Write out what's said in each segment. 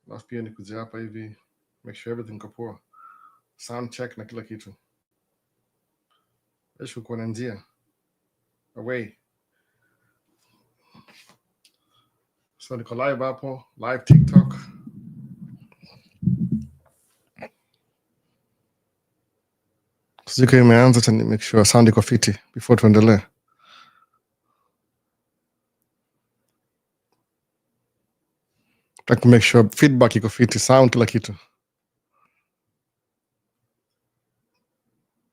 Alafu pia nikuja hapa hivi, make sure everything iko poa, sound check na kila kitu. Esho kuwa na njia away. So niko live hapo, live TikTok. Sijui imeanza, tani make sure sound iko fiti before tuendelee. Like make sure feedback iko fiti, sound kila kitu.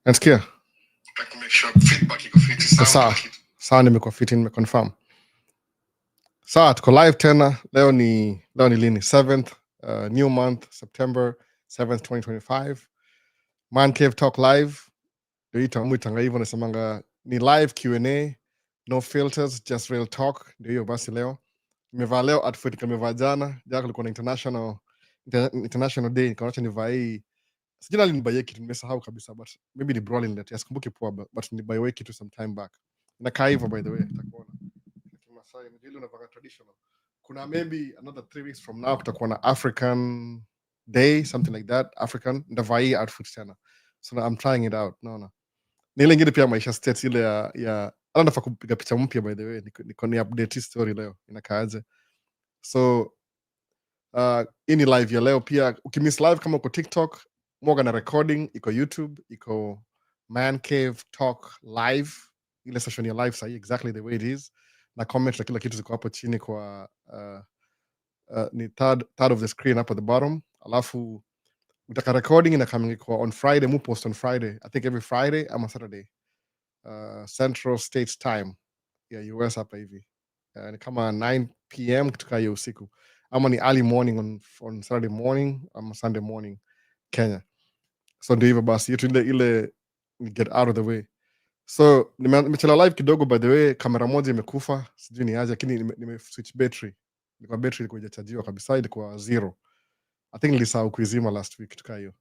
Nasikia? Like make sure feedback iko fiti, sound kila kitu. Sound imekuwa fiti, nimeconfirm. Sawa, tuko live tena. Leo ni lini? 7th, new month, September 7th, 2025. Man Cave Talk Live. Ndio itamwitanga hivyo, nasemanga ni live Q&A, no filters, just real talk. Ndio hiyo basi leo. Nimevaa leo outfit kama nimevaa jana. Jana kulikuwa na international day, nikaona nivaa hii. Sijui nilibuy kitu, nimesahau kabisa, but maybe ni Brolin that yasikumbuki poa, but ni buy kitu some time back. Na kaiva by the way, utakuona. Kimasai ndio unavaa traditional. Kuna maybe another 3 weeks from now kutakuwa na African day, something like that, African ndavai outfit tena. So I'm trying it out. No. Ni ile ingine pia Maisha states ile ya anataka kupiga picha mpya by the way, niko ni update story leo inakaaje. So ini live ya leo pia, ukimiss live kama uko TikTok, moga na recording iko YouTube, iko Man Cave Talk Live, ile session ya live sahi exactly the way it is, na comment na kila kitu ziko hapo chini kwa ni third of the screen up at the bottom. Alafu utaka recording ina coming kwa on Friday, mu post on Friday, I think every Friday ama Saturday, Central States Time ya US hapa hivi, ni kama 9 p.m. kutoka hiyo usiku, ama ni early morning on Saturday morning ama Sunday morning Kenya. So ndio hivyo basi, yetu ile get out of the way. So nimechela live kidogo by the way, kamera moja imekufa, sijui ni aje, lakini nime switch battery. Ilikuwa battery ilikuwa haijachajiwa kabisa, ilikuwa 0. I think nilisahau kuizima last week tuka hiyo.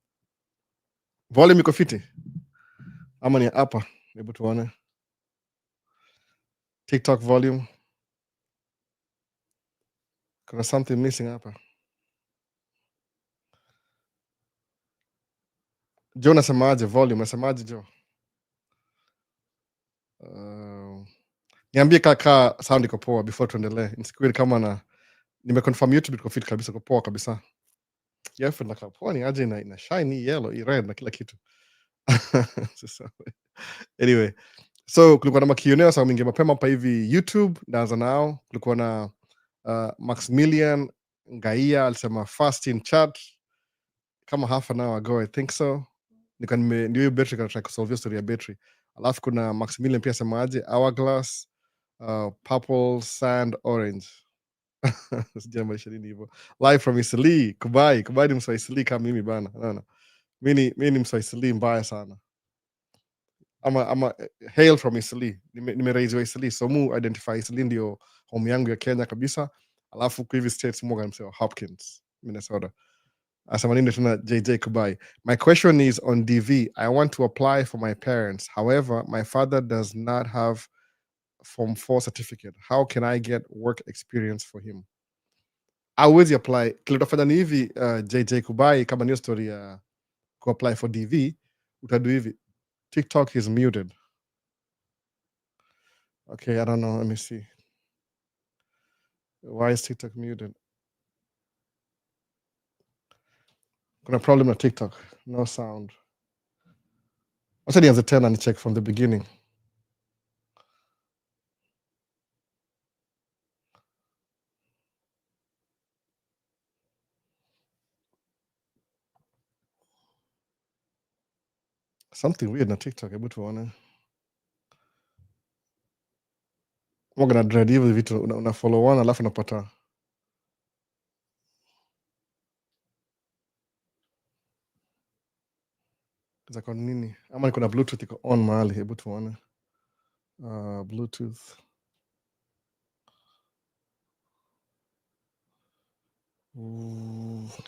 Volume iko fiti ama ni hapa? Hebu tuone. TikTok volume. Kuna something missing hapa. Jo, nasemaje volume? Nasemaje Jo? Niambie kaka sound iko poa before tuendelee. Nisikie kama na nimeconfirm YouTube iko fit kabisa, iko poa kabisa. Yefu na kapoa ni aje na shiny yellow, red na kila kitu. Anyway, so kulikuwa na makioneo saa mingi mapema hapa hivi YouTube, naanza nao. Kulikuwa na Maximilian Ngaia alisema fast in chat kama half an hour ago, I think so. Ndio hiyo battery kana try kusolve story ya battery. Alafu kuna Maximilian pia semaje, hourglass, purple sand orange. Sijama nini hivyo. Live from Isili, Kubai ni Mswahili kama mimi bana. Naona. Mimi ni Mswahili mbaya sana. Ama hail from Isili. Nimeraiziwa Isili, so mu identify Isili ndio home yangu ya Kenya kabisa. Alafu kwa hivi states mmoja msewa Hopkins, Minnesota. Asema nini tuna JJ Kubai. My question is on DV. I want to apply for my parents. However, my father does not have Form 4 certificate. How can I get work experience for him? Hawezi apply. Kilitofanya ni hivi, JJ Kubai, kama niyo story ya apply for DV, utadu hivi. TikTok is muted. Okay, I don't know. Let me see. Why is TikTok muted? Kuna problem na TikTok. No sound. Wacha nianze tena ni check from the beginning. Something weird na TikTok, hebu tuone. Mwaga na dread hivi vitu una follow one alafu unapata za kwa nini? Ama niko na Bluetooth iko on mahali, hebu tuone. Bluetooth.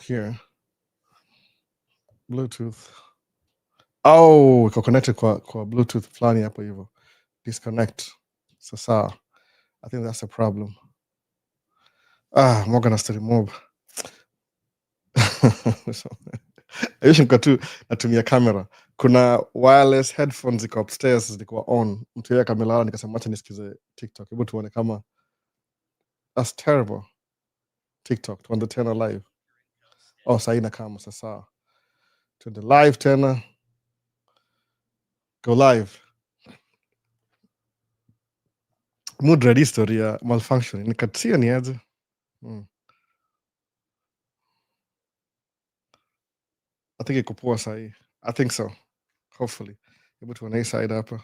Here. Bluetooth. Oh, iko connected kwa Bluetooth flani hapo hivyo. Disconnect. Sasa, I think that's a problem. Mwaga na story mob. So, aishi mko tu natumia kamera. Kuna wireless headphones ziko upstairs zilikuwa on. Mtu yeye kamelala nikasema acha nisikize TikTok. Hebu tuone kama that's terrible. TikTok tuende tena live. Oh, sasa ina kama sasa. Tuende live tena. Go live. Mood ready story ya malfunction. Nikatia ni aje. I think iko poa sahi. I think so. Hopefully. Hebu tuone hii side hapa.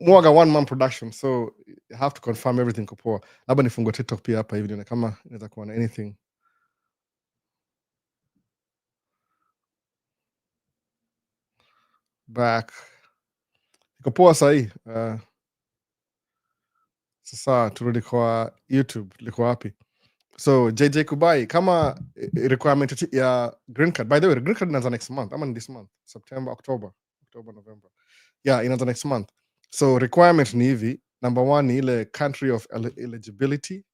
Mwaga one man production, so you have to confirm everything iko poa. Labda nifungue TikTok pia hapa hivi nione kama inaweza kuwa na anything. Back. Iko poa sahi. Sasa turudi kwa YouTube. Liko wapi? So JJ Kubai, kama requirement ya green card. By the way, green card inaanza next month. Ama ni this month? September, October, November. Yeah, inaanza next month. So requirement ni hivi. Number one ni ile country of eligibility.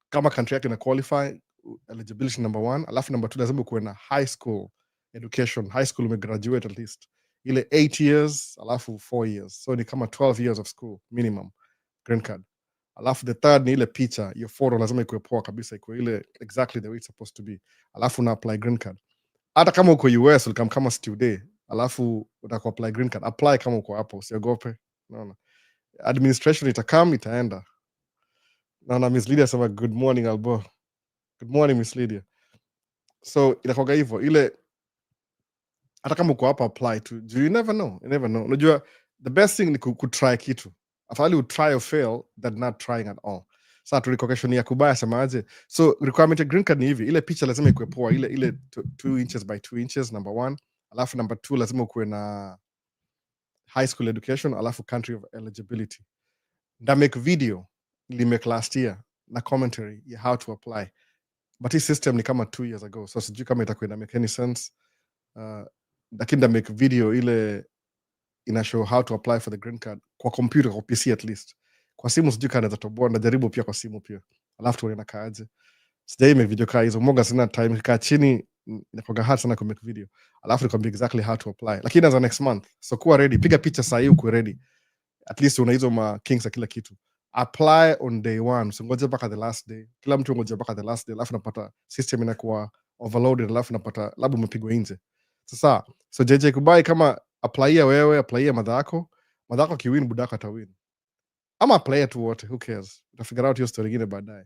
Kama country yake ina qualify, eligibility number one. Alafu number two lazima kuwe na high school education. High school umegraduate at least. Ile 8 years, alafu 4 years. So ni kama 12 years of school minimum green card. Alafu the third ni ile picha, your photo lazima ikuwe poa kabisa, ikuwe ile exactly the way it's supposed to be. Alafu una apply green card. Hata kama uko US ulikam kama student, alafu utaka apply green card, apply kama uko hapo, usiogope. Unaona? Administration itakam itaenda. Naona Miss Lydia sema good morning Albo. Good morning Miss Lydia. So inakuwa hivyo ile hata kama uko hapa apply to. You never know. You never know. Unajua the best thing ni kutry kitu. Afadhali you try or fail than not trying at all. Sasa tuliko question ya Kubaya semaje? So requirement ya green card ni hivi, ile picha lazima ikuwe poa, ile 2 inches by 2 inches number one. Alafu number two lazima ukuwe na high school education, alafu country of eligibility. Nda make video make last year na commentary ya how to apply. But hii system ni kama 2 years ago. So sijui kama itakuwa ina make any sense. Lakini nda make video ile ina show how to apply for the green card kwa computer, kwa PC at least. Kwa simu sijui kama naweza toboa, najaribu pia kwa simu pia. Alafu tuone inakaaje. Sijai make video kaa hizo, moga sina time, nikaa chini inakuwa hard sana ku make video. Alafu nikwambia exactly how to apply. Lakini inaanza next month. So kuwa ready, piga picha saa hii uko ready. At least una hizo ma kings ya kila kitu. Apply on day one. Usingoje mpaka the last day. Kila mtu ngoje mpaka the last day, alafu napata system inakuwa overloaded, alafu napata labda umepigwa nje. Sasa so JJ Kubai, kama apply wewe, apply madhako kiwin, budaka atawin. Ama apply tu wote, who cares? Utafigure out hiyo story nyingine baadaye.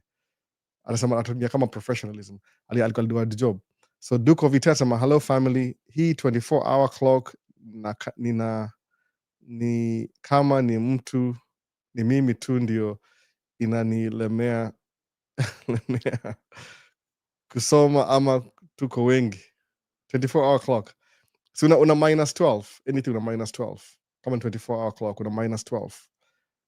Anasema anatumia kama professionalism. Alikuwa do the job. So Duke of Vita sema hello family. Hii 24-hour clock ni kama ni mtu ni mimi tu ndio inanilemea kusoma ama tuko wengi. 24-hour clock. So una minus 12. Anything una minus 12. Kama 24-hour clock una minus 12.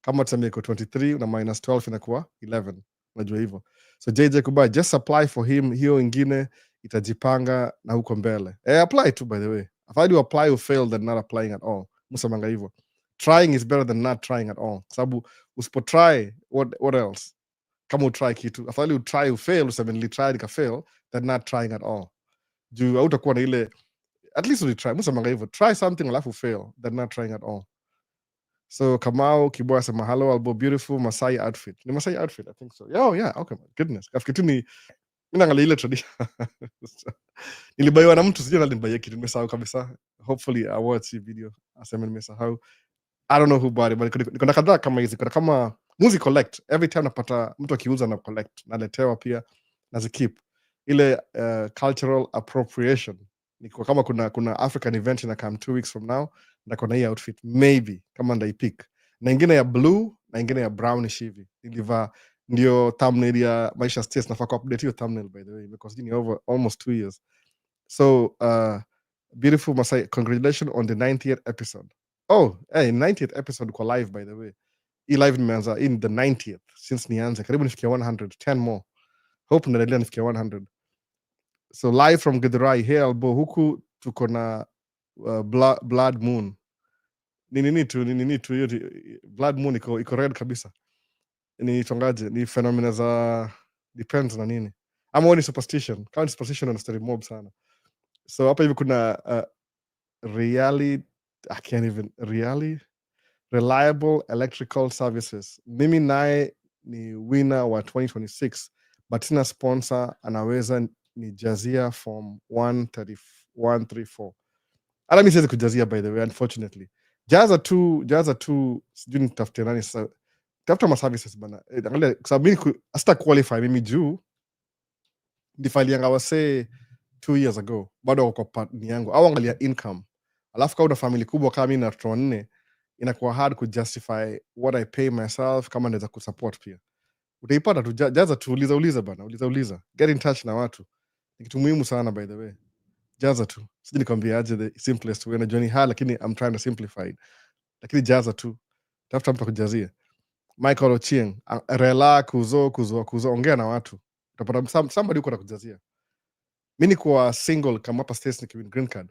Kama tuseme iko 23 una minus 12 inakuwa 11. Unajua hivyo. So JJ Kubai, just apply for him. Hiyo ingine itajipanga na huko mbele. Apply too, by the way. Afadhali apply or fail than not applying at all. Musamanga hivyo. Trying is better than not trying at all. Sababu usipo try, what else? Kama utry kitu, afadhali utry ufail, useme nilitry nika fail than not trying at all. Juu hautakuwa na ile, at least ulitry. Musamanga hivyo. Try something alafu fail than not trying at all. So Kamau Kiboya sema hello Albo, beautiful Masai outfit. Ni Masai outfit, I think so. Oh yeah, okay, my goodness. Kafikiri tu ni naangalia ile tradition. Nilibaiwa na mtu, sijui alinibaia kitu, nimesahau kabisa. Hopefully I watch the video. Asema nimesahau. I don't know who bought it, but kuna kadhaa kama hizi, kuna kama music collect. Every time napata mtu akiuza na collect, naletewa pia nazikeep. Ile cultural appropriation. Niko kama kuna African event na come 2 weeks from now, na kuna hii outfit maybe kama ndaipick. Na ingine ya blue na ingine ya brownish hivi. Nilivaa ndio thumbnail ya Maisha States, nafaa ku update hiyo thumbnail by the way because it's over almost 2 years. So beautiful Masai, congratulations on the 90th episode. Oh, hey, 90th episode kwa live by the way. Hii live nimeanza in the 90th since nianze. Karibu nifikia 100, 10 more. Hope naendelea nifikia 100. So live from Githurai, hey Albo, huku tuko na blood moon. Nini tu hiyo blood moon iko red kabisa. Ni tongaje, ni phenomena za depends na nini. Ama wewe ni superstition. Kama ni superstition una story mob sana. So hapa hivi kuna reliable electrical services. Mimi naye ni winner wa 2026 but sina sponsor, anaweza nijazia form 134. Hata mi siwezi kujazia by the way, unfortunately. Jaza tu sijui nitafute nani sasa. Tafuta ma services bana. Angalia kwa sababu mimi hasta qualify mimi juu nifalianga wase 2 years ago bado wako partner yangu, au angalia income. Alafu kama una family kubwa kama mimi na watoto wanne, inakuwa hard ku justify what I pay myself kama naweza kusupport pia. Utaipata tu, jaza tu, uliza bana, uliza. Get in touch na watu. Ni kitu muhimu sana by the way. Jaza tu. Sijui nikwambia aje the simplest way, najua ni hard lakini I'm trying to simplify it. Lakini jaza tu. Tafuta mtu akujazia. Michael Ochieng, rela kuzo, ongea na watu. Utapata somebody uko nakujazia. Mimi niko single kama hapa States nikiwin green card.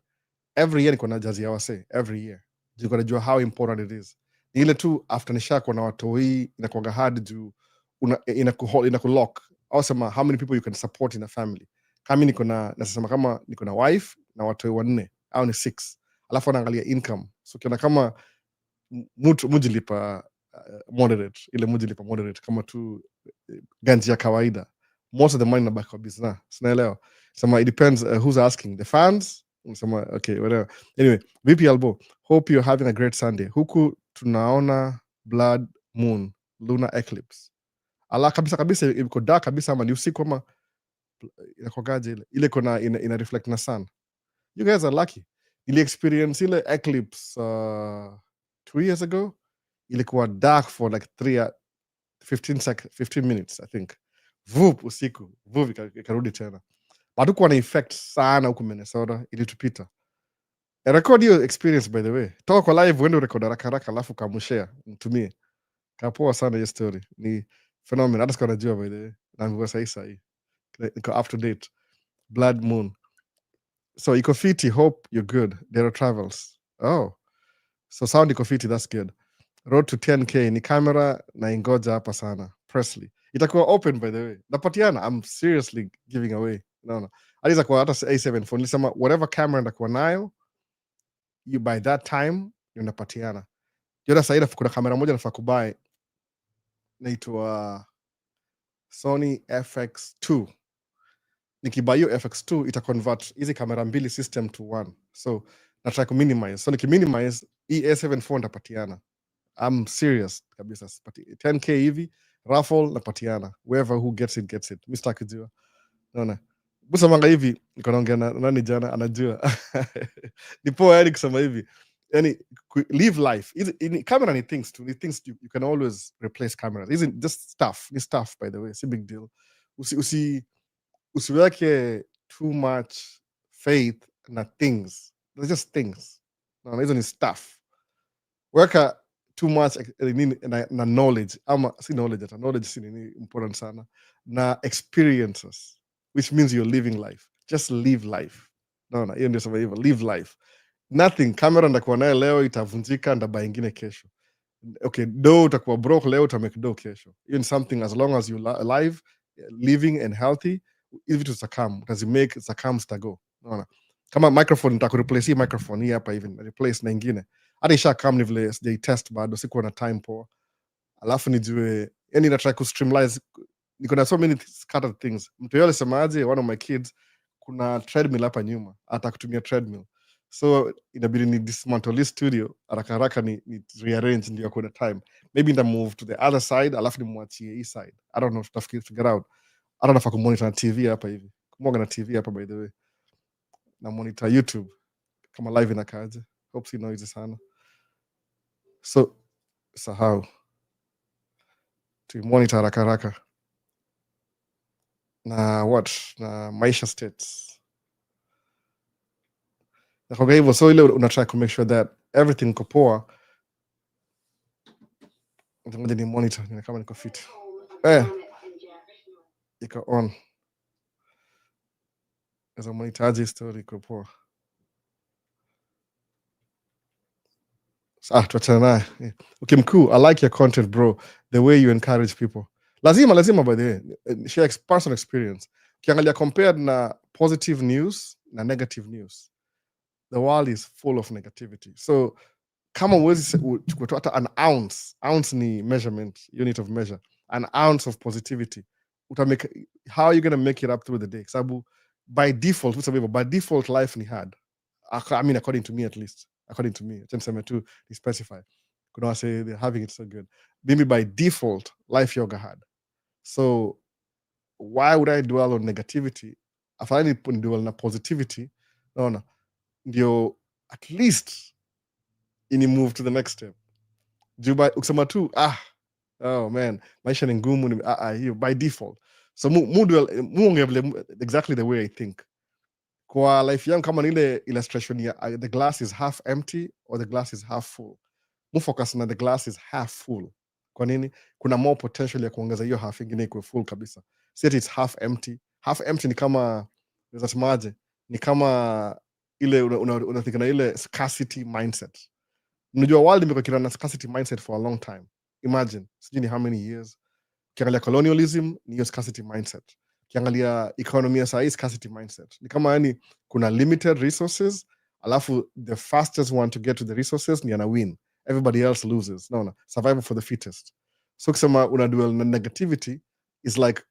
Every year niko na jazia wase, every year. Niko najua how important it is. Ni ile tu after nishako na watu hii inakuwa hard juu inakulock. Au sema how many people you can support in a family. Kama niko na nasema kama niko na wife na watu wanne au ni 6. Alafu anaangalia income. So kiona kama mujilipa moderate kama tu ganji ya kawaida. Most of the money nabaki kwa business. Sinaelewa. Sema it depends who's asking. The fans? Sema okay, whatever. Anyway, VP Albo, hope you're having a great Sunday. Huku tunaona blood moon, lunar eclipse. Ala kabisa iko dark kabisa ama ni usiku ama inakogaje ile ina reflect na sun. You guys are lucky. Ili experience ile eclipse 2 years ago. Ilikuwa dark for like 15 minutes I think. Vup usiku, ikarudi tena. Hatukuwa na effect sana huku Minnesota, ilitupita. Record hiyo experience by the way. Toka kwa live uende record haraka alafu kamushare, mtumie. Kapoa sana hiyo story. Ni phenomenal. Hata sikuwa najua by the way. Naambiwa sahi. Iko up to date. Blood moon. So iko fiti, hope you're good. There are travels. Oh. So sound iko fiti, that's good. Road to 10K ni camera na ingoja hapa sana. Presley. Itakuwa open by the way. Napatiana, I'm seriously giving away. No. Aliza kwa hata A7 phone. Nilisema whatever camera ndakuwa nayo, you by that time, unapatiana. Yona saida kuna kamera moja nafaa kubuy. Naitwa Sony FX2. Nikibuy hiyo FX2 ita convert hizi kamera mbili system to one. So nataka ku minimize. So nikiminimize A7 phone ndapatiana. I'm serious kabisa. 10K hivi raffle napatiana. Whoever who gets it. Mr. Kujua. Naona. Busa manga hivi niko naongea na nani jana anajua. Nipo yani kusema hivi. Yani live life. Camera ni things too. Ni things you can always replace cameras. Isn't just stuff. Ni stuff by the way. It's a big deal. Usiweke too much faith na things. They're just things. No, hizo ni stuff. Weka too much na knowledge. Ama si knowledge ata. Knowledge si ni important sana. Na experiences. Which means you're living life. Just live life. No, hiyo ndio sema hivyo. Live life. Nothing. Camera ndakuwa nayo leo itavunjika, ndaba ingine kesho. Okay, do utakuwa broke leo, utamake do kesho. Even something as long as you alive, living and healthy, hivi tutakam, utazimake zakam zitago. Unaona? Kama microphone nitakureplace hii microphone hii hapa even replace na ingine. Hata isha kam ni vile sijai test bado, sikuwa na time poa. Alafu nijue, yani na try ku streamline. Niko na so many scattered things. Mtu yole semaje, one of my kids, kuna treadmill hapa nyuma, atakutumia treadmill. So inabidi ni dismantle this studio, haraka ni rearrange ndio kuna time. Maybe nita move to the other side, alafu ni muachie hii side. I don't know, figure out. I don't know if I can monitor na TV hapa hivi. Kumwaga na TV hapa by the way. Na monitor YouTube kama live inakaje. Hope si noise sana. So sahau. To monitor haraka. Na what? Na Maisha states. Kwa hivyo so ile unatry to make sure that everything iko poa. Ngoja ni monitor ni kama niko fit. Iko on. As a monitor story iko poa. Tuachana naye. Okay, mkuu, I like your content bro. The way you encourage people. lazima by the way, share personal experience. Ukiangalia compared na positive news na negative news, the world is full of negativity. So kama uwezi kutoa hata an ounce ni measurement, unit of measure, an ounce of positivity, utamake, how are you going to make it up through the day? Sababu by default life ni hard. I mean, according to me at least, according to me, niseme tu ni specify. Kuna wase they're having it so good. Maybe by default life yoga hard. So why would I dwell on negativity? Afadhali dwell na positivity, naona ndio at least ini move to the next step. Juba ukisema tu oh man, maisha ni ngumu, hiyo by default. So mu dwell exactly the way I think. Kwa life yangu kama ile illustration ya the glass is half empty or the glass is half full, mu focus na the glass is half full. Kwa nini? Kuna more potential ya kuongeza hiyo half ingine ikuwe full kabisa. See it, it's half empty. Half empty ni kama, unasemaje, ni kama ile unathink na ile scarcity mindset. Unajua world imekuwa kila na scarcity mindset for a long time. Imagine, sijui ni how many years. Ukiangalia colonialism ni hiyo scarcity mindset. Ukiangalia economy ya sahii, scarcity mindset. Ni kama yani kuna limited resources, alafu the fastest one to get to the resources ni ana win. Everybody else loses. No. Survival for the fittest. So kusema una duel na negativity is like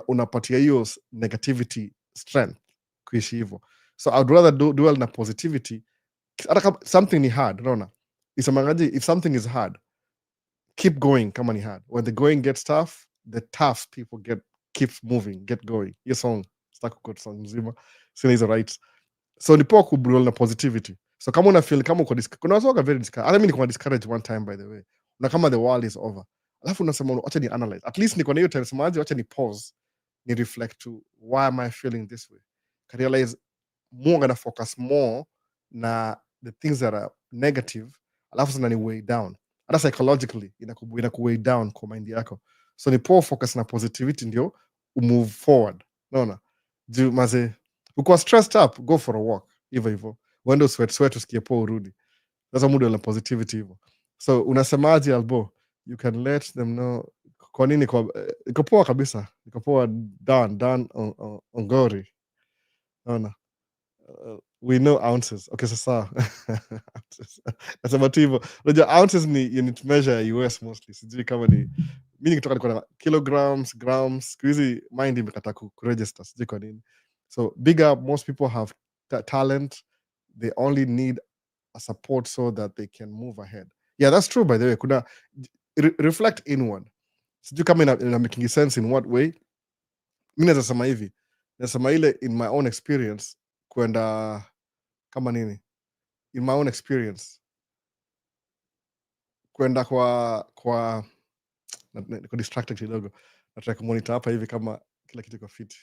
unapatia hiyo negativity strength kuishi hivyo. So I'd rather duel na positivity. Something ni hard, unaona? Isemangaji, if something is hard, keep going kama ni hard. When the going gets tough, the tough people keep moving, get going. Hiyo song, sitaki kukota song mzima, sina hizo rights. So ni poa kubrol na positivity. So kama una feel kama uko kuna watu wako very discouraged. Hata mimi niko discouraged one time by the way. Na kama the world is over. Alafu unasema acha ni analyze. At least niko na hiyo time semaje, acha ni pause, ni reflect to why am I feeling this way. I realize more gonna focus more na the things that are negative, alafu zinani weigh down. Hata psychologically inaku weigh down kwa mind yako. So ni poor focus na positivity ndio move forward. Naona? Juu maze uko stressed up, go for a walk. Hivyo. Wendo sweat usikie poa urudi. That's a mood na positivity hivyo. So unasemaje Albo? You can let them know kwa nini iko poa kabisa. Iko poa down on Gori. Naona? We know ounces. Okay, sasa nasema tu hivyo. Unajua ounces ni unit measure ya US mostly. Sijui kama ni mimi nikitoka niko na kilograms, grams. Hizi mind imekata kuregister. Sijui kwa nini. So big up, most people have talent. They only need a support so that they can move ahead. Yeah, that's true by the way. Kuna reflect inward. Sijui kama ina making sense in what way. Mimi naweza sema hivi. Nasema ile in my own experience kwenda kama nini, in my own experience kwenda kwa niko distracted kidogo, nataka kumonitor hapa hivi kama kila kitu iko fit.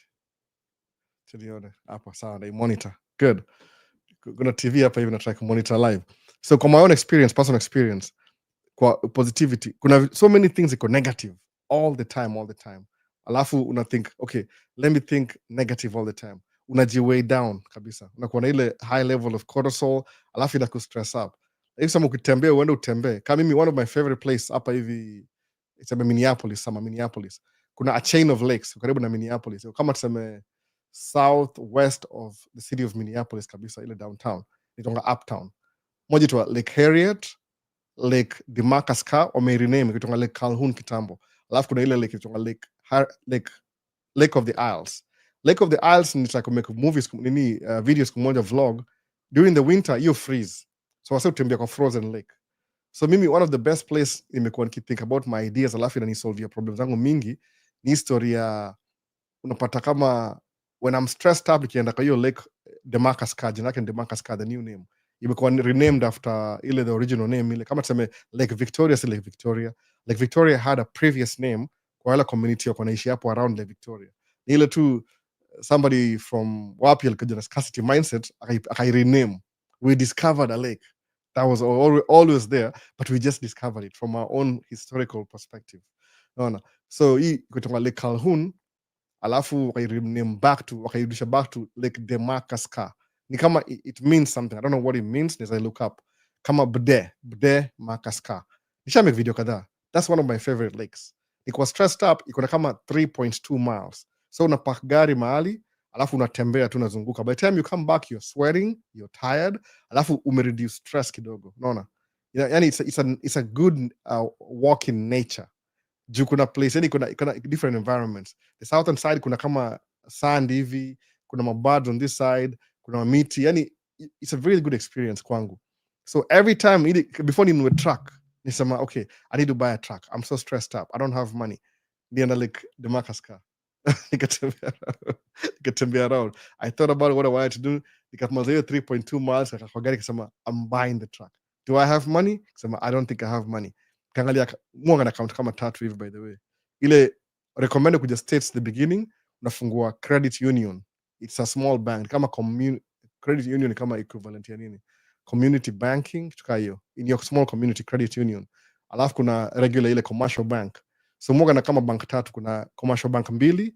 Tulione hapa, sawa, na monitor good. Kuna TV hapa hivi nataka kumonitor live. So kwa my own experience, personal experience, kwa positivity, kuna so many things iko negative all the time. Alafu una think, okay, let me think negative all the time. Unajiweigh down kabisa, unakuwa na ile high level of cortisol, alafu ina stress up. Hivi sema ukitembea uende utembee kama mimi, one of my favorite place hapa hivi tuseme Minneapolis, kuna a chain of lakes karibu na Minneapolis, kama tuseme southwest of the city of Minneapolis kabisa, ile downtown nitonga uptown, moja tu Lake Harriet, Lake Demarcus Car wamerename kitonga Lake Calhoun kitambo, alafu kuna ile lake kitonga Lake of the Isles. Lake of the Isles ni like make movies videos kumoja vlog. During the winter you freeze, so wasa utembea kwa frozen lake. So mimi one of the best place nimekuwa nikithink about my ideas, alafu inanisolve your problems zangu mingi ni historia. Unapata kama when I'm stressed up nikienda kwa hiyo Lake Demarcus Car, jina yake Demarcus Car, the new name imekuwa renamed after ile the original name ile, kama tuseme Lake Victoria, si Lake Victoria. Lake Victoria had a previous name kwa ile community wako naishi hapo around Lake Victoria. Ile tu somebody from wapi alikuja na scarcity mindset akai rename. We discovered a lake that was always there, but we just discovered it from our own historical perspective. Unaona? So hii kutoka Lake Calhoun, alafu wakairudisha back to Lake Demarcus Car. Ni kama it means something. I don't know what it means. As I look up, kama Bde Marcus Car. Nisha make video kadhaa. That's one of my favorite lakes. Nikuwa stressed up iko na kama 3.2 miles, so unapark gari mahali alafu unatembea tu unazunguka. By the time you come back you're sweating, you're tired, alafu umereduce stress kidogo, unaona. Yani it's a good walk in nature. Juu kuna place, yani kuna different environments. The southern side kuna kama sand hivi, kuna mabirds on this side, kuna miti, yani it's a very good experience kwangu. So every time before ninunue truck nisema okay, I need to buy a truck, I'm so stressed up, I don't have money, nienda like Demarcus car nikatembea around. I thought about what I wanted to do, nikamaliza hiyo 3.2 miles kwa gari kasema I'm buying the truck. Do I have money? Kasema I don't think I have money. Kaangalia mwanga na account kama 3 hivi, by the way. Ile recommended kuja States the beginning, unafungua credit union. It's a small bank kama credit union kama equivalent ya nini? Community banking, tuka hiyo. In your small community credit union. Alafu kuna regular ile commercial bank. So mwanga na kama bank 3, kuna commercial bank 2.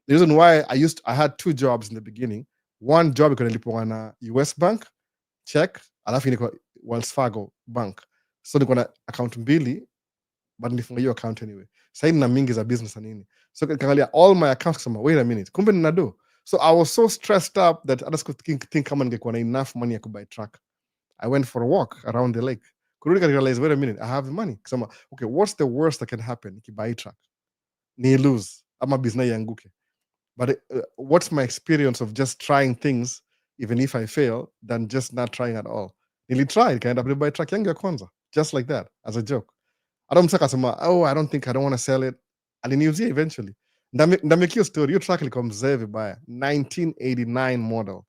The reason why I had 2 jobs in the beginning. One job iko nilipwa na US bank, check, alafu niko Wells Fargo bank. So niko na account 2, but nilifunga hiyo account anyway. Sasa nina mingi za business na nini. So nikaangalia all my accounts kusema wait a minute, kumbe nina do. So I was so stressed up that I just could think kama ningekuwa na enough money ya kubuy truck. I went for a walk around the lake. Kurudi realize wait a minute, I have the money. Kusema okay, what's the worst that can happen nikibuy truck? Ni lose ama business yanguke. But what's my experience of just trying things even if I fail than just not trying at all? Nilitry, nikaenda buy truck yangu ya kwanza just like that as a joke. I don't want to sell it. Aliniuzia eventually. Ndamekio story. Hiyo truck ilikuwa mzee vibaya. 1989 model.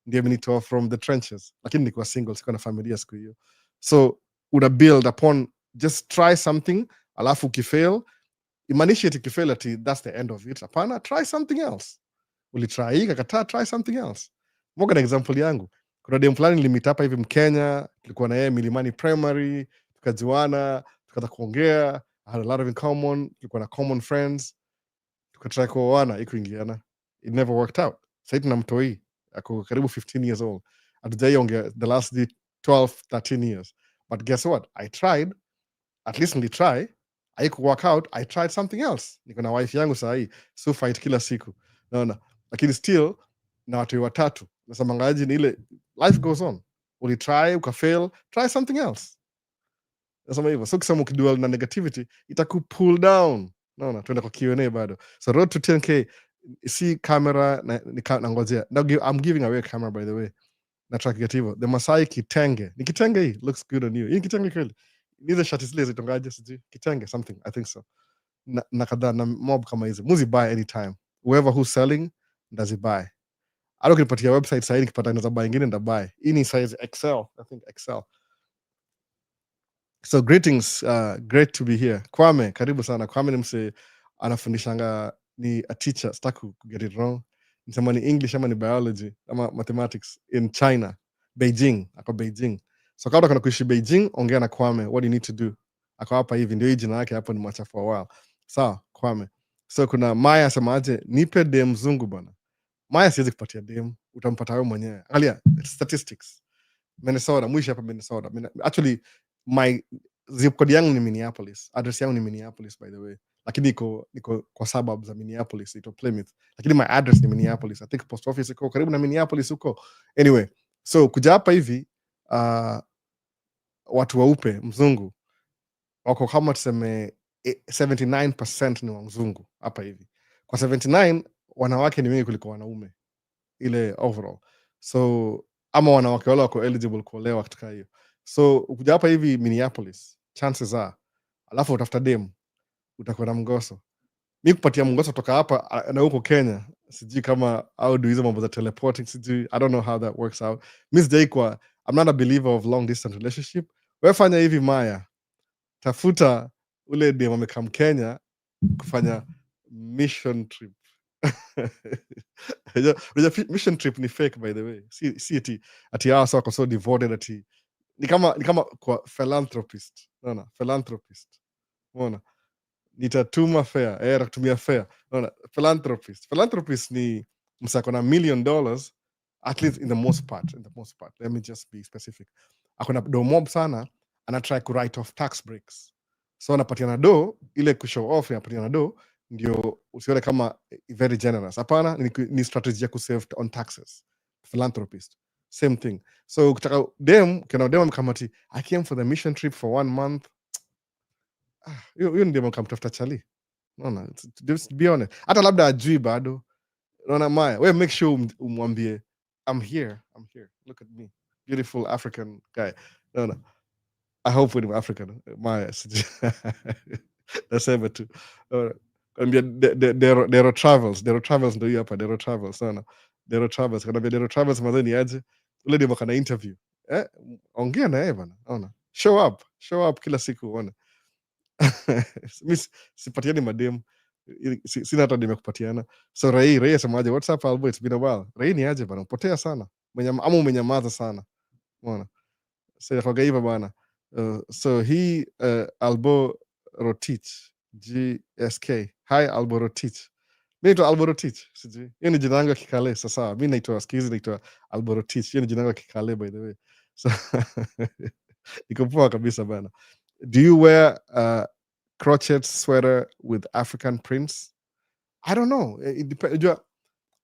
Ndio imenitoa from the trenches. Lakini nilikuwa single, sikuwa na familia siku hiyo. So una build upon, just try something, alafu ukifail, imanishi eti ukifail ati that's the end of it. Hapana, try something else. Ulitry kakataa, try something else. Moga na example yangu. Kuna dem fulani nilimit hapa hivi Mkenya, tulikuwa na yeye Milimani Primary, tukajuana, tukaanza kuongea, I had a lot of in common, tulikuwa na common friends, tukatry kuoana, ikuingiana. It never worked out. Sasa tuna mtoi ako karibu 15 years old. Hatujaiongea the last 12, 13 years. But guess what? I tried, at least nilitry, haiku work out, I tried something else. Niko na wife yangu saa hii, so fight kila siku. Naona. Lakini still na watu watatu. Nasamangaji ni ile life goes on. Ulitry, ukafail, try something else. Nasema hivyo. So kisema ukidual na negativity, itakupull down. Naona, tuenda kwa Q&A bado. So road to 10K, see camera na ngojea. I'm giving away a camera, by the way. Na track hivyo. The Masai kitenge. Ni kitenge hii? Looks good on you. Hii kitenge kweli? Nize shati zile zitongaje sijui. Kitenge, something, I think so. Na kadhaa, na mob kama hizi. Muzi buy anytime. Whoever who's selling, ndazi buy. Ado kinipatia website sahi, nikipata inaza buy ingine nda buy. Hii ni size XL, I think XL. So greetings, great to be here. Kwame, karibu sana. Kwame ni mse anafundishanga, ni a teacher, sitaki ku get it wrong. Nisema ni English ama ni biology ama mathematics in China, Beijing, ako Beijing. So kama kana kuishi Beijing, ongea na Kwame, what do you need to do? Ako hapa hivi, ndio hii jina yake hapo ni mwacha for a while. Sawa, Kwame. So kuna Maya asemaje, nipe dem mzungu bwana. Maya siwezi kupatia dem, utampata wewe mwenyewe. Angalia statistics. Minnesota, mwisho hapa Minnesota. Actually, my zip code yangu ni Minneapolis. Address yangu ni Minneapolis, by the way. Lakini niko kwa suburbs za Minneapolis, ito Plymouth. Lakini my address ni Minneapolis. I think post office iko karibu na Minneapolis huko. Anyway, so kuja hapa hivi, watu weupe mzungu wako kama tuseme 79% ni wa mzungu hapa hivi. Kwa 79 wanawake ni wengi kuliko wanaume ile overall. So ama wanawake wale wako eligible kuolewa katika hiyo. So ukuja hapa hivi Minneapolis, chances are, alafu utafuta dem, utakuwa na mgoso. Mi kupatia mgoso toka hapa na huko Kenya, sijui kama au do hizo mambo za teleporting, sijui, I don't know how that works out. Mi sijai kwa, I'm not a believer of long distance relationship. Wewe fanya hivi Maya, tafuta ule dem amekam Kenya kufanya mission trip. Mission trip ni fake, by the way. Si ati hao wako so devoted ati ni kama kwa philanthropist. Unaona? Philanthropist. Unaona? Nitatuma fare, atakutumia fare. Unaona? Philanthropist ni msako na $1 million, at least in the most part. Let me just be specific. Akona do mob sana, ana try to write off tax breaks. So anapatiana do ile kushow off, anapatiana do ndio usione kama very generous. Hapana, ni strategy ya kusave on taxes. Philanthropist, same thing. So ukitaka dem mkamati, I came for the mission trip for 1 month. Hiyo ndio mkamtafuta chali. Unaona, just be honest. Hata labda ajui bado. Unaona Maya, wewe make sure umwambie I'm here. Look at me. Beautiful African guy. Unaona. I hope we're African. Maya. Nasema tu. Kwambia Dero Travels ndio hiyo hapa, Dero Travels sana. Dero Travels, kwambia Dero Travels mazeni aje. Ule ndio kana interview. Ongea na yeye bana. Unaona. Show up kila siku uone. Mimi sipatiani madem. Sina hata nimekupatiana. So Rai asemaje, what's up Albo, it's been a while. Rai ni aje bana, upotea sana. Ama umenyamaza sana. Unaona. So kwa hivyo bana. So he Albo Rotich GSK. Hi Albo Rotich. Mimi naitwa Albo Rotich. Sijui. Hiyo ni jina langu ya Kikale. Sasa mimi naitwa skizi naitwa Albo Rotich. Hiyo ni jina langu ya Kikale by the way. So iko poa kabisa bana. Do you wear crochet sweater with African prints? I don't know. It depends.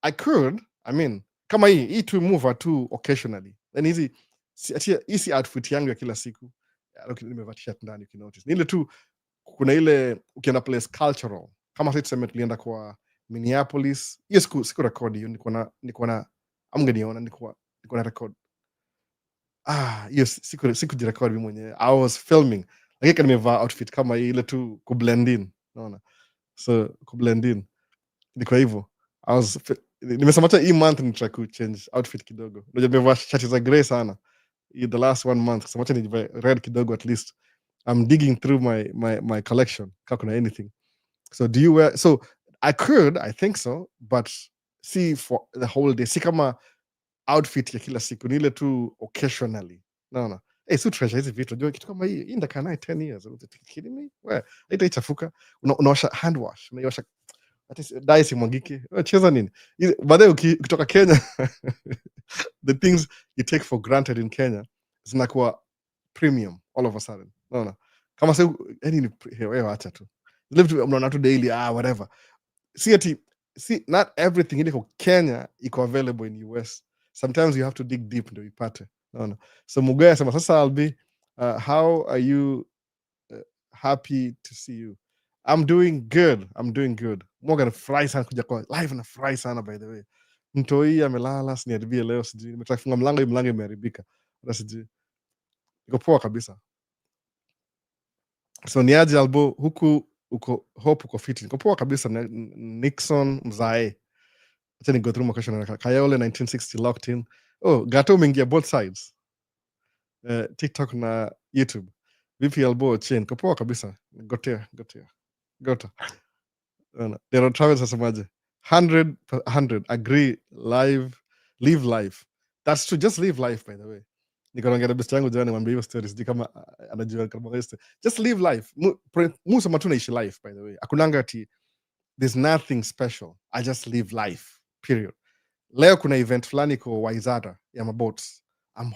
I could. I mean, kama hii to move too occasionally. Then easy outfit yangu ya kila siku. Nimevaa t-shirt ndani ukinotice. Ni ile tu kuna ile ukienda place cultural. Kama sasa tuseme tulienda kwa Minneapolis. Hiyo siku record hiyo niko na amngeniona niko na record. Hiyo siku jirecord mimi mwenyewe. I was filming. Lakini nimevaa outfit kama hii ile tu kublend in. Unaona? So kublend in. Ni kwa hivyo nimesema hata hii month nitry ku change outfit kidogo. Unajua nimevaa shati za grey sana the last 1 month, so wacha nivae red kidogo at least. I'm digging through my collection kama kuna anything. So do you wear, so I think so, but see for the whole day, si kama outfit ya kila siku, ni ile tu occasionally. Naona si treasure hizi vitu. Unajua kitu kama hii ndakaa naye 10 years. Are you kidding me? Haitaichafuka. Unaosha hand wash, unaiosha dai simwagike. Cheza nini? Baadaye ukitoka Kenya the things you take for granted in Kenya zinakuwa premium all of a sudden. Unaona? Kama sasa yani wewe acha tu. Live to mnaona tu daily whatever. See not everything in Kenya iko available in US. Sometimes you have to dig deep ndio ipate. Unaona? So Mugaya sema sasa Albi, how are you? Happy to see you. I'm doing good. Morgan fry sana kuja kwa live na fry sana by the way. Mtoi amelala siniharibie leo sijui. Nimetaka kufunga mlango imeharibika. Hata sijui. Iko poa kabisa. So niaje Albo huku uko fit. Iko poa kabisa. Nixon Mzae. Acha ni go through my question. Kayole 1960 locked in. Gato umeingia both sides. TikTok na YouTube. Vipi Albo chain. Iko poa kabisa. Gotea. Gota. Dero Travis asemaje? 100 agree, live life. That's true, just live life by the way. Niko naongea na best yangu jana nimwambia hiyo stories sijui kama anajua kama hiyo. Just live life. Sema tu naishi life by the way. Akunanga ati there's nothing special. I just live life. Period. Leo kuna event fulani kwa Waizara ya maboats. I'm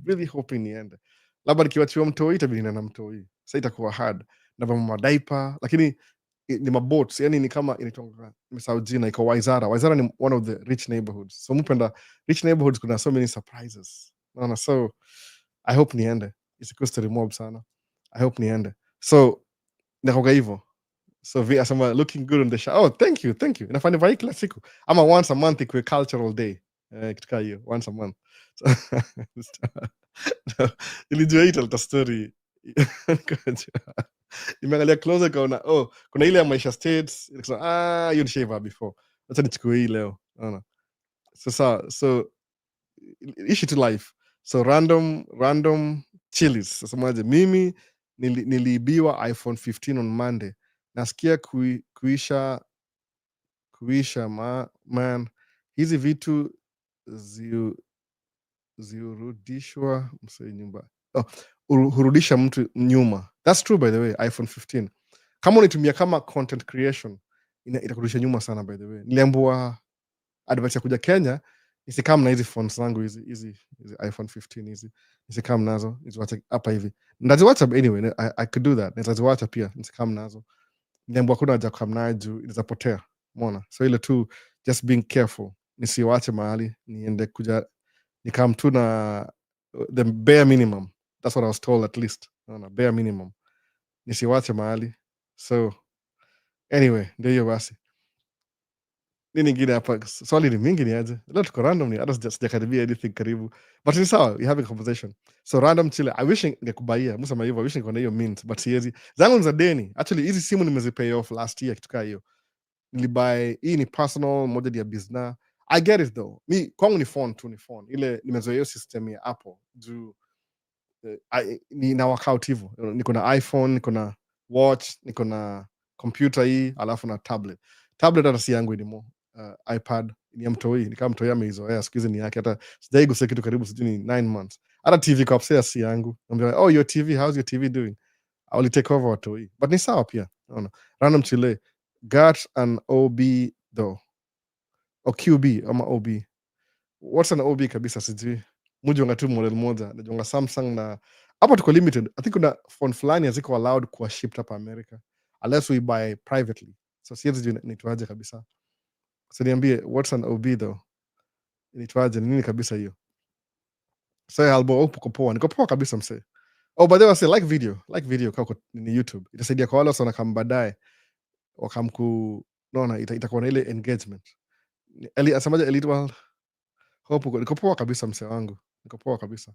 really hoping niende. Labda nikiwachiwa mtoi itabidi na mtoi. Sasa itakuwa hard. Na madiaper lakini ni maboats, yani ni kama inaitwa nimesahau jina, iko Waizara. Waizara ni one of the rich neighborhoods. So mpenda rich neighborhoods kuna so many surprises. Naona, so I hope niende. It's a story mob sana. I hope niende. So nakoga hivyo. So vi asema looking good on the show. Thank you. Inafanya vai kila siku. Ama once a month ikuwe cultural day. Kitu hiyo once a month. Ilijua hii talta story. Nimeangalia closer kaona kuna ile ya Maisha States nikasema hiyo nishaiva before, acha nichukue hii leo. Unaona, sasa so ishi to life. So random chillies. Sasa mwaje mimi niliibiwa iPhone 15 on Monday. Nasikia kuisha man, hizi vitu ziurudishwa msee nyumba. Hurudisha mtu nyuma. That's true by the way. iPhone 15 kama unitumia kama content creation itakurudisha nyuma sana by the way. Niliambiwa advert ya kuja Kenya Nisikam na hizi phones zangu hizi iPhone 15 hizi. Nisikam nazo, niziwache hapa hivi. Ndaziwacha anyway, I could do that. Nitaziwacha pia, nisikam nazo. Niambiwa hakuna haja kukam nayo juu inawezapotea. Umeona? So ile tu just being careful. Nisiwache mahali, niende kuja nikam tu na the bare minimum. That's what I was told at least. Unaona, bare minimum. Nisiwache mahali. So anyway, ndio hiyo basi. Nini ingine hapa? Swali ni mingi ni aje? Leo tuko random ni hata sijakaribia anything karibu. But ni sawa, we having a conversation. So random chile. I wish ningekubaia. Musema hivyo, I wish ningekuwa na hiyo mint, but siwezi. Zangu ni za deni. Actually hizi simu nimezipay off last year kitu kaa hiyo. Nilibuy hii ni personal, moja ni ya business. I get it though. Mi kwangu ni phone tu, ni phone. Ile nimezoea hiyo system ya Apple. Juu nina workout hivyo. Niko na iPhone, niko na watch, niko na computer hii, alafu na tablet. Tablet hata si yangu anymore. iPad ni ya mtoi, ni kama mtoi ameizoea, siku hizi ni yake. Hata sijai gusa kitu karibu sijui ni 9 months. Hata TV kwa upstairs si yangu. Naambia, oh your TV, how's your TV doing? I will take over watoi. But ni sawa pia. Unaona. Random chile. Got an OB though. Or QB ama OB. What's an OB kabisa sijui. Mujonga tu model moja. Najonga Samsung na hapa tuko limited. I think kuna phone fulani haziko allowed kuwa shipped hapa America unless we buy privately. So siwezi jua inaitwaje kabisa. So niambie, what's an OB though? Inaitwaje nini kabisa hiyo? So albo uko poa. Niko poa kabisa mse. Oh, by the way, say like video kwa ni YouTube. Itasaidia kwa wale wasona kama baadaye wakamku naona itakuwa na ile engagement. Eli asemaje Elite World? Hope niko poa kabisa mse wangu. Niko poa kabisa.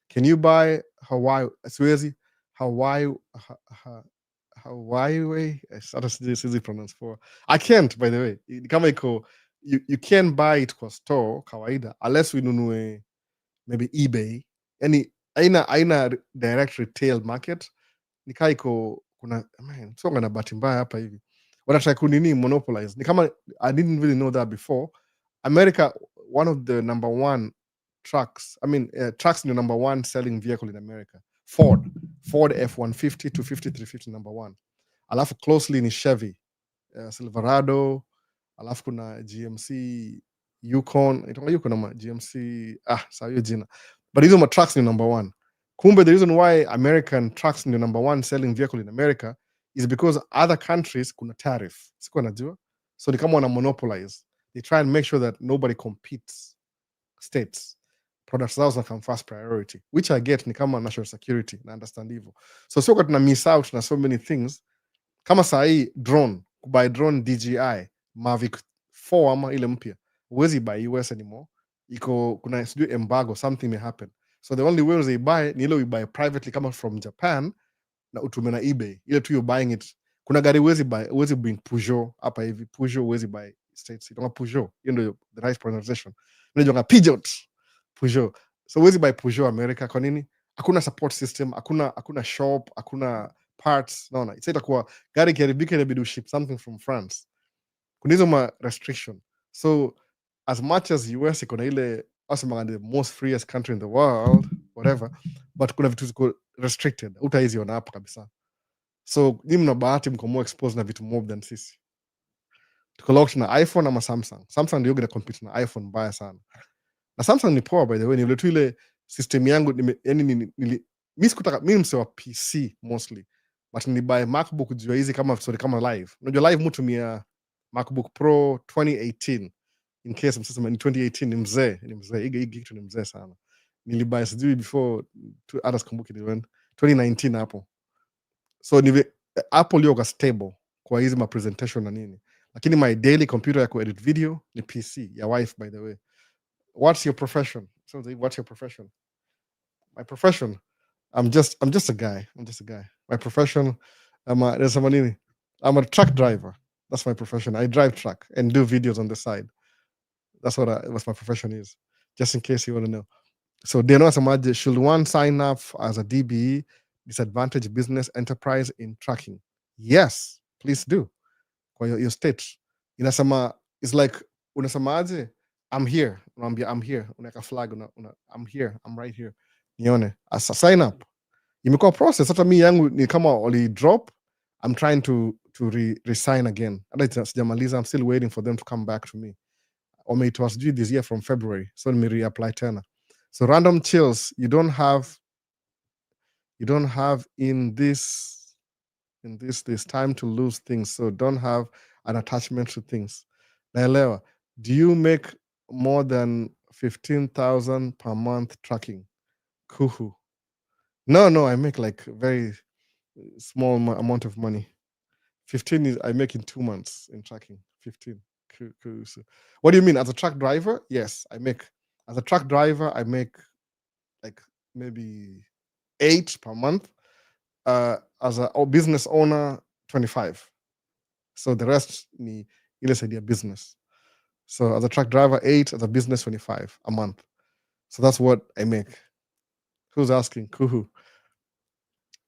Can you buy Hawaii? Siwezi Hawaii Hawaii way. Hata sijui pronounce for. I can't by the way. Kama iko you can buy it kwa store kawaida unless we nunue maybe eBay. Yani aina direct retail market. Nikaa iko kuna man, songa na bahati mbaya hapa hivi. Wanataka kunini monopolize. Ni kama I didn't really know that before. America, one of the number one trucks. I mean, trucks the number one selling vehicle in America. Ford F-150, 250, 350 number one. Alafu closely ni Chevy, Silverado. Alafu kuna GMC Yukon. Itonga Yukon ama GMC. Sawa hiyo jina. But hizo ma trucks ni number one. Kumbe the reason why American trucks ni number one selling vehicle in America is because other countries kuna tariff. Sikuwa najua. So ni kama wana monopolize. They try and make sure that nobody competes states. Products zao zina come first priority, which I get ni kama national security na understand hivyo. So sio tuna miss out na so many things. Kama saa hii drone, kubuy drone DJI Mavic 4 ama ile mpya. Huwezi buy US anymore. Iko kuna sijui embargo, something may happen. So the only way they buy ni ile we buy privately kama from Japan na utume na eBay. Ile tu you're buying it. Kuna gari huwezi bring Peugeot hapa hivi. Peugeot huwezi buy states. Itonga Peugeot. Hiyo ndio the right pronunciation. Inajonga Peugeot. Peugeot. So huwezi buy Peugeot America kwa nini? Hakuna support system, hakuna shop, hakuna parts. Naona. It's itakuwa gari kiharibika inabidi uship something from France. Kuna hizo ma restriction. So as much as US iko na ile asema the most freest country in the world, whatever, but kuna vitu ziko restricted. Utaiziona hapo kabisa. So nyinyi mna bahati mko more exposed na vitu more than sisi. Tuko locked na iPhone ama Samsung. Samsung ndio gonna compete na iPhone mbaya sana. Na Samsung ni poa by the way, ni tu ile system yangu yani mimi sikutaka, mimi mse wa PC mostly, but nilibuy MacBook juu hizi kama live. Unajua live mtu mia MacBook Pro 2018 in case msema ni 2018 ni mzee hii kitu ni mzee sana. Nilibuy sijui before others kumbuki ni 2019 hapo. So ni Apple leo stable kwa hizi ma presentation na nini. Lakini my daily computer ya edit video ni PC ya wife by the way. What's your profession? So what's your profession? My profession, I'm just a guy. My profession, I'm a truck driver. That's my profession. I drive truck and do videos on the side. That's what my profession is. Just in case you want to know. So should one sign up as a DBE, disadvantaged business enterprise in trucking? Yes, please do. Kwa your state. Inasema, it's like unasemaje? I'm here. I'm here. Unaweka flag. I'm here. I'm right here. Nione. Sign up. Imekuwa process. Hata mi yangu ni kama wali drop. I'm trying to resign again. Hata sijamaliza. I'm still waiting for them to come back to me. wameitoa sijui this year from February, so nime reapply tena. So random chills you don't have in this time to lose things, so don't have an attachment to things. Naelewa. Do you make more than 15,000 per month tracking? Kuhu. No, I make like very small amount of money. 15 is I make in 2 months in tracking. 15. So what do you mean? As a truck driver? Yes, I make. As a truck driver, I make like maybe 8 per month. As a business owner, 25. So the rest ni ile saidia business. So as a truck driver, 8, as a business, 25 a month. So that's what I make. Who's asking? Kuhu.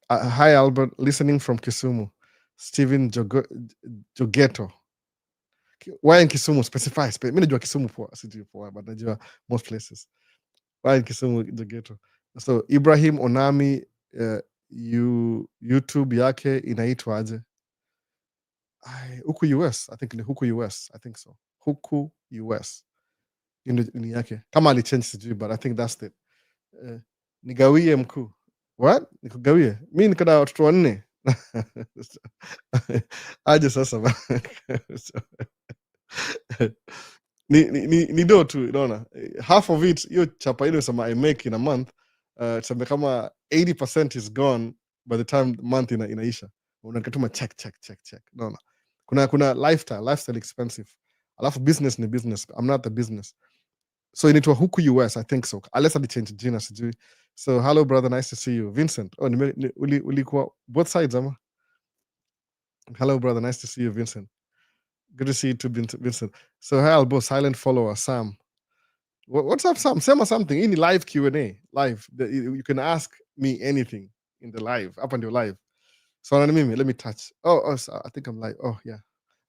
Hi, Albert, listening from Kisumu. Steven Jogeto. Why in Kisumu? Specify. Mi najua Kisumu poa, sijui poa, but najua most places. Why in Kisumu Jogeto? So Ibrahim Onami, YouTube yake inaitwa aje? Huku US, I think ni Huku US, I think so. Huku US. Ni yake. Kama alichange sijui, but I think that's it. Nigawie mkuu. What? Nikugawie? Mi niko na watoto 4. Aje sasa ba. ni do tu, unaona. Half of it, hiyo chapa ile sema I make in a month, tuseme kama 80% is gone by the time the month inaisha. Unakatuma check. Unaona. Kuna lifestyle expensive. Alafu business ni business. I'm not the business. So inaitwa Huku US, I think so. Unless I change jina sijui. So hello brother, nice to see you. Vincent. Oh, ulikuwa both sides ama? Hello brother, nice to see you, Vincent. Good to see you too, Vincent. So hi Albo, silent follower, Sam. What's up, Sam? Sema something. In live Q&A, live. You can ask me anything in the live, up until live. So let me touch. So I think I'm live. Oh yeah,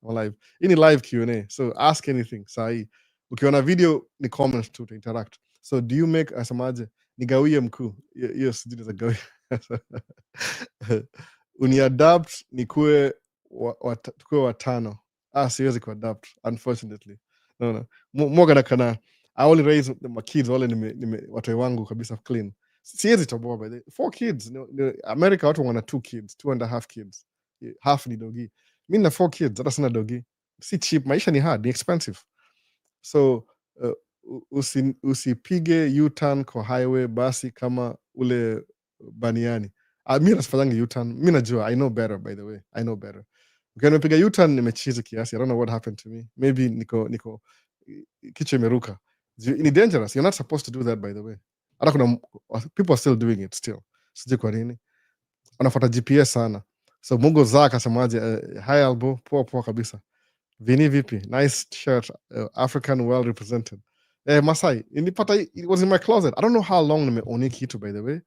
I'm live. In live Q&A. So ask anything. Sahi. Ukiona video ni comments to interact. So do you make asamaje? Nigawie mkuu. Yes, sijui za gawie. Uniadapt nikuwe tukue watano. Siwezi kuadapt, unfortunately. No. More kana I only raise my kids, wale watoi wangu kabisa clean. Siwezi toboa by the 4 kids. America watu wana 2 kids, 2.5 kids. Half ni dogi. Mi na 4 kids, hata sina dogi. Si cheap, maisha ni hard, ni expensive. So usipige U-turn kwa highway basi kama ule baniani. Mi nasifanyanga U-turn. Mi najua, I know better, by the way. I know better. Okay, nimepiga U-turn nimechizi kiasi. I don't know what happened to me. Maybe niko kichwa imeruka. Ni dangerous. You're not supposed to do that, by the way. Hata kuna people are still doing it still. Sijui kwa nini. Wanafuata GPS sana. So Mungu zaa akasemaje, hi Albo, poa kabisa. Vini vipi? Nice shirt. African well represented. Masai, nilipata, it was in my closet. I don't know how long nimeoni kitu, by the way,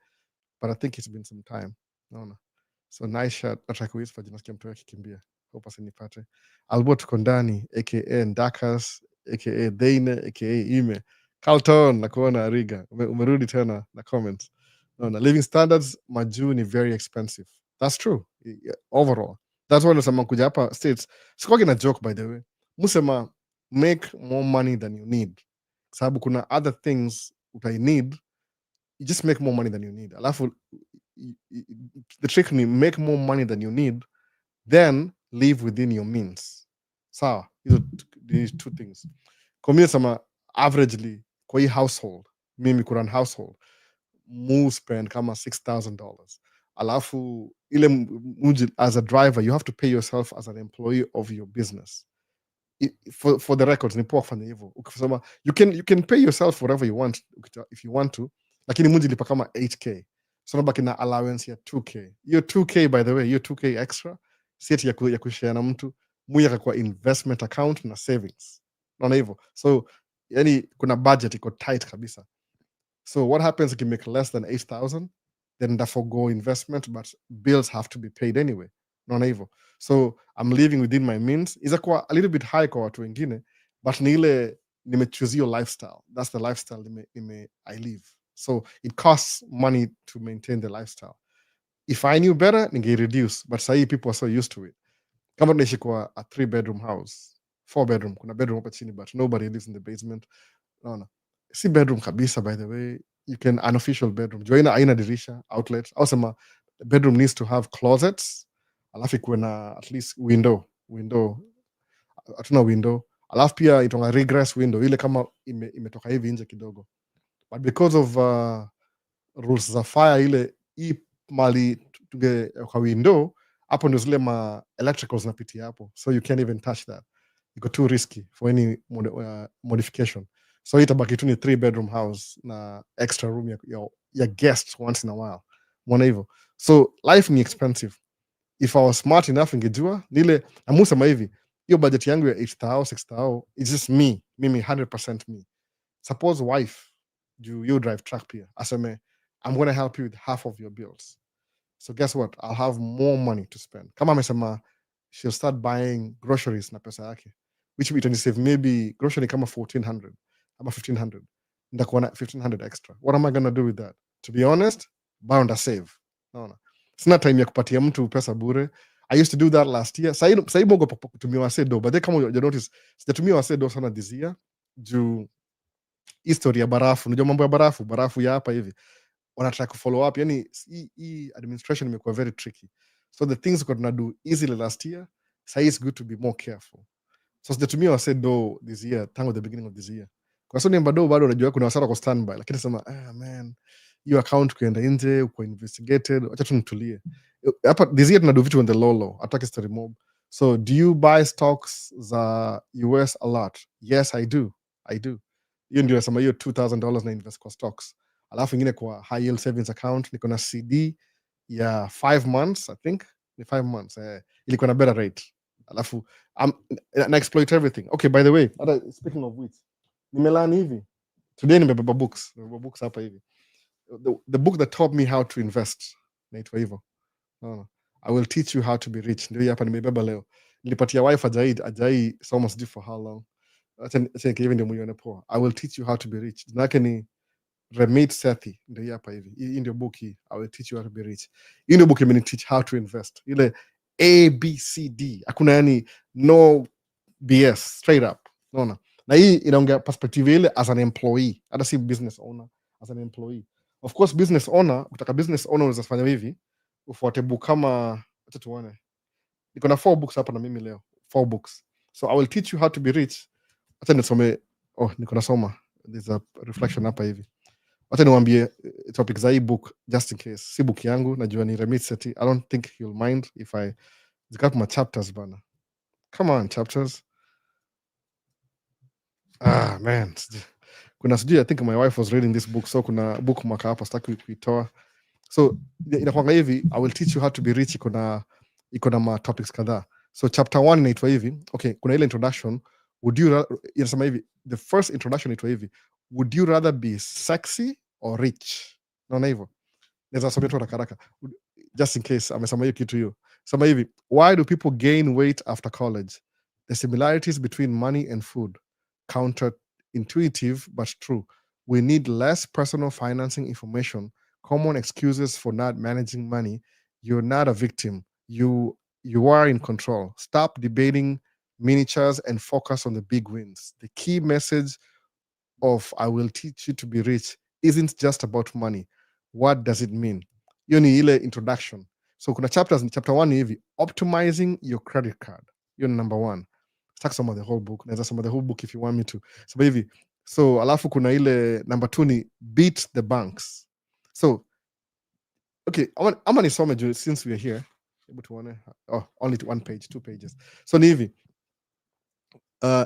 but I think it's been some time. Naona. So nice shirt. Nataka kuispa jinasikia mtu akikimbia. Hope asinipate. Albo tuko ndani, aka Ndakas, aka Deine, aka Ime. Carlton, nakuona Ariga. Umerudi tena na comments. Naona. Living standards majuu ni very expensive. That's true. Overall. That's why nasema kuja hapa States. Sikuwagi na joke, by the way. Musema make more money than you need. Sababu kuna other things utai need. You just make more money than you need. Alafu, the trick ni make more money than you need, then live within your means. Sawa, these 2 things. Kwa mimi nasema averagely kwa hii household, mimi kuran household, mu spend kama $6,000. Alafu ile as a driver, you have to pay yourself as an employee of your business. For the records, ni poa kufanya hivyo. Ukisema you can pay yourself whatever you want if you want to, lakini munji lipa kama 8K. So nabaki na allowance ya 2K. Hiyo 2K, by the way, hiyo 2K extra sieti ya kushare na mtu, muya kwa investment account na savings. Naona hivyo. So yani kuna budget iko tight kabisa. So what happens if you make less than 8,000? Then therefore go investment, but bills have to be paid anyway. Naona hivyo. So I'm living within my means. Izakuwa a little bit high kwa watu wengine, but ni ile nimechoose your lifestyle. That's the lifestyle I live. So it costs money to maintain the lifestyle. If I knew better, ninge reduce, but sahi people are so used to it. Kama tunaishi kwa a 3-bedroom house, 4 bedroom. Kuna bedroom hapa chini, but nobody lives in the basement. Naona si bedroom kabisa, by the way. You can unofficial bedroom juu aina dirisha outlet, au sema bedroom needs to have closets, alafu ikuwe na at least window. Hatuna window, alafu pia itonga regress window ile kama imetoka hivi nje kidogo, but because of rules za fire ile hii mali tuge kwa window hapo ndio zile ma electricals napitia hapo, so you can't even touch that, iko too risky for any modification. So itabaki tu ni 3 bedroom house na extra room ya guests once in a while, mwana hivyo. So life ni expensive. If I was smart enough ingejua nile amusema hivi, hiyo budget yangu ya 8,000 6,000 it's just mimi 100% me. Suppose wife you drive truck pia aseme I'm going to help you with half of your bills, so guess what, I'll have more money to spend. Kama amesema she'll start buying groceries na pesa yake, which will save maybe grocery kama 1,400 ama 1,500, ndakuwa na 1,500 extra. What am I going to do with that? To be honest, bound to save. Naona sina time ya kupatia mtu pesa bure. I used to do that last year. Sasa bongo kutumia wase do, but then kama you notice sijatumia wase do sana this year juu history ya barafu. Unajua mambo ya barafu ya hapa hivi wanataka kufollow up, yani hii administration imekuwa very tricky, so the things we could do easily last year, say it's good to be more careful. So sijatumia wase do this year tangu the beginning of this year, kwa sababu namba do bado unajua kuna wasara kwa standby, lakini sema man, your account kuenda nje uko investigated, acha tu nitulie hapa. This year tunado vitu on the low ataki story mob. So do you buy stocks za US a lot? Yes, I do. Hiyo ndio nasema hiyo $2,000 na invest kwa stocks, alafu ingine kwa high yield savings account niko na CD ya 5 months, I think ni 5 months ilikuwa na better rate, alafu na exploit everything. Okay, by the way, speaking of which, nimelani hivi today, nimebeba books hapa hivi. The book that taught me how to invest naitwa hivyo, I will teach you how to be rich, ndio hapa nimebeba leo. Nilipatia wife ajai soma sijui for how long, acha hivi ndio muione poa. I will teach you how to be rich, nake ni Remit Sethi, ndio hapa hivi. Hii ndio book hii, I will teach you how to be rich. Hii ndio book imeni teach how to invest, ile ABCD, hakuna yani no BS, straight up. Unaona, na hii inaongea perspective ile as an employee, hata si business owner, as an employee. Of course business owner, ukitaka business owner unaweza fanya hivi, ufuate book kama, acha tuone, niko na 4 books hapa na mimi leo, 4 books. So I will teach you how to be rich. Acha nisome, niko nasoma, there's a reflection hapa hivi. Acha niwaambie topic za hii book just in case. Si book yangu, najua ni Remit Sethi. I don't think you'll mind if I zikap my chapters bana. Come on, chapters. Man. Kuna sijui, I think my wife was reading this book, so kuna book maka hapa sitaki kuitoa. So inakwanga hivi, I will teach you how to be rich, iko na ma topics kadhaa. So chapter 1 inaitwa hivi. Okay, kuna ile introduction. Inasema hivi, the first introduction inaitwa hivi, would you rather be sexy or rich? Naona hivyo. Naweza somea tu haraka just in case amesema hiyo kitu hiyo. Sema hivi, why do people gain weight after college? The similarities between money and food. Counterintuitive but true. We need less personal financing information. Common excuses for not managing money. You're not a victim. You are in control. Stop debating miniatures and focus on the big wins. The key message of I will teach you to be rich isn't just about money. What does it mean? Hiyo ni ile introduction. So kuna chapters, chapter 1 ni hivi, optimizing your credit card. Hiyo ni number 1. Sitaki soma the whole book. Naweza soma the whole book if you want me to. So hivi. So alafu kuna ile number 2 ni beat the banks. So okay, ama nisome juu since we are here. Hebu tuone. Only 1 page, 2 pages. So ni hivi.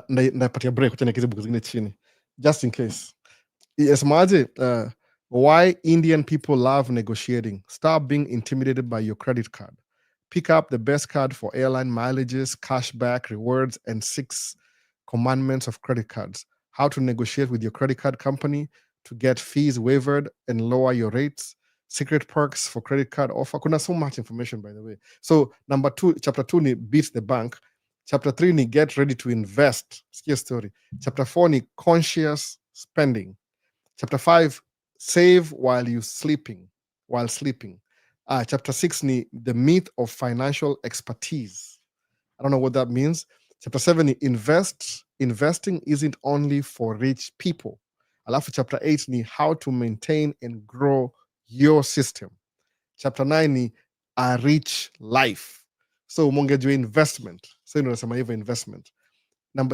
Ndapatia break kuchana kizi book zingine chini. Just in case. Yesemaje, why Indian people love negotiating. Stop being intimidated by your credit card. Pick up the best card for airline mileages, cashback, rewards, and 6 commandments of credit cards. How to negotiate with your credit card company to get fees waived and lower your rates. Secret perks for credit card offer. Kuna so much information, by the way. So number 2, chapter 2 ni beat the bank. Chapter 3 ni get ready to invest. Skia story. Chapter 4 ni conscious spending. Chapter 5, save while sleeping. Chapter 6 ni the myth of financial expertise. I don't know what that means. Chapter 7 ni investing isn't only for rich people. Alafu chapter 8 ni how to maintain and grow your system. Chapter 9 ni a rich life. So umeongejwa investment. So inasema hivyo investment.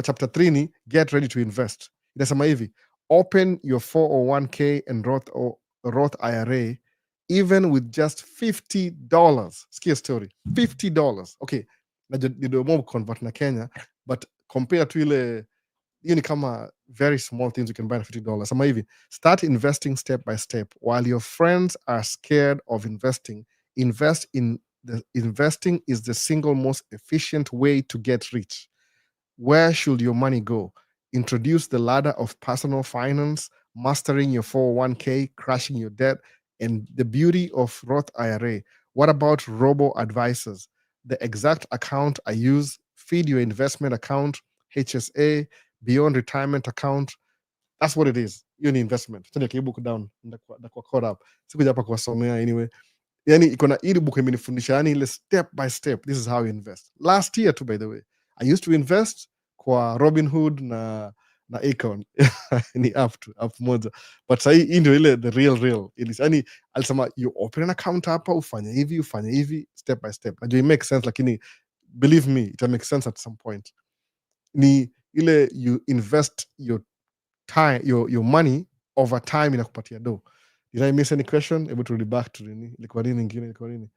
Chapter 3 ni get ready to invest. Inasema hivi, open your 401k and Roth IRA even with just $50. Sikia story, $50. Okay, najua convert na Kenya, but compare to ile hiyo ni kama very small things you can buy na $50. Sema hivi, start investing step by step. While your friends are scared of investing investing is the single most efficient way to get rich. Where should your money go? Introduce the ladder of personal finance, mastering your 401k, crashing your debt, and the beauty of Roth IRA. What about robo advisors? The exact account I use, feed your investment account, HSA, beyond retirement account. That's what it is. Hiyo ni investment. Tena kibook down. Ndakuwa caught up. Sikuja hapa kuwasomea anyway. Yani iko na ili book imenifundisha yani ile step by step. This is how you invest. Last year too, by the way, I used to invest kwa Robinhood na Acorn. Ni app moja. But sahii ndio ile the real. Yani alisema you open an account hapa, ufanye hivi step by step. Najua it makes sense, lakini believe me, it will make sense at some point. Ni ile you invest your time, your money over time inakupatia do. Did I miss any question? Able to read back to nini? Ilikuwa nini ingine? Ilikuwa nini?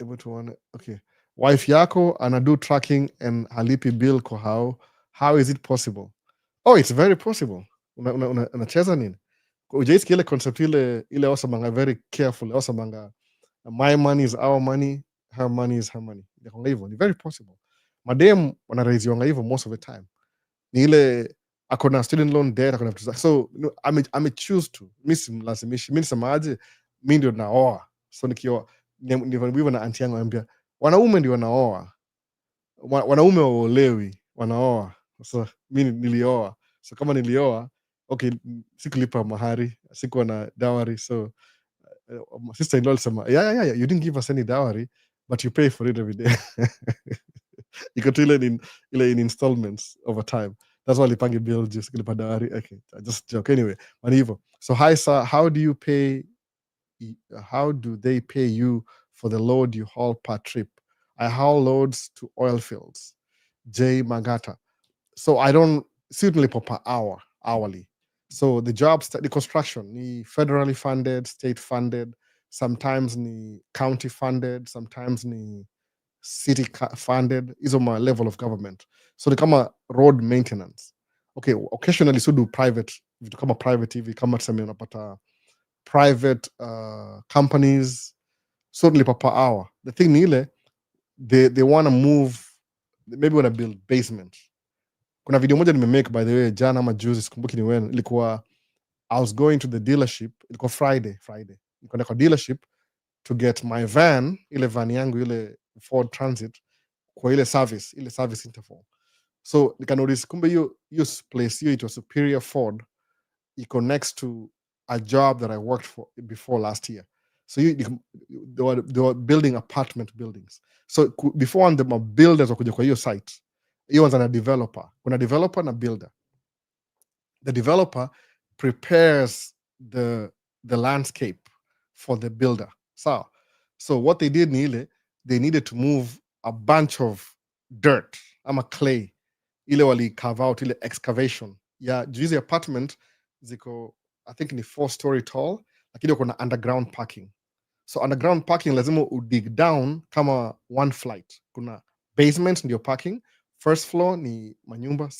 Able to one. Okay. Wife yako anadu tracking and halipi bill kwa how is it possible? Oh, it's very possible. Unacheza nini? Ujaisikia ile concept ile osamanga very careful. Osamanga my money is our money, her money is her money. Inakuanga hivyo. Ni very possible. Madem wanaraiziwanga hivyo most of the time. Ni ile akona student loan debt, akona vitu zake. So ame choose to. Mi simlazimishi. Mi nisemaje, mi ndio naoa. So nikioa, ndivyo na aunti yangu anambia, wanaume ndio wanaoa. Wanaume waolewi, wanaoa. So mi nilioa. So kama nilioa, okay, sikulipa mahari, sikuwa na dowry. So my sister-in-law alisema, yeah, you didn't give us any dowry, but you pay for it every day. Iko tu ile in installments over time. That's why lipangi bill just kulipa dowry. Okay, I just joke anyway. But hivyo. So hi sir, how do they pay you for the load you haul per trip? I haul loads to oil fields. J Magata. So I don't certainly per hour, hourly. So the jobs, the construction, ni federally funded, state funded, sometimes ni county funded, sometimes ni city funded. Hizo my level of government. So ni kama road maintenance. Okay, occasionally so do private, vitu kama private hivi, kama tuseme unapata private companies, certainly per hour. The thing ni ile, they want to move, maybe want to build basement. Kuna video moja nimemake by the way jana ama juzi, sikumbuki ni when. Ilikuwa I was going to the dealership, ilikuwa Friday. Nikaenda kwa dealership to get my van, ile van yangu ile Ford Transit, kwa ile service interval. So nikanotice kumbe hiyo place hiyo it was Superior Ford, iko next to a job that I worked for before last year. So they were building apartment buildings. So before the builders wakuja kwa hiyo site, hiyo wanza na developer. Kuna developer na builder. The developer prepares the landscape for the builder. So what they did ni they needed to move a bunch of dirt ama clay, ile wali carve out, ile excavation ya juizi apartment ziko I think ni 4-story tall, lakini kuna underground parking. So underground parking lazima udig down kama one flight. Kuna basement ndio parking, first floor ni manyumba,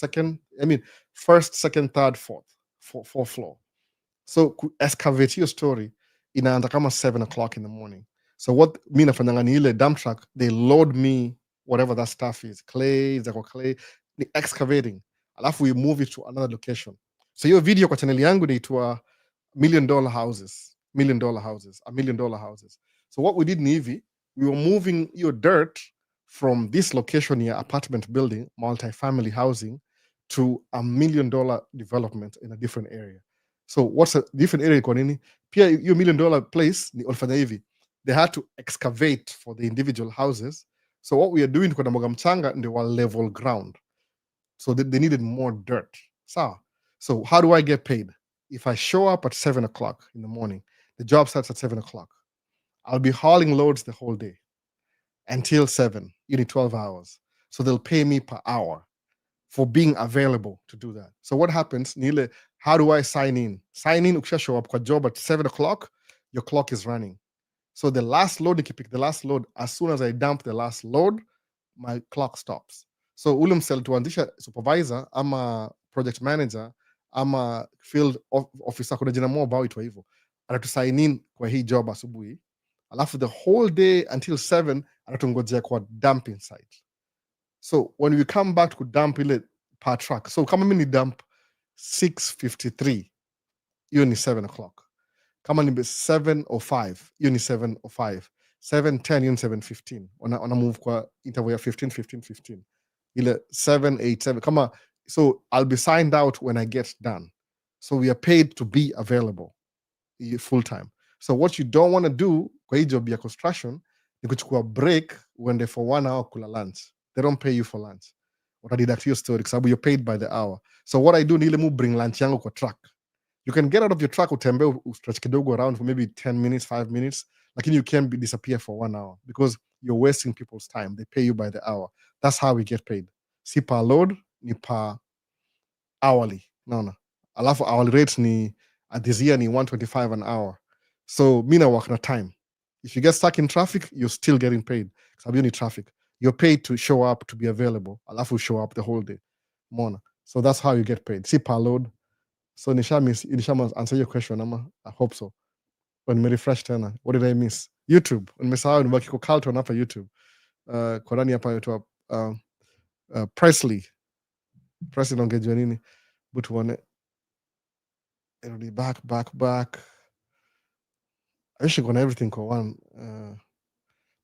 first, second, third, fourth floor. So excavate your story inaanza kama 7 o'clock in the morning. So what mi nafanyanga ni ile dump truck, they load me whatever that stuff is, clay, ni excavating, alafu we move it to another location. So hiyo video kwa channel yangu inaitwa $1 million houses. So what we did ni hivi, we were moving your dirt from this location here, apartment building, multi-family housing, to $1 million development in a different area. So what's a different area kwa nini? Pia your $1 million place ni walifanya hivi. They had to excavate for the individual houses So what we are doing kwa mboga mchanga ndio wa level ground. So they needed more dirt. So how do I get paid? If I show up at 7 o'clock in the morning, the job starts at 7 o'clock. I'll be hauling loads the whole day until 7. You need 12 hours. So they'll pay me per hour for being available to do that. So what happens, Nile, how do I sign in? Sign in, ukisha show up kwa job at 7 o'clock, your clock is running. So the last load, if you pick the last load, as soon as I dump the last load, my clock stops. So ule msel supervisor ama project manager ama field officer, kuna jina more about itwa hivyo, anatusign in kwa hii job asubuhi, alafu the whole day until 7 anatungojea kwa dumping site. So when we come back to dump ile per truck, so kama mimi ni dump 6:53, hiyo ni 7 o'clock. Kama ni 7:05, hiyo ni 7:05. 7:10, hiyo ni 7:15. Wana move kwa interval ya 15. Ile 7:87. Kama, so I'll be signed out when I get done. So we are paid to be available full time. So what you don't want to do kwa hii job ya construction ni kuchukua break uende for 1 hour kula lunch. They don't pay you for lunch. Watadeduct your story kwa sababu you're paid by the hour. So what I do ni ile mu bring lunch yangu kwa truck. You can get out of your truck, utembee, stretch kidogo around for maybe 10 minutes, 5 minutes, lakini you can't disappear for 1 hour because you're wasting people's time. They pay you by the hour. That's how we get paid. Si per load, ni per hourly. No. Alafu hourly rates ni this year ni 125 an hour. So mina work na time. If you get stuck in traffic, you're still getting paid. Sababu you need traffic. You're paid to show up, to be available. Alafu show up the whole day. Mona. So that's how you get paid. Si per load. So nisha answer your question, ama I hope so. When me refresh tena, what did I miss? YouTube. Nimesahau nibaki kwa Carlton hapa YouTube. Kwa nani hapa yetu Presley ongejwa nini? But one it'll be back. I wish I got everything kwa one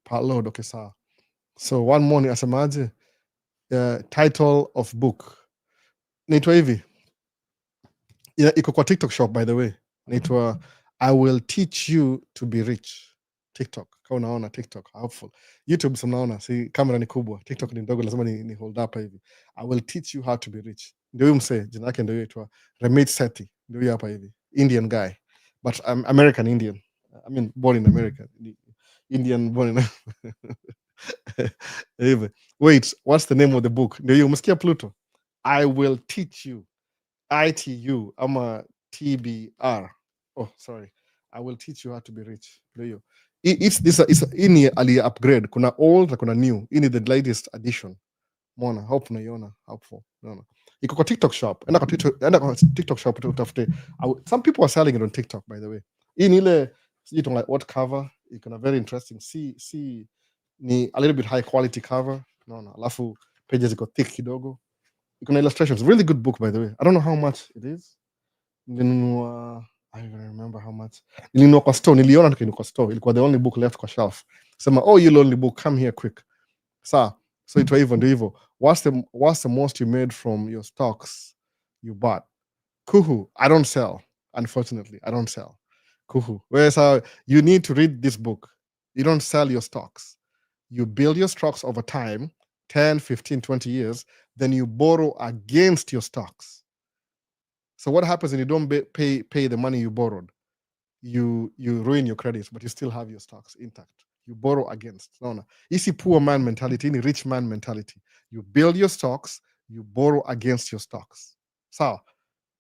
part load. Okay, sawa. So one morning asemaje, title of book. Naitwa hivi. Iko kwa TikTok shop, by the way. Naitwa I will teach you to be rich. TikTok. Kama unaona TikTok, helpful. YouTube mnaona, si kamera ni kubwa. TikTok ni ndogo, lazima ni hold up hivi. I will teach you how to be rich. Ndio huyu msee, jina yake ndio yaitwa Ramit Sethi. Ndio huyu hapa hivi. Indian guy. But I'm American Indian. I mean, born in America. Indian born in hivi. Wait, what's the name of the book? Ndio huyu, msikia Pluto? I will teach you. ITU ama TBR. Oh, sorry. I will teach you how to be rich. Ndio. Ini ali upgrade. Kuna old na kuna new. Ini the latest edition. Mona, hope unaiona, helpful. No. Iko kwa TikTok shop. Enda kwa TikTok shop utafute. Some people are selling it on TikTok, by the way. Ini ile sijui like what cover. Iko na very interesting. See ni a little bit high quality cover. No. Alafu pages iko thick kidogo. Iko na illustrations. Really good book, by the way. I don't know how much it is. I don't even remember how much. Nilinunua kwa store, niliona tukienda kwa store. Ilikuwa the only book left kwa shelf. Sema, oh, you only book, come here quick. So itwa hivyo ndio hivyo. What's the most you made from your stocks you bought? Kuhu. I don't sell. Unfortunately, I don't sell. Kuhu. Whereas you need to read this book. You don't sell your stocks. You build your stocks over time, 10, 15, 20 years, then you borrow against your stocks. So what happens when you don't pay the money you borrowed? You ruin your credits, but you still have your stocks intact. You borrow against. No. Easy poor man mentality, any rich man mentality. You build your stocks, you borrow against your stocks. So,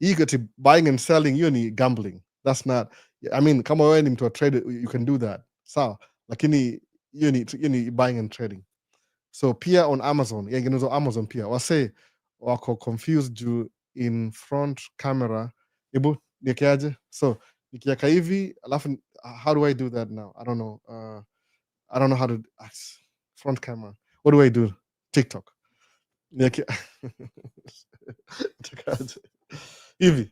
you get to buying and selling, you need gambling. That's not, I mean, come on into a trade, you can do that. So, lakini you need buying and trading. So, pia on Amazon, Amazon pia. Wase wako confused juu in front camera. Ibu, nikiaje? So, nikiaka hivi, alafu, how do I do that now? I don't know. I don't know how to front camera. What do I do? TikTok. Hivi.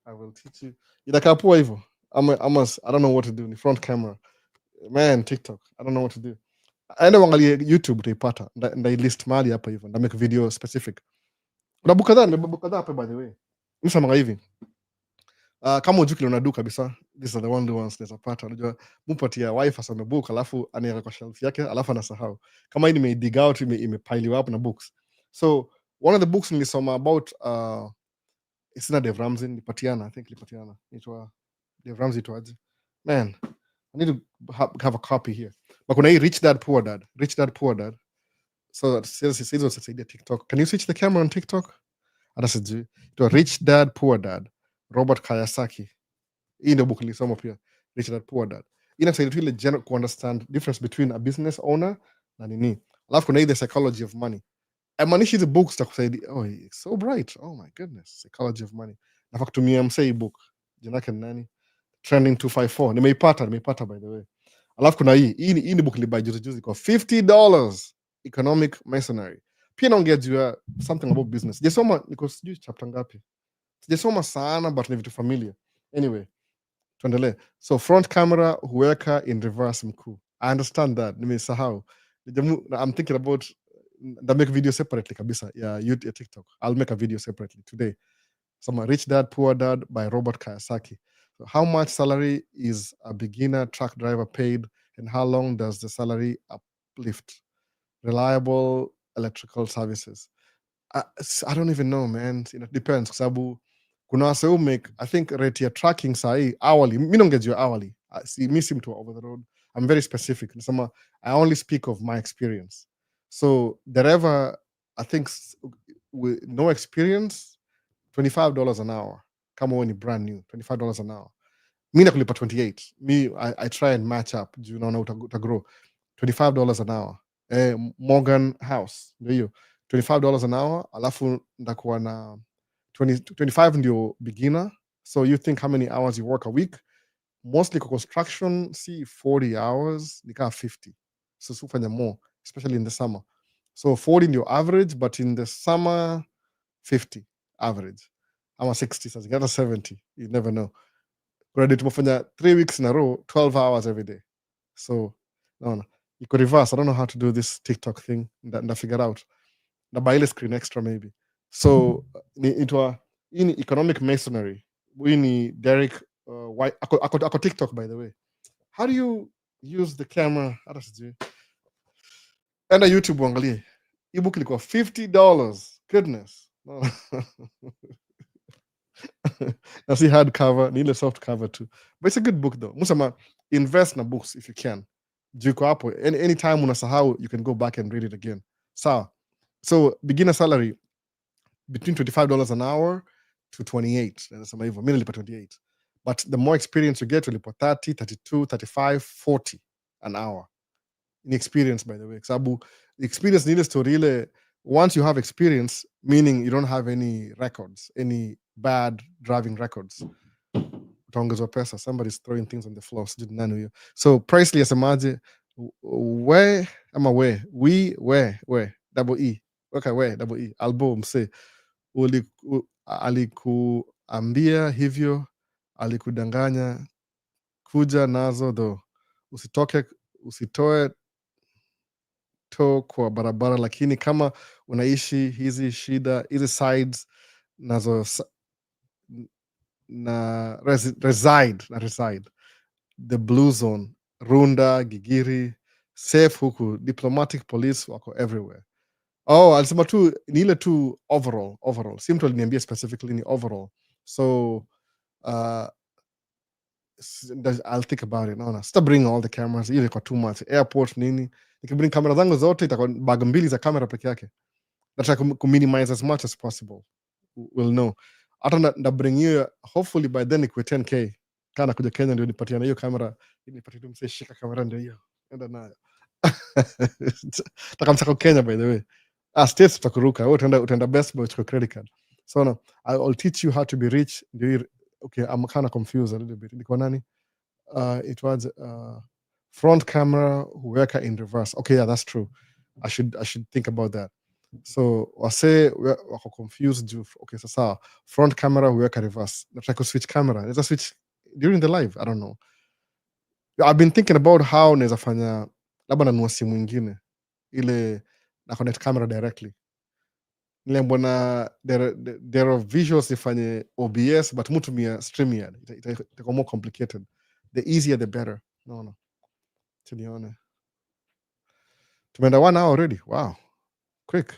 I will teach you. Inakaa poa hivyo. I don't know what to do. Ni front camera. Man, TikTok. I don't know what to do. Aenda uangalie YouTube utaipata. List mahali hapa hivyo. Nda make video specific. Kuna book kadhaa, nimebook kadhaa hapa by the way. Nisamanga hivi. Kama ujui kile unadu kabisa, these are the only ones naweza pata. Unajua mupatia wife asome book alafu aniweka kwa shelf yake alafu anasahau. Kama hii nimedig out imepiliwa up na books. So one of the books nilisoma about it's not Dave Ramsey, nilipatiana, I think nilipatiana. Inaitwa Dave Ramsey itwaje? Man, I need to have a copy here. But kuna hii Rich Dad Poor Dad, Rich Dad Poor Dad. So hizo zitasaidia TikTok. Can you switch the camera on TikTok? Hata sijui. Inaitwa Rich Dad Poor Dad, Robert Kiyosaki. Hii ndio book nilisoma pia, Rich Dad Poor Dad. Inasaidia tu ile general understand difference between a business owner na nini. Alafu kuna hii The Psychology of Money. Maanishi hizi books zitakusaidia. Oh, it's so bright. Oh my goodness. Psychology of Money. Nafaa kutumia msee book. Jina yake ni nani? Trending 254. Nimeipata by the way. Alafu kuna hii ni book nilibuy juzi kwa $50. Economic Masonry. Pia naongea juu ya something about business. Sijasoma, niko sijui chapter ngapi. Sijasoma sana but ni vitu familiar. Anyway, tuendelee. So front camera huweka in reverse mkuu. I understand that. Nimesahau. I'm thinking about I'll make a video separately kabisa ya TikTok. I'll make a video separately today. Some Rich Dad Poor Dad by Robert Kiyosaki. So how much salary is a beginner truck driver paid, and how long does the salary uplift? Reliable electrical services. I don't even know, man. It depends kwa sababu kuna wase who make, I think rate ya tracking sahi hourly. Mimi naongea hourly. Mi si mtu over the road. I'm very specific. Nasema I only speak of my experience. So dereva, I think with no experience, $25 an hour. Kama wewe ni brand new, $25 an hour. Mi nakulipa 28. I try and match up. Juu naona utagrow. $25 an hour. Morgan House ndio hiyo, $25 an hour, alafu ndakuwa na 25 ndio beginner. So you think how many hours you work a week? Mostly kwa construction, see 40 hours, nika 50. So sufanya more, especially in the summer. So 40 ndio average, but in the summer 50 average. Ama 60, sasa hata 70, you never know. Kuna day tumefanya 3 weeks in a row, 12 hours every day. So naona iko reverse. I don't know how to do this TikTok thing. Nda figure out. Na buy ile screen extra maybe. So hii ni Economic Masonry. Huyu ni Derek White. Ako TikTok by the way. How do you use the camera? Hata sijui. Enda YouTube uangalie. Hii book ilikuwa $50. Goodness. No. I see hardcover, ni ile soft cover too. But it's a good book though. Musama, invest na books if you can. Jiko hapo. Anytime unasahau, you can go back and read it again. So beginner salary between $25 an hour to 28. Nasema hivyo. Mimi nilipa 28. But the more experience you get, ulipa 30, 32, 35, 40 an hour. In experience, by the way. Sababu experience ni ile story ile, once you have experience, meaning you don't have any records, any bad driving records, utaongezwa pesa. Somebody's throwing things on the floor. Sijui nani huyo. So Presley asemaje, double E. Okay, double E. Albo mse. Alikuambia hivyo, alikudanganya, kuja nazo though. Usitoe to kwa barabara, lakini kama unaishi hizi shida, hizi sides nazo na reside the blue zone, Runda, Gigiri, safe huku, diplomatic police wako everywhere. Alisema tu ni ile tu overall. Si mtu aliniambia specifically, ni overall. So I'll think about it. Naona sita bring all the cameras, ile kwa too much. Airport nini, nikibring kamera zangu zote itakuwa bag mbili za kamera peke yake. Nataka minimize as much as possible. We'll know. Hata na bring you, hopefully by then ikuwe 10K. Kana kuja Kenya ndio nipatia na hiyo kamera, nipatie tu msee, shika kamera ndio hiyo. Enda nayo. Takamsaka Kenya by the way. States tutakuruka. Utaenda Best Buy uchukue credit card. So no, I'll teach you how to be rich. Okay, I'm kind of confused a little bit. Ilikuwa nani? It was front camera huweka in reverse. Okay, yeah, that's true. I should think about that. So wase wako confused juu. Okay, sasa front camera huweka reverse. Nataka ku switch camera. Let's switch during the live. I don't know. I've been thinking about how naweza fanya, labda nanunua simu nyingine ile na connect camera directly. niliambiwa na there are visuals ifanye OBS but mutumia StreamYard itakuwa more complicated. The easier the better. No. Tulione. Tumeenda 1 hour already. Wow. Quick.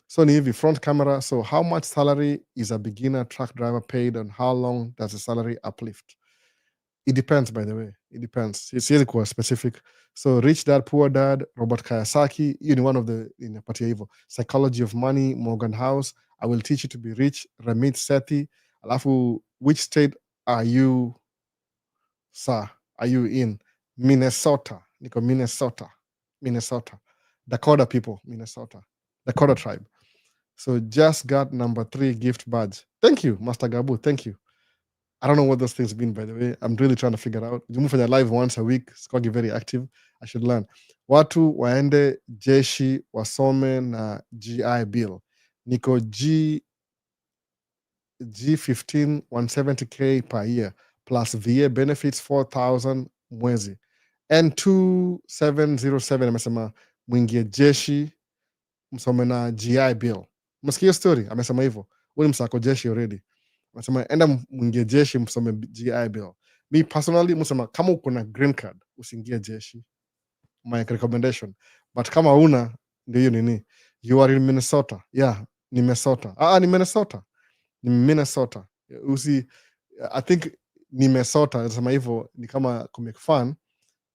So ni hivi, front camera. So how much salary is a beginner truck driver paid and how long does the salary uplift? It depends, by the way. It depends. Siwezi kuwa specific. So Rich Dad, Poor Dad, Robert Kiyosaki, hiyo ni one of the inapatia hivyo. Psychology of Money, Morgan House, I Will Teach You to Be Rich, Ramit Sethi. Alafu, which state are you, sir? Are you in? Minnesota. Niko Minnesota. Dakota people, Minnesota. Dakota tribe. So just got number 3 gift badge. Thank you, Master Gabu. Thank you. I don't know what those things mean, by the way. I'm really trying to figure out. Jumufanya live once a week. Sikogi very active. I should learn. Watu waende jeshi wasome na GI Bill. Niko G15 170K per year plus VA benefits 4,000 mwezi. N2707 amesema mwingie jeshi msome na GI Bill. Msikia story? Amesema hivyo. Huyu msako jeshi already. Amesema enda mwingie jeshi msome GI Bill. Me personally msema kama uko na green card usiingie jeshi. My recommendation. But kama una ndio hiyo nini? You are in Minnesota. Yeah, ni Minnesota. Ni Minnesota. Ni Minnesota. I think ni Minnesota. Nasema hivyo ni kama kumake fun.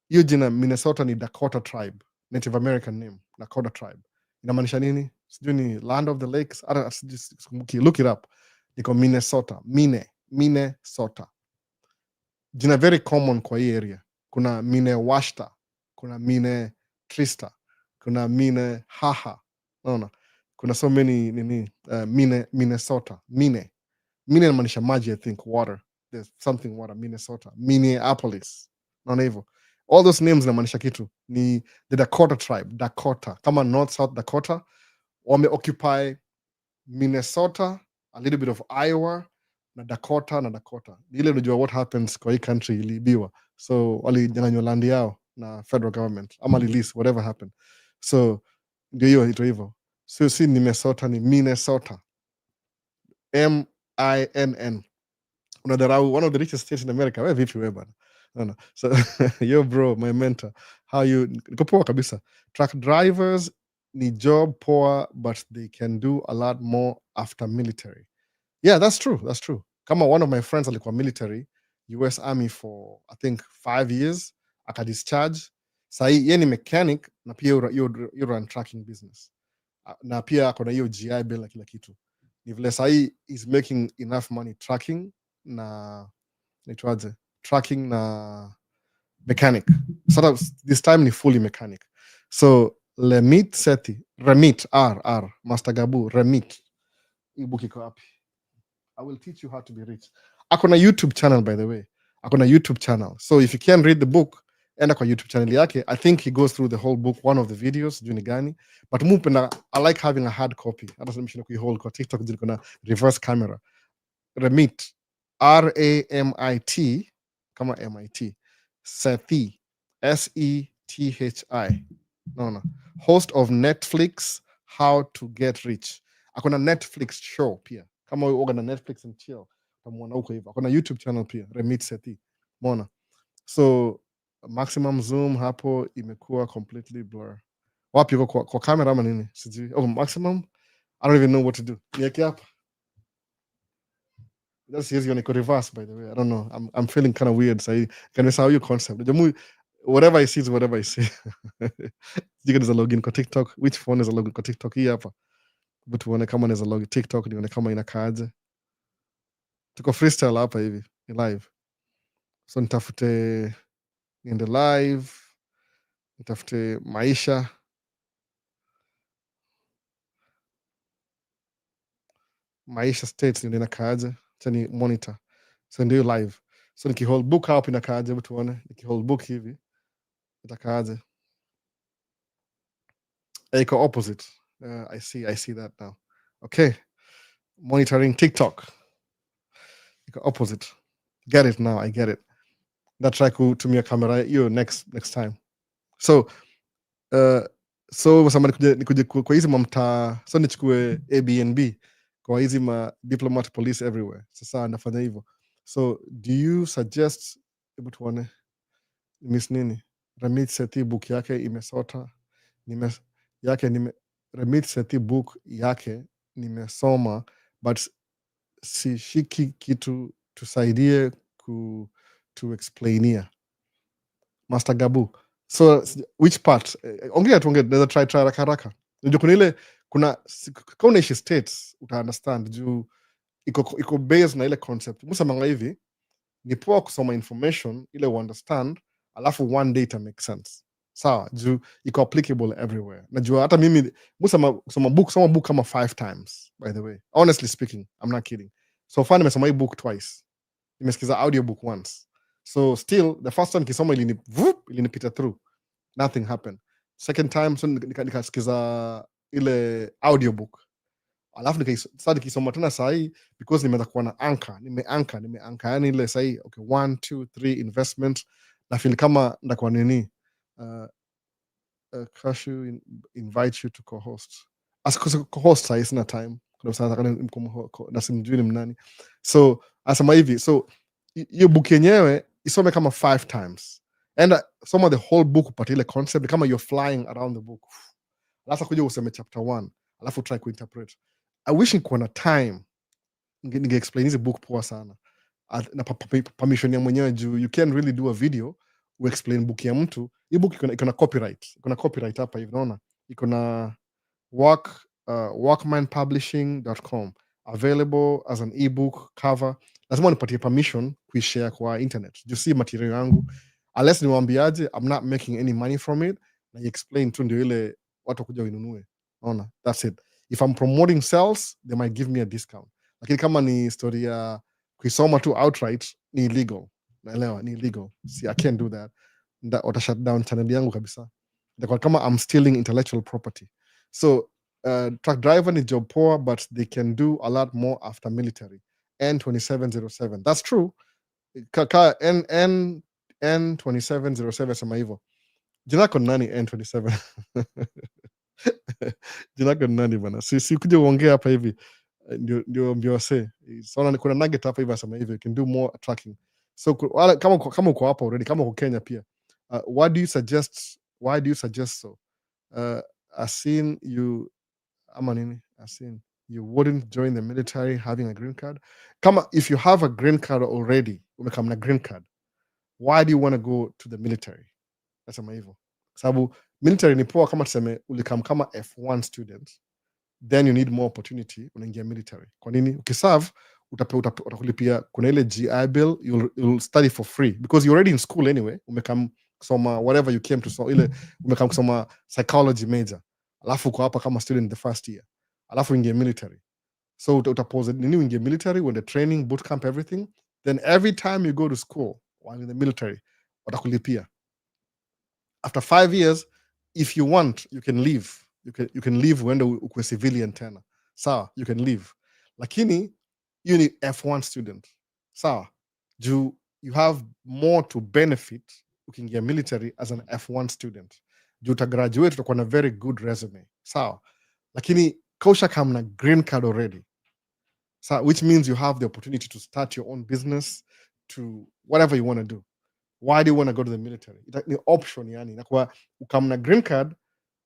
Hiyo jina Minnesota ni Dakota tribe. Native American name. Dakota tribe. Inamaanisha nini? Sijui ni Land of the Lakes. Look it up. Niko Minnesota. Minnesota. Jina very common kwa hii area. Kuna Minewashta, kuna Minetrista, kuna Minehaha. Naona. Kuna so many Minnesota. Mine inamaanisha maji, I think, water. There's something water, Minnesota. Minneapolis. Naona hivyo. All those names inamaanisha kitu. Ni the Dakota tribe, Dakota. Kama North South Dakota, wame occupy Minnesota, a little bit of Iowa, na Dakota. Ile unajua what happens kwa hii country iliibiwa. So walinyang'anywa land yao na federal government ama release whatever happened. So ndio hiyo ito hivyo. So si ni Minnesota, ni Minnesota. MINN. Unadharau one of the richest states in America. Wewe vipi wewe bana? No. So yo bro, my mentor. How you niko poa kabisa. Truck drivers ni job poor but they can do a lot more after military. Yeah, that's true. Kama one of my friends alikuwa military, US Army for I think 5 years, akadischarge. Sahi yeye ni mechanic na pia you run trucking business. Na pia akona hiyo GI Bill na kila kitu. Ni vile sahi is making enough money trucking na mechanic. Sort of this time ni fully mechanic. So Ramit Sethi, R Master Gabu, Ramit. Ebook iko wapi? I will teach you how to be rich. Akona YouTube channel, by the way. Akona YouTube channel. So if you can't read the book, enda kwa YouTube channel yake. I think he goes through the whole book, one of the videos, juni gani. But I like having a hard copy. Hata sema kuihold kwa TikTok jini kuna reverse camera. Ramit, RAMIT, kama MIT. Sethi, SETHI. No. Host of Netflix, How to Get Rich. Akona Netflix show pia. Kama uoga na Netflix and chill. Tamuona huko hivyo. Akona YouTube channel pia, Ramit Sethi. Mona. So maximum zoom hapo imekuwa completely blur. Wapi yuko kwa camera ama nini? Sijui. Oh, maximum? I don't even know what to do. Nieke hapa. That's easy on reverse, by the way. I don't know. I'm feeling kind of weird. So can we your concept? Whatever I see is whatever I see. You can login kwa TikTok. Which phone is a login kwa TikTok? Hii hapa. But tuone kama naweza login TikTok, nione kama inakaaje. Tuko freestyle hapa hivi, ni live. So nitafute niende live. Nitafute Maisha. Maisha states ndio inakaaje. Tani monitor. So ndio live. So nikihold book hapo inakaaje, hebu tuone. Nikihold book hivi itakaaje. Iko opposite. I see that now. Okay. Monitoring TikTok. Iko opposite. Get it now. I get it. That's like to me a camera you next time. So So wasema nikuje kwa hizi mamtaa, so nichukue Airbnb kwa hizi ma diplomat police everywhere. Sasa nafanya hivyo. So do you suggest, hebu tuone Miss nini, Ramit Sethi book yake imesota, nime yake nime Ramit Sethi book yake nimesoma, but sishiki kitu tusaidie to explainia Master Gabu. So which part? Ongea tuongea, naweza try haraka haraka. Unajua kuna ile kuna kama unaishi states uta understand juu iko based na ile concept. Musamanga hivi ni poa kusoma information ile understand, alafu one day ita make sense. Sawa, juu iko applicable everywhere. Najua hata mimi soma book kama 5 times by the way. Honestly speaking, I'm not kidding. So far nimesoma hii book twice. Nimesikiza audiobook once. So still the first time kisoma ilinipita through. Nothing happened. Second time so nikasikiza ile audiobook. Alafu nikisoma tena sahi because nimeanza kuwa na nimeanka yani ile sahi okay 1 2 3 investment na feel kama ndakuwa nini Kashu invite you to co-host as co-host sahi sina time kuna sana na simjui ni mnani, so asema hivi, so hiyo book yenyewe isome kama 5 times and soma the whole book upate ile concept kama you're flying around the book, alafu kuja useme chapter 1 alafu try kuinterpret. I wish nikuwa na time ninge explain hizi book poa sana na permission ya mwenyewe juu you can really do a video u explain book ya mtu. Hii book iko na copyright hapa hivi naona iko na walkmanpublishing.com available as an ebook cover. Lazima nipatie permission kuishare kwa internet juu si material yangu, unless niwaambiaje I'm not making any money from it, na explain tu ndio ile watu kuja winunue. Naona that's it. If I'm promoting sales, they might give me a discount. Lakini kama ni story ya kuisoma tu outright ni illegal. Naelewa ni illegal. See, I can't do that. Wata shut down channel yangu kabisa. Itakuwa kama I'm stealing intellectual property. So truck driver ni job poor, but they can do a lot more after military. N2707. That's true. N2707 sema hivyo. Jina lako nani N27? Jina lako nani bana? Si kuja uongea hapa hivi. Ndio wase. So kuna nugget hapa hivi asema hivi, you can do more tracking. So kama uko hapa already, kama uko Kenya pia. Why do you suggest so? Asin you ama nini? Asin you wouldn't join the military having a green card? Kama if you have a green card already, umekam na green card, why do you want to go to the military? Nasema hivyo. Sababu military ni poa kama tuseme ulikam kama F1 student, then you need more opportunity unaingia military. Kwa nini? Ukiserve utakulipia kuna ile GI bill, you'll study for free because you're already in school anyway. Umekam kusoma whatever you came to, so ile umekam kusoma psychology major, alafu uko hapa kama student the first year, alafu ingia military. So utapose nini uingie military, when the training boot camp everything, then every time you go to school while in the military watakulipia. After 5 years, if you want, you can leave. You can leave uende ukwe civilian tena. Sawa, you can leave. Lakini you need F1 student. Sawa, you have more to benefit ukiingia military as an F1 student. Juu utagraduate utakuwa na very good resume. Sawa. Lakini kausha kama na green card already. Sawa, which means you have the opportunity to start your own business, to whatever you want to do. Why do you want to go to the military? Ni option yani. Inakuwa ukam na green card,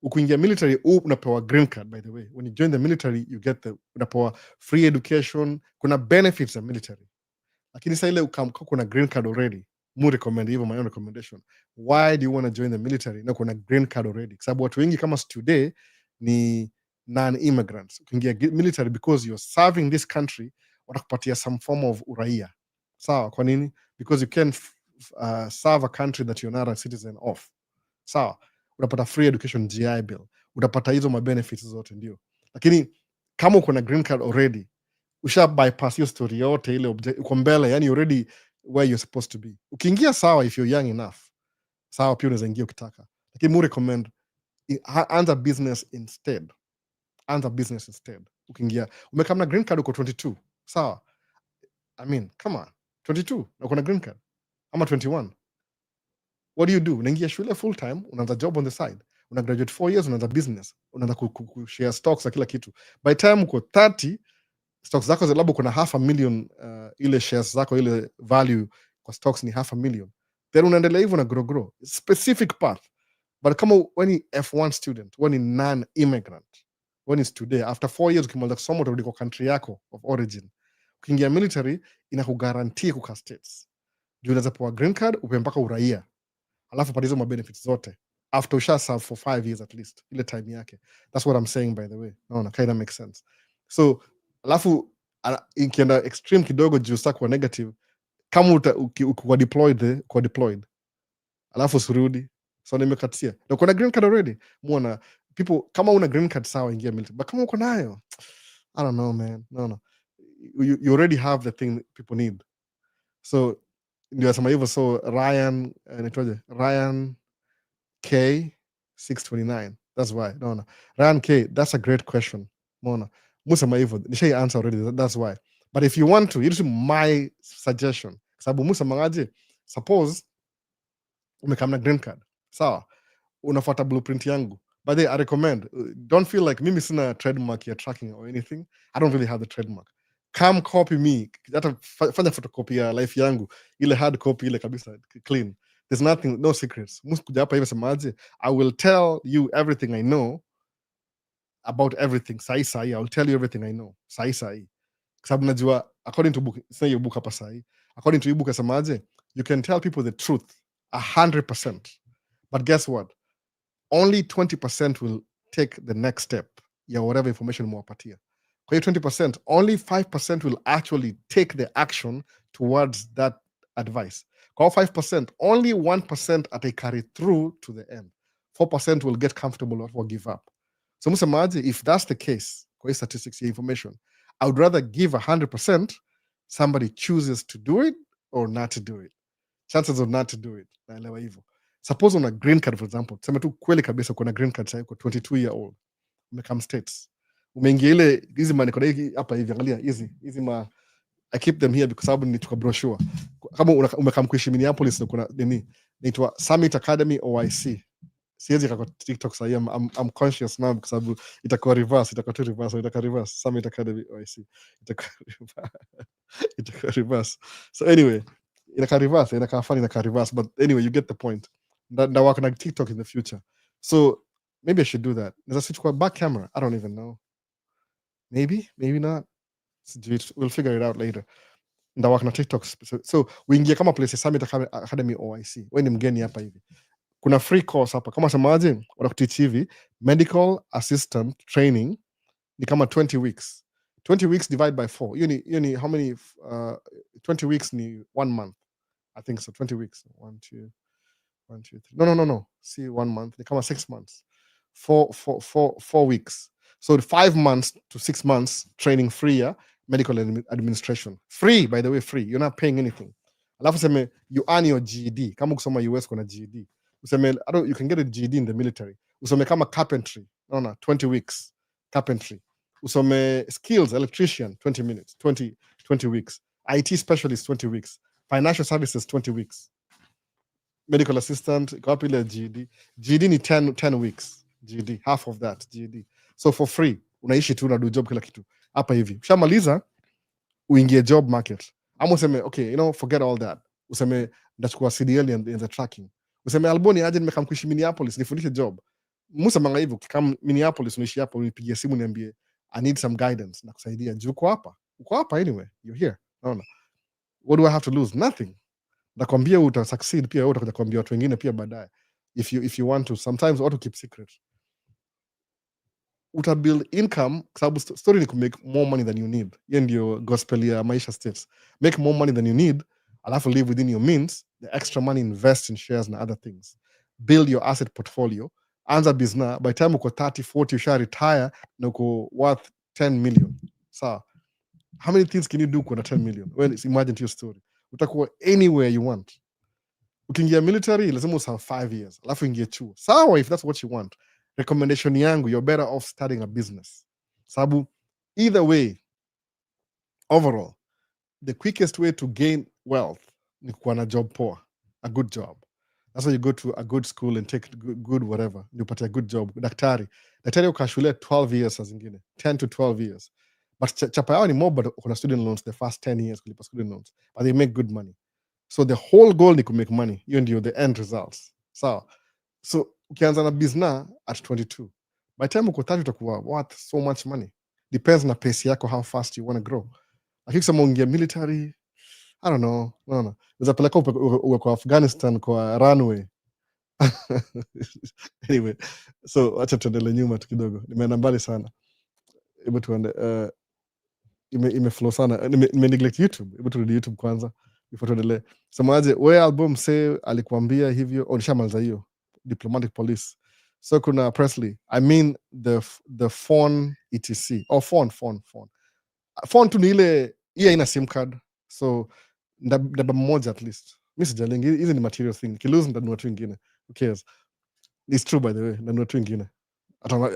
ukiingia military unapewa green card by the way. When you join the military you get unapewa free education, kuna benefits ya military. Lakini sasa ile kuna green card already, mu recommend hivyo, my own recommendation. Why do you want to join the military na kuna green card already? Sababu watu wengi kama today ni non-immigrants. Ukiingia military because you're serving this country, watakupatia some form of uraia. Sawa, kwa nini? Because you can serve a country that you're not a citizen of. Sawa, utapata free education, GI bill, utapata hizo ma benefits zote ndio. Lakini kama uko na green card already, usha bypass hiyo story yote ile, uko mbele, yani already where you're supposed to be. Ukiingia sawa, if you're young enough, sawa pia unaweza ingia ukitaka. Lakini mu recommend anza business instead. Ukiingia umekam na green card uko 22, sawa, I mean come on, 22 na uko na green card ama 21, what do? Unaingia shule full time, unaanza job on the side, una graduate 4 years, unaanza business, unaanza share stocks na kila kitu. By time uko 30, stocks zako labda kuna $500,000, ile shares zako ile value kwa stocks ni $500,000, then unaendelea hivyo na grow specific path. But kama when ni F1 student, when ni non-immigrant, when is today after 4 years ukimaliza kusoma utarudi kwa country yako of origin, ukiingia military inakugarantii kukaa States, juu unaweza pewa green card upe mpaka uraia, alafu pata hizo benefits zote after usha serve for 5 years at least, ile time yake. That's what I'm saying, by the way. Naona kind of makes sense. So alafu ikienda extreme kidogo juu sasa kwa negative, kama uko deployed alafu surudi, so nimekatia na kuna green card already. Muona people kama una green card sawa, ingia military, but kama uko nayo, I don't know, man. No, you already have the thing people need. So ndio nasema hivyo. So Ryan Ryan K 629, that's why. No, Ryan K, that's a great question. Mona musema hivyo nishai answer already, that's why. But if you want to, it is my suggestion, sababu musema ngaje, suppose umekamna green card, sawa, unafuata blueprint yangu. But I recommend, don't feel like mimi sina trademark ya tracking or anything. I don't really have the trademark. Come copy me, hata fanya photocopy ya life yangu, ile hard copy ile kabisa clean. There's nothing, no secrets. Musikuja hapa hivi semaje, I will tell you everything I know about everything. Sai I will tell you everything I know. Sai sababu najua according to book, say your book hapa sai, according to your book semaje, you can tell people the truth 100%, but guess what, only 20% will take the next step ya whatever information mwapatia. Kwa hiyo 20%, only 5% will actually take the action towards that advice. Kwa 5%, only 1% at a carry through to the end. 4% will get comfortable or give up. So musemaji, if that's the case, kwa hiyo statistics ya information, I would rather give 100%, somebody chooses to do it or not to do it. Chances of not to do it, naelewa hivyo. Suppose on a green card, for example, tuseme tu kweli kabisa kuna green card sasa, uko 22 year old, umekam States, umeingia ile hizi maniko hapa hivi, angalia hizi ma, I keep them here because sababu nituka brochure. Kama umekam kuishi Minneapolis na kuna nini inaitwa Summit Academy OIC. Siwezi kwa TikTok sasa, I'm conscious now because sababu itakuwa reverse Summit Academy OIC itakuwa reverse. So anyway, inakaa reverse, inakaa funny, inakaa reverse, but anyway, you get the point. That work on TikTok in the future. So maybe I should do that. There's a switch called back camera. I don't even know. Maybe not. We'll figure it out later. That work on TikTok. So we ingia kama place Summit Academy OIC. Wewe ni mgeni hapa hivi, kuna free course hapa, kama semaje, wanakuteach hivi medical assistant training ni kama 20 weeks. 20 weeks divide by 4. You ni how many 20 weeks ni 1 month. I think so. 20 weeks. 1 2 3. No. See, 1 month. They come 6 months. 4 weeks. So 5 months to 6 months training free, yeah? Medical administration. Free, by the way, free. You're not paying anything. Alafu seme you earn your GED. Kama kusoma US kuna GED. Useme, you can get a GED in the military. Usome kama carpentry. No, 20 weeks. Carpentry. Usome skills, electrician, 20 minutes. 20 weeks. IT specialist, 20 weeks. Financial services, 20 weeks. Medical assistant, copy the GED. GED ni 10 weeks. GED, half of that GED. So for free, unaishi tu na do job kila kitu. Hapa hivi. Ushamaliza, uingie job market. Ama useme, okay, forget all that. Useme, ndachukua CDL in the tracking. Useme, Alboni aje nimekam kuishi Minneapolis, nifundishe job. Musa manga hivyo, kikam Minneapolis, unaishi hapa, unipigie simu niambie, I need some guidance na kusaidia. Juu uko hapa anyway, you're here. Naona. What do I have to lose? Nothing. Nakwambia uta succeed pia, utakuja kuambia watu wengine pia baadaye. If you want to, sometimes auto keep secret. Uta build income, sababu story ni make more money than you need. Hiyo ndio gospel ya Maisha States. Make more money than you need, alafu live within your means, the extra money invest in shares and other things. Build your asset portfolio. Anza business, by time uko 30, 40, usha retire na uko worth 10 million. Sawa. How many things can you do kwa 10 million? Well, imagine your story. Utakuwa anywhere you want. Ukiingia military lazima usa 5 years, alafu ingie chuo. Sawa, if that's what you want. Recommendation yangu, you're better off starting a business. Sababu either way, overall, the quickest way to gain wealth ni kuwa na job poa, a good job. That's why you go to a good school and take good whatever, you upate a good job. Daktari ukaa shule 12 years saa zingine 10 to 12 years, but chapa yao ni more, but kuna student loans the first 10 years kulipa student loans, but they make good money. So the whole goal ni ku make money, hiyo ndio the end results. Sawa. So ukianza na business at 22, by time uko 30 utakuwa worth so much money. Depends na pace yako, how fast you want to grow. Lakini kama ungia military, I don't know, no. Unaweza peleka uwe kwa Afghanistan kwa runway. Anyway, so acha tuendele nyuma tu kidogo, nimeenda mbali sana. Hebu tuende imeflow sana, neglect YouTube. Hebu turudi YouTube kwanza before tuendelee. Semaje, we album say alikuambia hivyo, nishamaliza hiyo Diplomatic Police. So kuna Presley, I mean the phone etc. Phone tu ni ile ina sim card, so ndaba mmoja at least. Mi sijalengi, hizi ni material thing. Kilose ndanunua tu ingine, who cares? It's true, by the way, ndanunua tu ingine.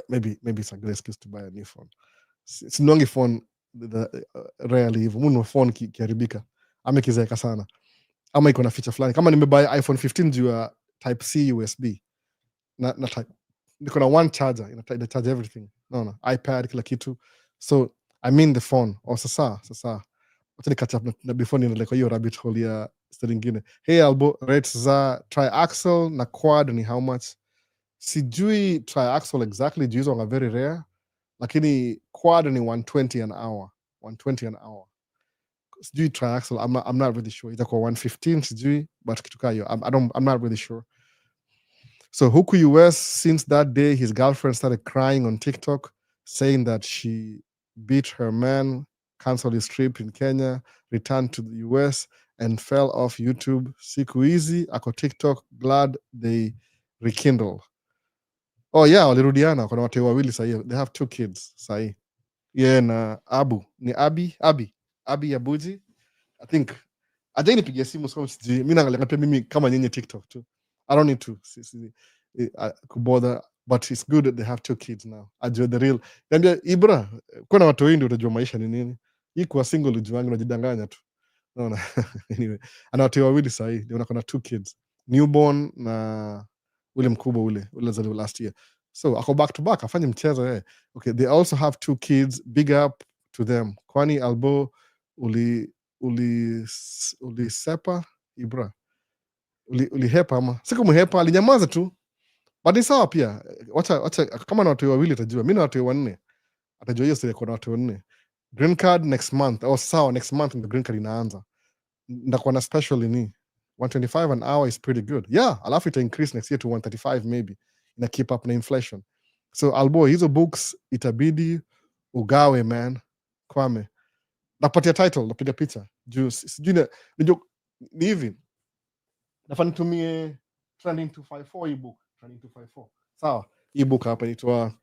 Maybe it's a great excuse to buy a new phone. Sinongi phone rarely hivyo, mununua phone kiharibika ama kizeeka sana ama iko na feature fulani. Kama nimebuy iPhone 15 juu ya type C USB na niko na one charger ina charge everything, no iPad kila kitu. So I mean the phone. Sasa wacha catch up na before niendelee kwa hiyo rabbit hole ya story nyingine. Hey Albo, rates za triaxle na quad ni how much? Sijui triaxle exactly, juu hizo are very rare, lakini quad ni 120 an hour. Sijui triaxle, I'm not really sure. Itakuwa 115 sijui, but kitu kaa hiyo. I'm not really sure. So huku US, since that day his girlfriend started crying on TikTok saying that she beat her man, canceled his trip in Kenya, returned to the US and fell off YouTube. Siku hizi ako TikTok, glad they rekindle. Oh yeah, walirudiana, kuna watu wawili sahi. They have 2 kids sahi. Yeah, na ni Abi Abuji, I think. Ajai nipigia simu, so sijui. Mimi naangalia pia mimi kama nyinyi TikTok tu. I don't need to kubother, but it's good that they have 2 kids now. Ajue the real. Niambia Ibra, kuna watu wengi utajua maisha ni nini. Hii kwa single ujuangi unajidanganya tu. Naona. Anyway, ana watu wawili sahi, ndio kuna 2 kids. Newborn na ule mkubwa ule zaliwa last year. So ako back to back, afanye mchezo. Okay, they also have 2 kids. Big up to them. Kwani Albo ulisepa Ibra, ulihepa ama sikumhepa, alinyamaza tu, but ni sawa pia. Wacha kama na watu wawili atajua. Mimi na watu 4 atajua hiyo story. Kuna watu 4 green card next month. Sawa, next month the green card inaanza. Ndakuwa na special ni 125 an hour is pretty good. Yeah, alafu ita increase next year to 135 maybe, ina keep up na inflation. So Albo, hizo books itabidi ugawe man. Kwame, napatia title, napiga picha juu sijui ni hivi, nafaa nitumie Trending 254 ebook. Trending 254 sawa. Ebook hapa inaitwa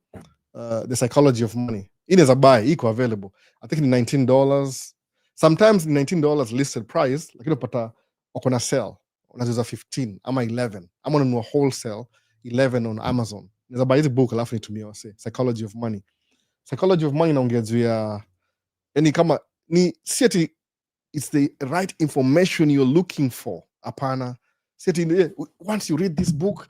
The Psychology of Money. Inaweza buy, iko available. I think ni $19. Sometimes ni $19 listed price, lakini unapata wako na sale, unaweza 15 ama 11 ama unanunua wholesale 11 on Amazon. Unaweza buy hizi book alafu nitumie wase. Psychology of Money. Psychology of Money inaongea juu ya yani kama ni sieti it's the right information you're looking for. Apana. Sieti once you read this book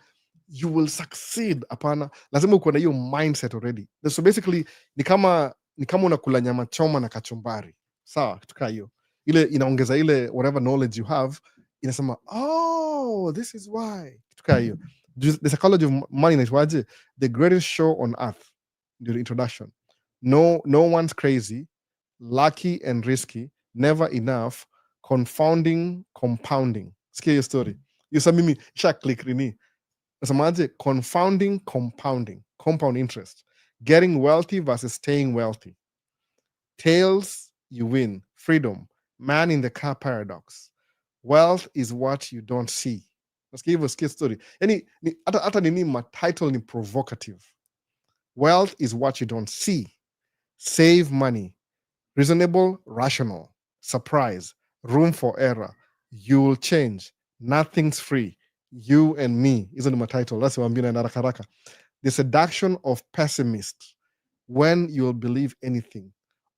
you will succeed. Apana. Lazima uko na hiyo mindset already. So basically ni kama unakula nyama choma na kachumbari. Sawa, kitu kaa hiyo. Ile inaongeza ile whatever knowledge you have, inasema this is why. Kitu kaa hiyo. The Psychology of Money inaitwaje? The greatest show on earth. The introduction. No one's crazy, lucky and risky, never enough, confounding, compounding. Sikia hiyo story. Yusa mimi sha click rini. Nasemaje? Confounding, compounding. Compound interest. Getting wealthy versus staying wealthy. Tails, you win. Freedom. Man in the car paradox. Wealth is what you don't see. Nasikia hivyo, sikia story. Yani hata nini title ni provocative. Wealth is what you don't see. Save money. Reasonable, rational. Surprise. Room for error. You will change. Nothing's free. You and me. Hizo ni title. That's what I'm being haraka. The seduction of pessimists. When you'll believe anything.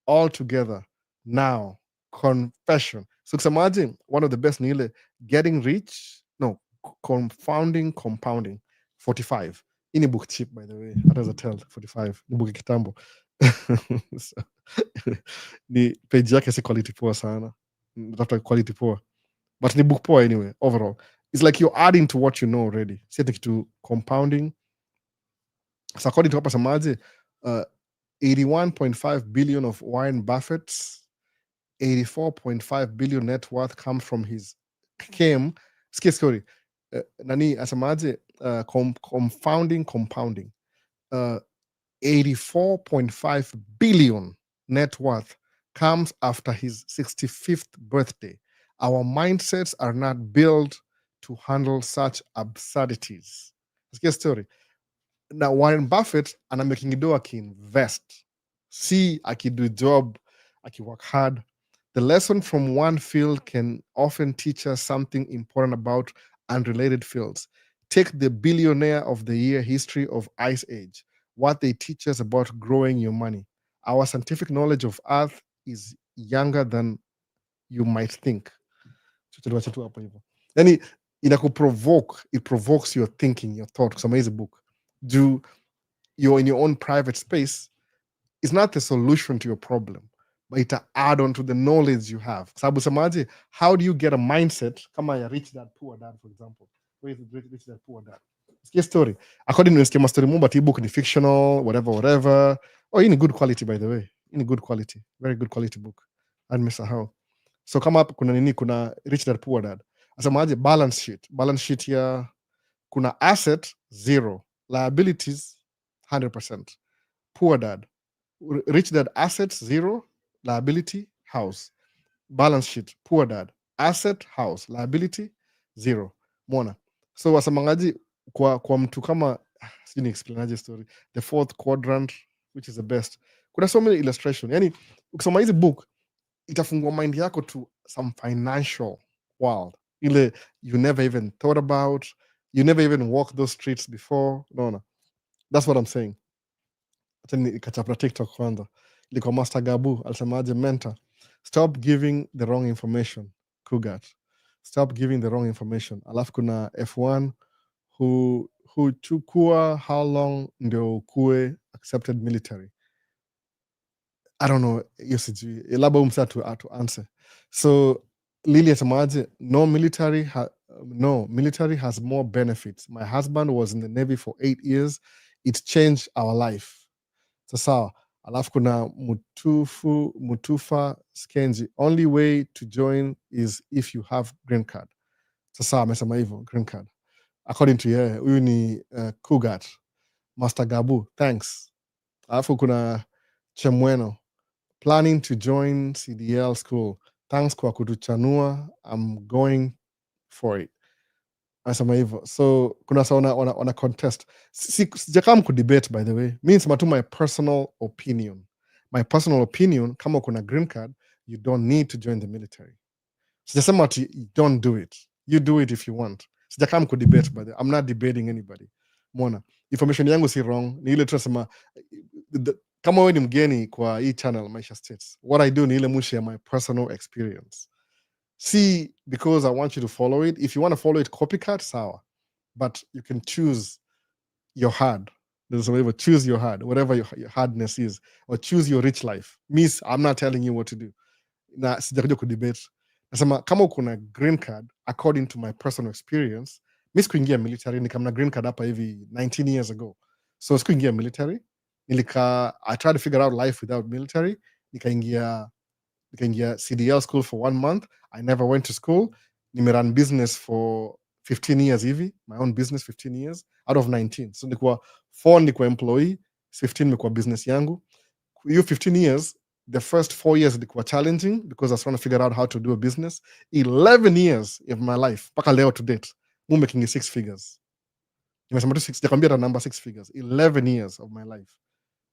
All together. Now. Confession. So imagine one of the best ni ile getting rich. No, Confounding Compounding 45. Hii ni book cheap by the way, hata za tell 45 ni book ya kitambo. So, ni page yake si quality poa sana, natafuta quality poa, but ni book poa anyway. Overall it's like you're adding to what you know already, si ati kitu compounding. So according to hapa samaje, 81.5 billion of Warren Buffett's 84.5 billion net worth comes from his sikia story, nani asemaje, compounding 84.5 billion net worth comes after his 65th birthday. Our mindsets are not built to handle such absurdities. Sikia story. Now Warren Buffett ana making do akiinvest, si akido job, akiwork hard. The lesson from one field can often teach us something important about unrelated fields. Take the billionaire of the year history of Ice Age, what they teach us about growing your money. Our scientific knowledge of Earth is younger than you might think. Tuliwacha tu hapo hivyo. Yani it provokes your thinking, your thought. Kusoma hizi book, do you're in your own private space, is not the solution to your problem, but it add on to the knowledge you have. Sabu samaje, how do you get a mindset kama ya rich dad poor dad, for example? Where is the rich dad poor dad? Sikia story. According to Skema story mo, but hii book ni fictional, whatever. Oh, in good quality by the way. In good quality. Very good quality book. And Mesahau. So kama hapa kuna nini, kuna rich dad poor dad. Asamaje, balance sheet. Balance sheet ya kuna asset 0, liabilities 100%. Poor dad. Rich dad, assets 0, liability house. Balance sheet, poor dad, asset house, liability 0. Mona. So wasamangaji kwa mtu kama sijui explainaje story, the fourth quadrant, which is the best. Kuna so many illustration. Yani ukisoma hizi book itafungua mind yako to some financial world ile you never even thought about, you never even walked those streets before. No. That's what I'm saying. Ikachapra TikTok kwanza, liko Master Gabu alisemaje, mentor, stop giving the wrong information. Kugat, stop giving the wrong information. Alafu kuna F1 who chukua how long ndio ukue accepted military. I don't know, hiyo sijui, labda umsa to answer. So Lily asemaje, no, military has more benefits. My husband was in the Navy for 8 years. It changed our life. Sawa. Alafu kuna Mutufa Skenji, only way to join is if you have green card. Sawa, amesema hivyo, green card. According to yeye, huyu ni Kugat. Master Gabu, thanks. Alafu kuna Chemweno, planning to join CDL school. Thanks kwa kutuchanua, I'm going for it. Anasema hivyo. So kuna sa wana contest. Sijakam kudebate by the way. Means matu my personal opinion. My personal opinion, kama kuna green card, you don't need to join the military. Sijasema ati don't do it. You do it if you want. Sijakam kudebate by the way. I'm not debating anybody. Mona. Information yangu si wrong. Ni ile tunasema kama wewe ni mgeni kwa hii channel Maisha States, what I do ni ile mushi ya my personal experience. See, because I want you to follow it. If you want to follow it, copycat, sawa. But you can choose your hard. There's a way of choose your hard, whatever your hardness is, or choose your rich life. Miss, I'm not telling you what to do. Na sijakuja kudebate. Nasema kama uko na green card, according to my personal experience, miss kuingia military, nikamna green card hapa hivi 19 years ago. So sikuingia military. I tried to figure out life without military. Nikaingia CDL school for 1 month. I never went to school. Nimeran business for 15 years hivi, my own business 15 years out of 19. So nilikuwa 4 nilikuwa employee, 15 nilikuwa business yangu. You 15 years, the first 4 years nilikuwa challenging because I was trying to figure out how to do a business. 11 years of my life, paka leo to date, I'm making 6 figures. Nimesema tu 6, nakwambia the number 6 figures. 11 years of my life.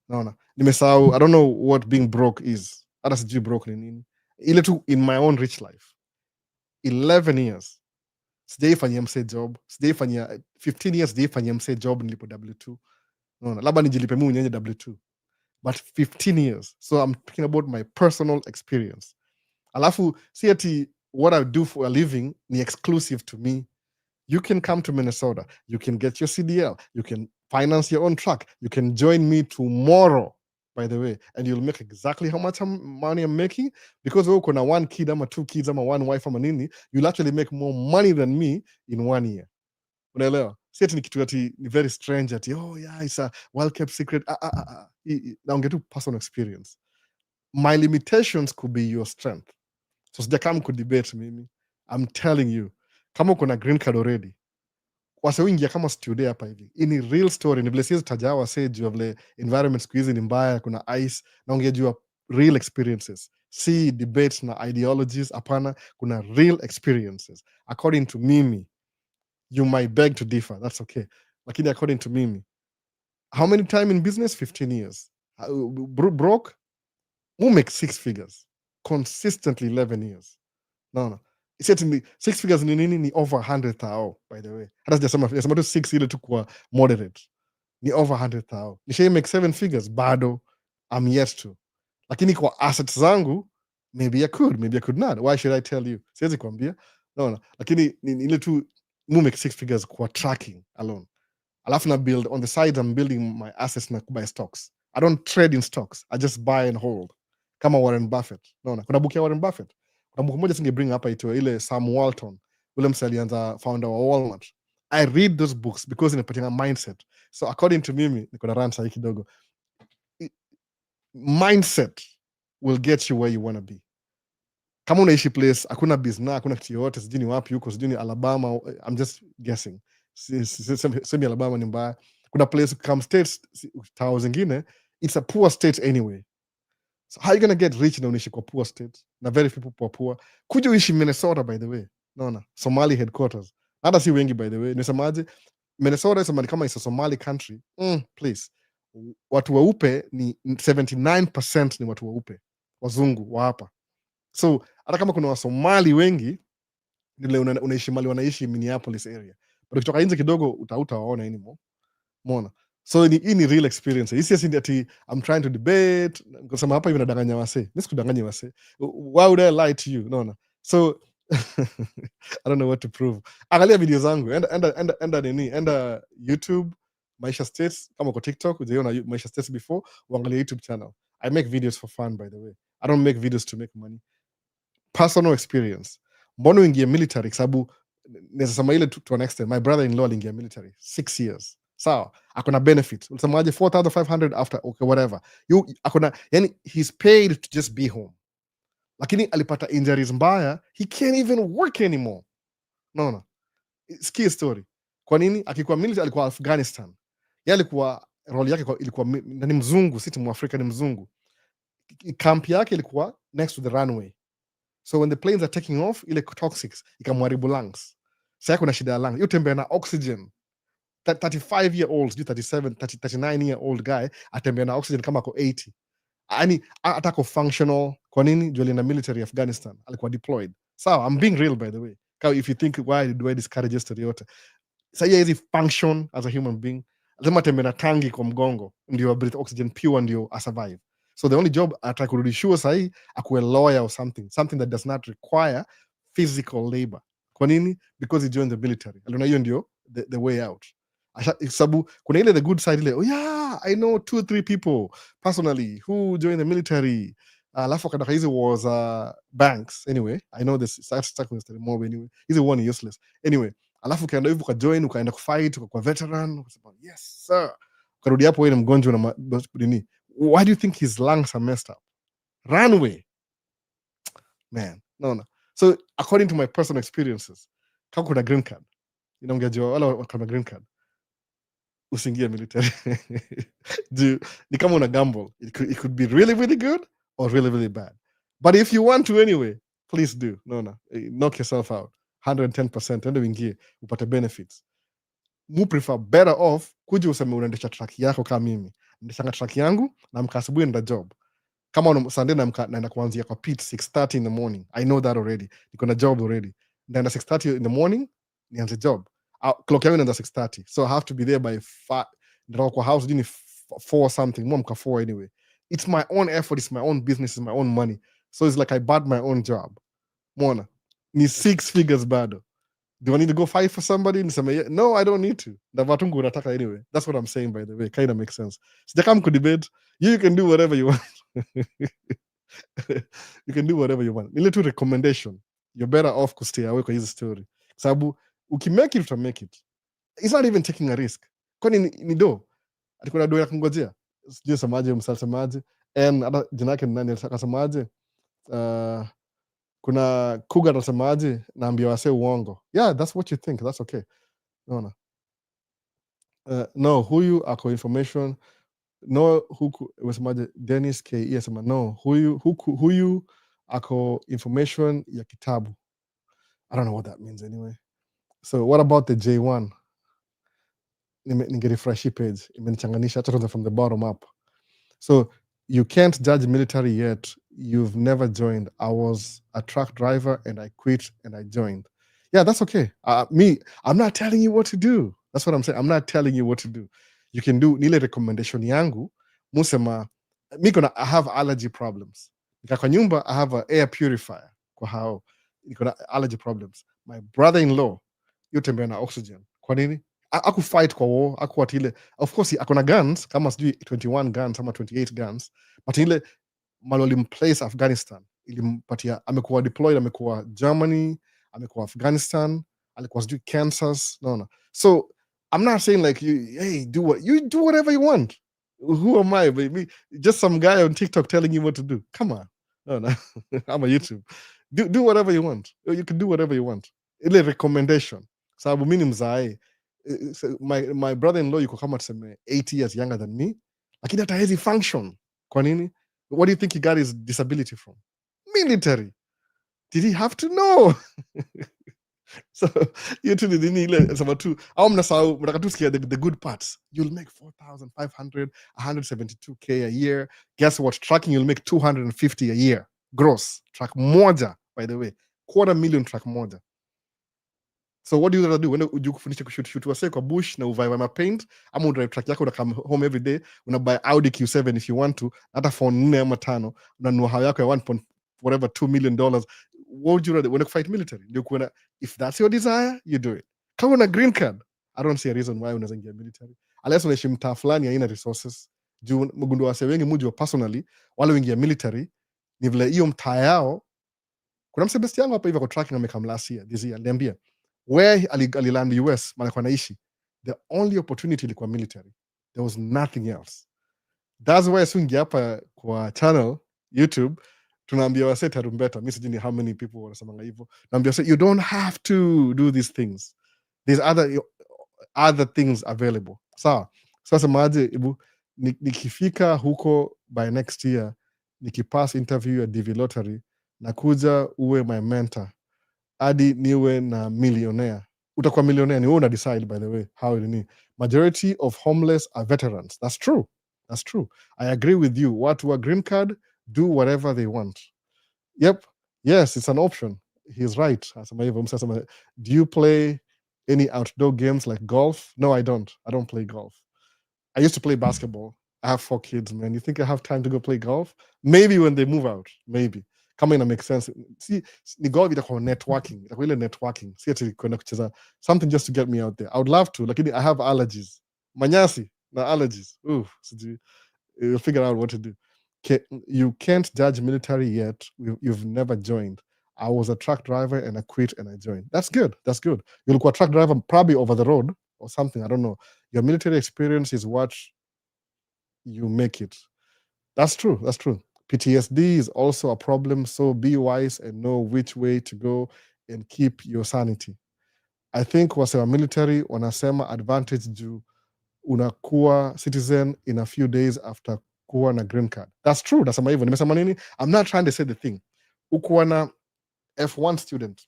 Naona. Nimesahau, I don't know what being broke is. Hata sijui broke ni nini. Ile tu in my own rich life. 11 years. Sijaifanyia mse job. 15 years sijaifanyia mse job nilipo W2. Naona. Labda nijilipe mimi mwenyewe W2. But 15 years. So I'm talking about my personal experience. Alafu, si ati what I do for a living ni exclusive to me. You can come to Minnesota. You can get your CDL. You can finance your own truck. You can join me tomorrow, by the way, and you'll make exactly how much money I'm making. Because we're gonna one kid, I'm a 2 kids, I'm a 1 wife, I'm a nini. You'll actually make more money than me in 1 year. Unaelewa? Si ati ni kitu ati ni very strange ati oh yeah, it's a well kept secret. Naongea tu personal experience. My limitations could be your strength. So sijakam kudebate mimi. I'm telling you, kama uko na green card already, wase wingia kama studio hapa hivi. Ini real story, ni vile siwezi taja wase juu ya vile environment siku hizi ni mbaya, kuna ice, naongea juu ya real experiences. Si debates na ideologies, hapana, kuna real experiences. According to mimi, you might beg to differ, that's okay. Lakini according to mimi, how many time in business? 15 years. Broke? Who make 6 figures? Consistently 11 years. No. Certainly 6 figures ni nini? Ni over 100,000 by the way. Hata sijasema tu 6 ile tu kwa moderate. Ni over 100,000. Nishai make 7 figures bado. I'm yet to. Lakini kwa assets zangu maybe I could not. Why should I tell you? Siwezi kuambia. No. Lakini ni ile tu mu make 6 figures kwa tracking alone. Alafu na build on the side, I'm building my assets na buy stocks. I don't trade in stocks. I just buy and hold. Kama Warren Buffett. No. Kuna book ya Warren Buffett. Kuna book moja singebring hapa itoe ile Sam Walton. Ule msee alianza founder wa Walmart. I read those books because inapatia mindset. So according to mimi, niko na run sahi kidogo. Mindset will get you where you want to be. Kama unaishi place hakuna business, hakuna kitu yoyote, sijui ni wapi huko, sijui ni Alabama, I'm just guessing. Semi Alabama ni mbaya. Kuna place come states towns zingine, it's a poor state anyway. So how are you gonna get rich na unaishi kwa poor state? Na very few people poor. Kuja uishi Minnesota by the way. No. Somali headquarters. Hata si wengi by the way. Nisemaje? Minnesota is kama is a Somali country. Please. Watu weupe ni 79% ni watu weupe. Wazungu wa hapa. So hata kama kuna Wasomali wengi nile unaishi mali wanaishi Minneapolis area. But ukitoka nje kidogo utawaona anymore. Umeona? So hii ni real experience. Hii si ati I'm trying to debate. Kusema hapa hivi nadanganya wase. Mimi sikudanganya wase. Why would I lie to you? No. So I don't know what to prove. Angalia video zangu. Enda YouTube, Maisha States. Kama uko TikTok, ujaona Maisha States before, uangalia YouTube channel. I make videos for fun by the way. I don't make videos to make money. Personal experience. Mbona uingie military? Sababu nasema ile to an extent. My brother-in-law aliingia military 6 years. Sawa, akona benefit. Ulisemaje 4,500 after okay whatever. Yani he's paid to just be home. Lakini alipata injuries mbaya, he can't even work anymore. No. It's key story. Kwa nini? Akikuwa military alikuwa Afghanistan. Yeye alikuwa role yake ilikuwa ni mzungu, si Mwafrika, ni mzungu. Camp yake ilikuwa next to the runway. So when the planes are taking off, ile toxics ikamharibu lungs. Sasa kuna shida ya lungs. Yutembea na oxygen. 35-year-old, 37, 39-year-old guy atembea na oxygen kama ako 80. Yaani atako functional. Kwa nini? Juu na military Afghanistan alikuwa deployed. So I'm being real by the way. If you think why do I discourage this story yote. Sasa yeye hizi function as a human being. Lazima atembea na tangi kwa mgongo ndio breathe oxygen pure ndio survive. So the only job atakurudishiwa sahi akuwe lawyer or something that does not require physical labor. Kwa nini? Because he joined the military. Aliona hiyo ndio the way out. Sababu kuna ile the good side ile, oh yeah, I know 2-3 people personally who joined the military. Alafu kadaka hizi was banks. Anyway, I know this stuck with the more anyway. Hizi one useless. Anyway, alafu kaenda hivyo ukajoin ukaenda kufight kwa veteran. Ukasema, yes sir. Ukarudi hapo wewe mgonjwa na nini? Why do you think his lungs are messed up? Runway. Man, no. So according to my personal experiences, kama kuna green card, inaongea wala wakana green card, usiingie military. Ni kama una gamble. It could be really, really good or really, really bad. But if you want to anyway, please do. No. Knock yourself out. 110%. Ende uingie, upate benefits. Mu prefer better off kuja useme unaendesha track yako kama mimi. Ndeshanga track yangu na mkasubuhi nda job. Kama on Sunday naenda kuanzia kwa pit 6:30 in the morning. I know that already. Niko na job already. Naenda 6:30 in the morning, nianze job. Clock yangu inaanza 6:30. So I have to be there by 5. Ndio kwa house ni 4 something. Mka 4 anyway. It's my own effort, it's my own business, it's my own money. So it's like I bought my own job. Mona. Ni 6 figures bado. Do I need to go fight for somebody? No, I don't need to. Anyway. That's what I'm saying, by the way. Kind of makes sense. Sijakam could debate. You can do whatever you want. You can do whatever you want. Ile tu recommendation. You're better off to stay away kwa hizi story. Sababu ukimake it, utamake it. It's not even taking a risk. Kwani ni do. Alikuna do ya kungojea. Sijui samaje msalisemaje. And jina yake ni nani akasemaje? Kuna kuga anasemaje naambia wase uongo. Yeah, that's what you think. That's okay. No, huyu ako information. No, huku wasemaje Dennis KE asema no, huyu ako information ya kitabu. I don't know what that means anyway. So what about the J1? Ningerefresh page. Imenichanganisha hata from the bottom up. So you can't judge military yet. You've never joined. I was a truck driver and I quit and I joined. Yeah, that's okay. I'm not telling you what to do. That's what I'm saying. I'm not telling you what to do. You can do nile recommendation yangu. Musema, I have allergy problems. Kwa nyumba, I have an air purifier. Kwa hao, allergy problems. My brother-in-law, yutembea na oxygen. Kwa nini? Aku fight kwa war, aku atile. Of course, akona guns, kama sijui 21 guns, ama 28 guns. But ile maloli place Afghanistan. Ilimpatia, amekuwa deployed, amekuwa Germany, amekuwa Afghanistan, alikuwa sijui Kansas. No. So, I'm not saying like, hey, do whatever you want. Who am I, baby? Just some guy on TikTok telling you what to do. Come on. No. I'm a YouTube. Do whatever you want. You can do whatever you want. Ile recommendation. Sababu mimi mzae. My brother-in-law yuko kama tuseme 80 years younger than me. Lakini hata hezi function. Kwa nini? What do you think he got his disability from? Military. Did he have to know? So you two didn't ile sema tu au mnasahau mtaka tu sikia the good parts. You'll make 4,500 172k a year. Guess what? Trucking you'll make 250 a year gross. Truck moja, by the way. 250,000 truck moja. So what do you do? When you finish kushoot wase kwa bush na uvae ma paint ama drive truck yako una come home every day una buy Audi Q7 if you want to, hata phone 4 ama 5 unanunua hao yako ya 2 million dollars. What would you rather? When you fight military, if that's your desire, you do it. Kama una green card, I don't see a reason why unaweza ingia military. Unless unaishi mtaa fulani haina resources. Juu mgundu wase wengi mujua personally, wale wengia military, ni vile hiyo mtaa yao. Kuna msebesti yangu hapa hivi kwa tracking amekam last year, this year, aliambia, where aliland US, malikuwa naishi, the only opportunity ilikuwa military. There was nothing else. That's why swingi hapa kwa channel, YouTube, tunaambia wase tarumbeta. Mimi sijui how many people wanasemanga hivyo. Naambia wase, you don't have to do these things. There's other things available. Sawa. Sasa maje, ibu, nikifika huko by next year, nikipass interview ya DV Lottery, nakuja uwe my mentor. Hadi niwe na millionaire. Utakuwa millionaire, ni wewe una decide, by the way, how you need. Majority of homeless are veterans. That's true. That's true. I agree with you. Watu wa green card, do whatever they want. Yep. Yes, it's an option. He's right. Do you play any outdoor games like golf? No, I don't. I don't play golf. I used to play basketball. I have 4 kids, man. You think I have time to go play golf? Maybe when they move out. Maybe. Kama ina make sense. See, ni golf itakuwa networking. Itakuwa ile networking. Si ati kwenda kucheza. Something just to get me out there. I would love to, lakini I have allergies. Manyasi na allergies. Ooh, you'll figure out what to do. You can't judge military yet. You've never joined. I was a truck driver and I quit and I joined. That's good. That's good. You'll go a truck driver probably over the road or something. I don't know. Your military experience is what you make it. That's true. That's true. PTSD is also a problem. So be wise and know which way to go and keep your sanity. I think wase wa military wanasema advantage juu unakuwa citizen in a few days after kuwa na green card. That's true. Nasema hivyo. Nimesema nini? I'm not trying to say the thing. Ukuwa na F1 student.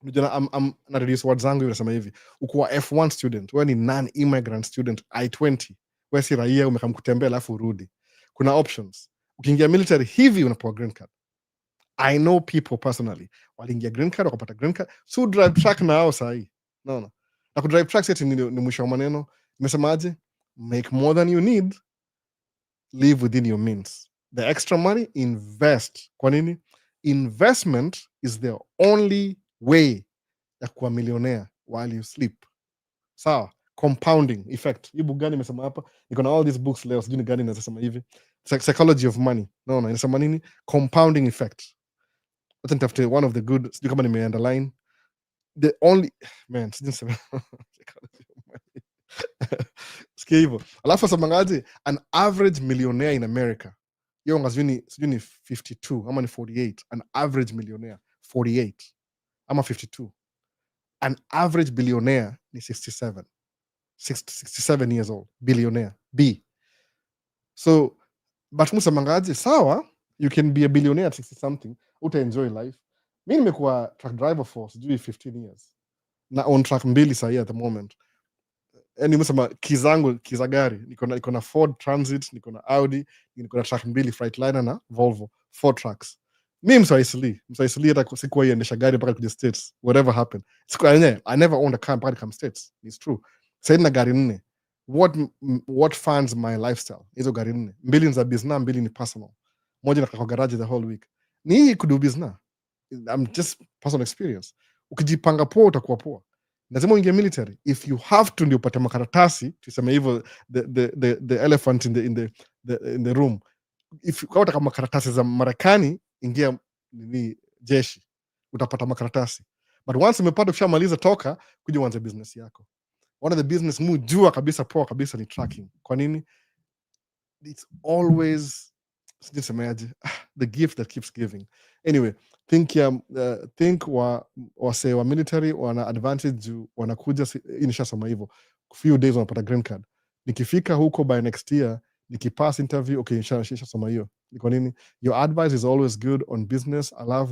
I'm na reduce words zangu nasema hivi. Ukuwa F1 student. Wewe ni non-immigrant student I-20. Wewe si raia umekam kutembea alafu urudi. Kuna options. Ukiingia military hivi unapewa green card. I know people personally. Waliingia green card, wakapata green card. So drive truck na hao sahi. No. Na kudrive truck seti ni mwisho wa maneno. Nimesemaje? Make more than you need. Live within your means. The extra money, invest. Kwa nini? Investment is the only way ya kuwa millionaire while you sleep. Sawa, compounding effect. Hii book gani imesema hapa? Niko na all these books leo, sijui ni gani inasema hivi. Psychology of money. No, inasema nini? Compounding effect. Wacha nitafute one of the good, sijui kama nime-underline. The only man, sijui niseme psychology of money. Sikia hivyo. Alafu asemangaje? An average millionaire in America. Hiyo sijui ni 52 ama ni 48. An average millionaire 48 ama 52. An average billionaire ni 67. 67 years old, billionaire. B. So, but musemangaje, sawa, you can be a billionaire at 60 something, uta-enjoy life. Mi nimekuwa truck driver for sijui 15 years. Na on truck mbili sahi at the moment. Yani musema kiza gari, niko na Ford Transit, niko na Audi, niko na truck mbili, Freightliner na Volvo, 4 trucks. Mi msaisili hata sikuwa iendesha gari mpaka kuja States, whatever happened. I never owned a car mpaka come States. It's true. Saidi na gari 4. What funds my lifestyle? Hizo gari 4. 2 ni za business, 2 ni personal. Moja nakaa kwa garage the whole week. Ni hii kudu business. I'm just personal experience. Ukijipanga poa utakuwa poa. Lazima uingie military. If you have to ndio upate makaratasi, tuseme hivyo the elephant in the room. If kama utaka makaratasi za Marekani, ingia nini jeshi. Utapata makaratasi. But once umepata ukishamaliza toka, kuja uanze business yako. One of the business jua kabisa poa kabisa ni tracking. Kwa nini? It's always the gift that keeps giving. Anyway, think wase wa military wana advantage juu wanakuja nishasoma hivyo. Few days wanapata green card. Nikifika huko by next year, nikipass interview, okay, nishasoma hiyo. Ni kwa nini? Your advice is always good on business. I love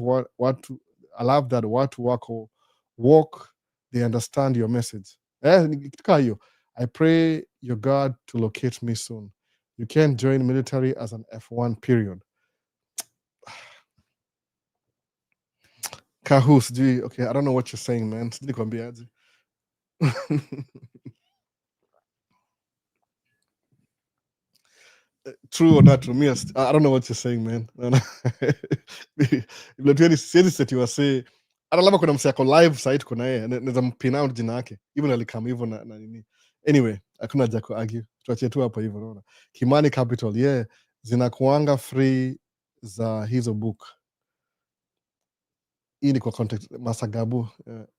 that watu wako walk, they understand your message. Hiyo. I pray your God to locate me soon. You can't join military as an F1 period. Kahus, okay, I don't know what you're saying, man. True or not true, me, I don't know what you're saying, man. Siwezi set you say hata labda kuna msako live site kuna yeye naweza mpin out jina yake even alikama hivyo na nini. Anyway, hakuna haja ku argue, tuachie tu hapo hivyo. Unaona, Kimani Capital, yeah, zinakuanga free za hizo book. Hii ni kwa context Masagabu,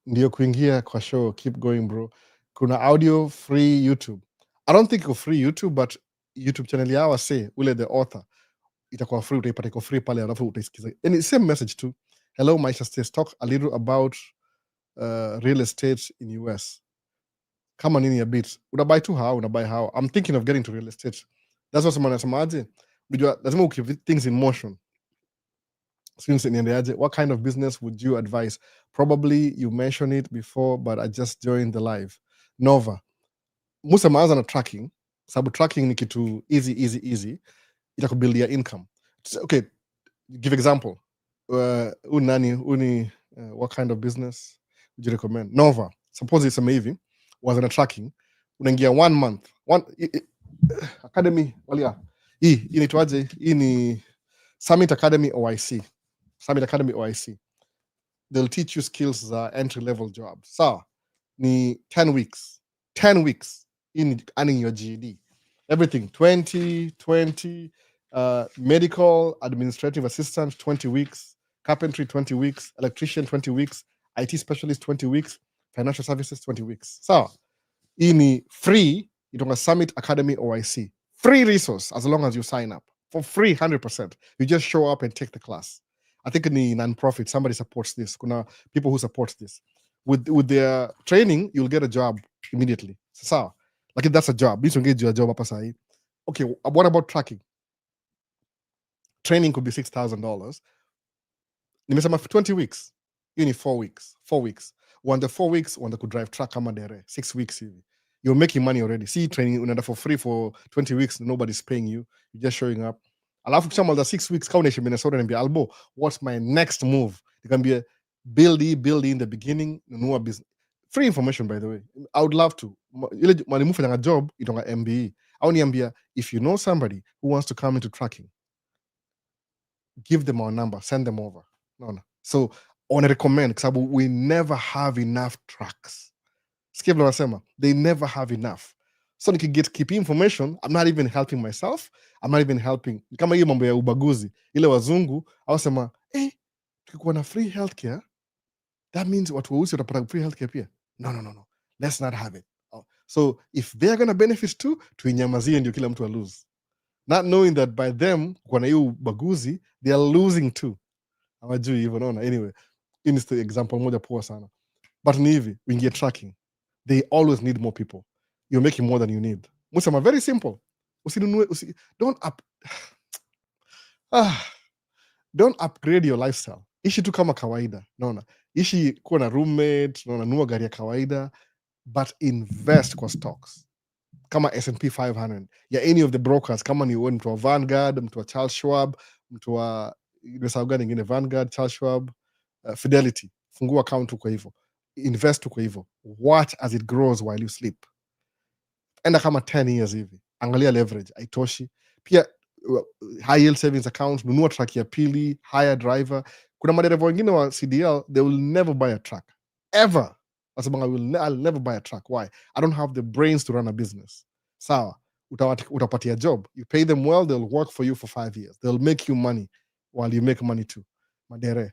ndio kuingia kwa show. Keep going bro. Kuna audio free YouTube. I don't think iko free YouTube, but YouTube channel yao say ule the author itakuwa free, utaipata iko free pale, alafu utaisikiza. And same message too. Hello Maisha, says talk a little about real estate in US. Kama nini a bit. Unabuy tu how, unabuy how. I'm thinking of getting to real estate. That's what someone nasemaje. Unajua lazima ukeep things in motion. What kind of business would you advise? Probably you mentioned it before, but I just joined the live. Nova. Musa maanza na tracking. Sababu tracking ni kitu easy. Itakubuildia income. Okay, give example. What kind of business would you recommend? Nova. Suppose it's hivi. Was in a tracking. Unaingia 1 month. Academy. Walia. Hii inaitwaje? Hii ni Summit Academy OIC. Summit Academy OIC. They'll teach you skills za entry level jobs. So, ni 10 weeks. 10 weeks in earning your GED. Everything 20, medical administrative assistant 20 weeks, carpentry 20 weeks, electrician 20 weeks, IT specialist 20 weeks, financial services 20 weeks. So, ini free, itonga Summit Academy OIC. Free resource as long as you sign up. For free 100%. You just show up and take the class. I think in the non-profit, somebody supports this. Kuna people who support this. With their training, you'll get a job immediately. So, like that's a job. You get your job. Okay, what about tracking? Training could be $6,000. Nimesema 20 weeks. You need 4 weeks. 4 weeks. One the 4 weeks, one that could drive truck kama dere. 6 weeks. You're making money already. See, training unaenda for free for 20 weeks. Nobody's paying you. You're just showing up. Alafu kisha the 6 weeks kama unaishi Minnesota and be albo, what's my next move? It can be a build in the beginning, nunua business. Free information, by the way. I would love to. Ile mwalimu fanya job itonga MBE. Au niambia, if you know somebody who wants to come into tracking, give them our number, send them over. No. So wana recommend kwa sababu we never have enough trucks. Sikia vile wanasema, they never have enough. So keep information, I'm not even helping myself, I'm not even helping. Kama hiyo mambo ya ubaguzi, ile wazungu awasema, tukikuwa na free healthcare, that means watu weusi watapata free healthcare pia. No. Let's not have it. So if they're going to benefit too, tuinyamazie ndio kila mtu lose. Not knowing that by them, kwa na hiyo ubaguzi, they are losing too. Hawajui hivyo, naona. Anyway, in is the example moja poa sana. But ni hivi, uingie tracking. They always need more people. You're making more than you need. Musema, very simple. Don't upgrade your lifestyle. Ishi tu kama kawaida. Naona. Ishi kuwa na roommate, naona, nunua gari ya kawaida, but invest kwa stocks. Kama S&P 500. Ya any of the brokers, kama ni mtu wa Vanguard, mtu wa Charles Schwab, mtu wa Vanguard, Charles Schwab, Fidelity. Fungua account kwa hivyo. Invest kwa hivyo. Watch as it grows while you sleep. Enda kama 10 years hivi. Angalia leverage, haitoshi. Pia high yield savings account, nunua truck ya pili, hire driver. Kuna madereva wengine wa CDL, they will never buy a truck. Ever. I'll never buy a truck. Why? I don't have the brains to run a business. Sawa. Utapatia job. You pay them well, they'll work for you for 5 years. They'll make you money while you make money too. Madere.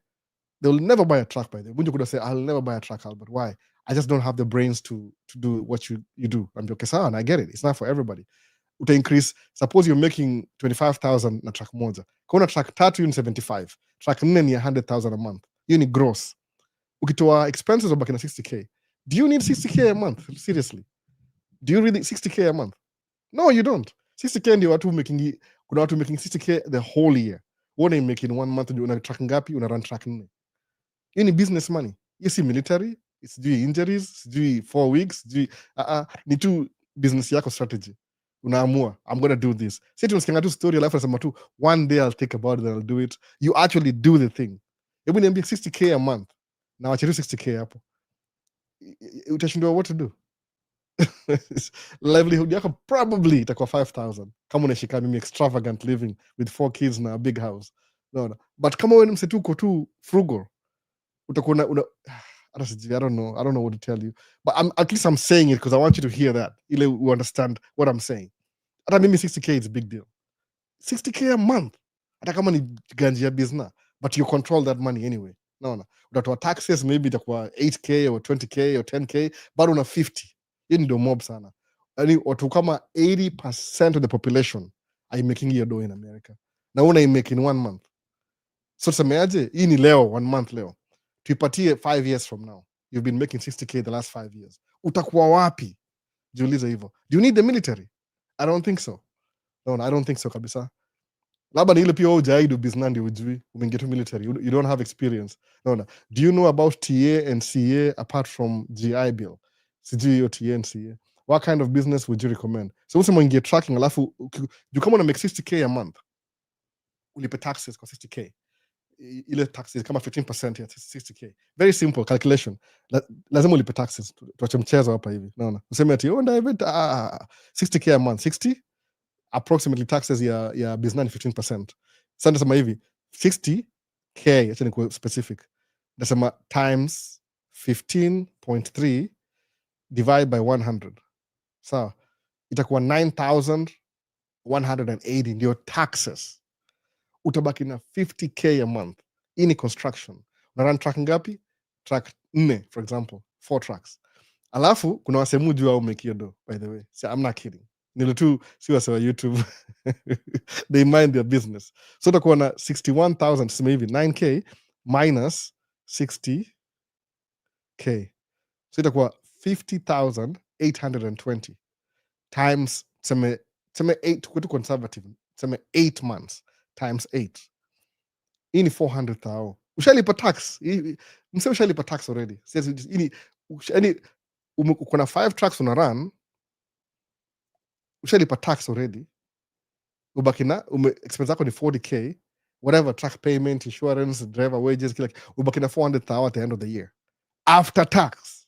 They'll never buy a truck by them. When you could say, I'll never buy a truck, Albert. Why? I just don't have the brains to do what you do. I'm okay, sawa, and I get it. It's not for everybody. Uta increase. Suppose you're making 25,000 na truck moja. Kuna truck 3 ni 75. Truck 4 ni 100,000 a month. You need gross. Ukitoa expenses ubaki na 60k. Do you need 60k a month? Seriously? Do you really 60k a month? No, you don't. 60k ndio watu making, kuna watu making 60k the whole year. One making 1 month una truck ngapi, una run truck 4. You need business money. You see military, it's due injuries, it's due 4 weeks, due ni tu business yako strategy. Unaamua, I'm going to do this. Say tunasikia tu story alafu nasema tu one day I'll think about it and I'll do it. You actually do the thing. Hebu niambie 60k a month. Na wacha tu 60k hapo. Utashindwa what to do. Livelihood yako probably itakuwa 5,000 kama unashika mimi extravagant living with 4 kids na a big house. No. But kama wewe ni mse tu uko tu frugal, utakuwa I don't know what to tell you, but at least I'm saying it because I want you to hear that. Ile you understand what I'm saying. Hata mimi 60k is a big deal. 60k a month. Hata kama ni ganji ya business, but you control that money anyway. No. Utatoa taxes, maybe itakuwa 8k or 20k or 10k, bado una 50. Hii ndio mob sana. Yaani watu kama 80% of the population are making hiyo dough in America. Na una make in 1 month. So tusemeaje? Hii ni leo, 1 month leo. Tuipatie 5 years from now. You've been making 60k the last 5 years. Utakuwa wapi? Jiulize hivyo. Do you need the military? I don't think so. No, I don't think so kabisa. Labda ni ile pia hujaidu business ndio ujui umeingia tu military. You don't have experience. No. Do you know about TA and CA apart from GI Bill? Sijui hiyo TA and CA. What kind of business would you recommend? So usema ingie tracking alafu you come on and make 60k a month. Ulipe taxes kwa 60k. Ile taxes kama 15% ya 60k. Very simple calculation. Lazima ulipe taxes. Tuache mchezo hapa hivi. Naona. Useme ati 60k a month. 60 approximately taxes ya business 15%. Sasa nasema hivi 60k, acha ni specific. Nasema times 15.3 divide by 100. Sawa. Itakuwa 9,180 ndio taxes. Utabaki na 50k a month. Hii ni construction. Unarun truck ngapi? Truck 4, for example. 4 trucks. Alafu kuna wasemu juu au make do, by the way. So I'm not kidding. Nilo tu si wasewa YouTube. They mind their business. So utakuwa na 61,000, tuseme hivi 9k minus 60k. So itakuwa 50,820 times tuseme 8, kwetu conservative. Tuseme 8 months times 8. Hii ni 400,000. Ushalipa tax. Mse ushalipa tax already. Yaani uko na 5 trucks una run, ushalipa tax already. Ubaki na expense zako ni 40k, whatever, truck payment, insurance, driver wages, kila ubaki na 400,000 at the end of the year. After tax.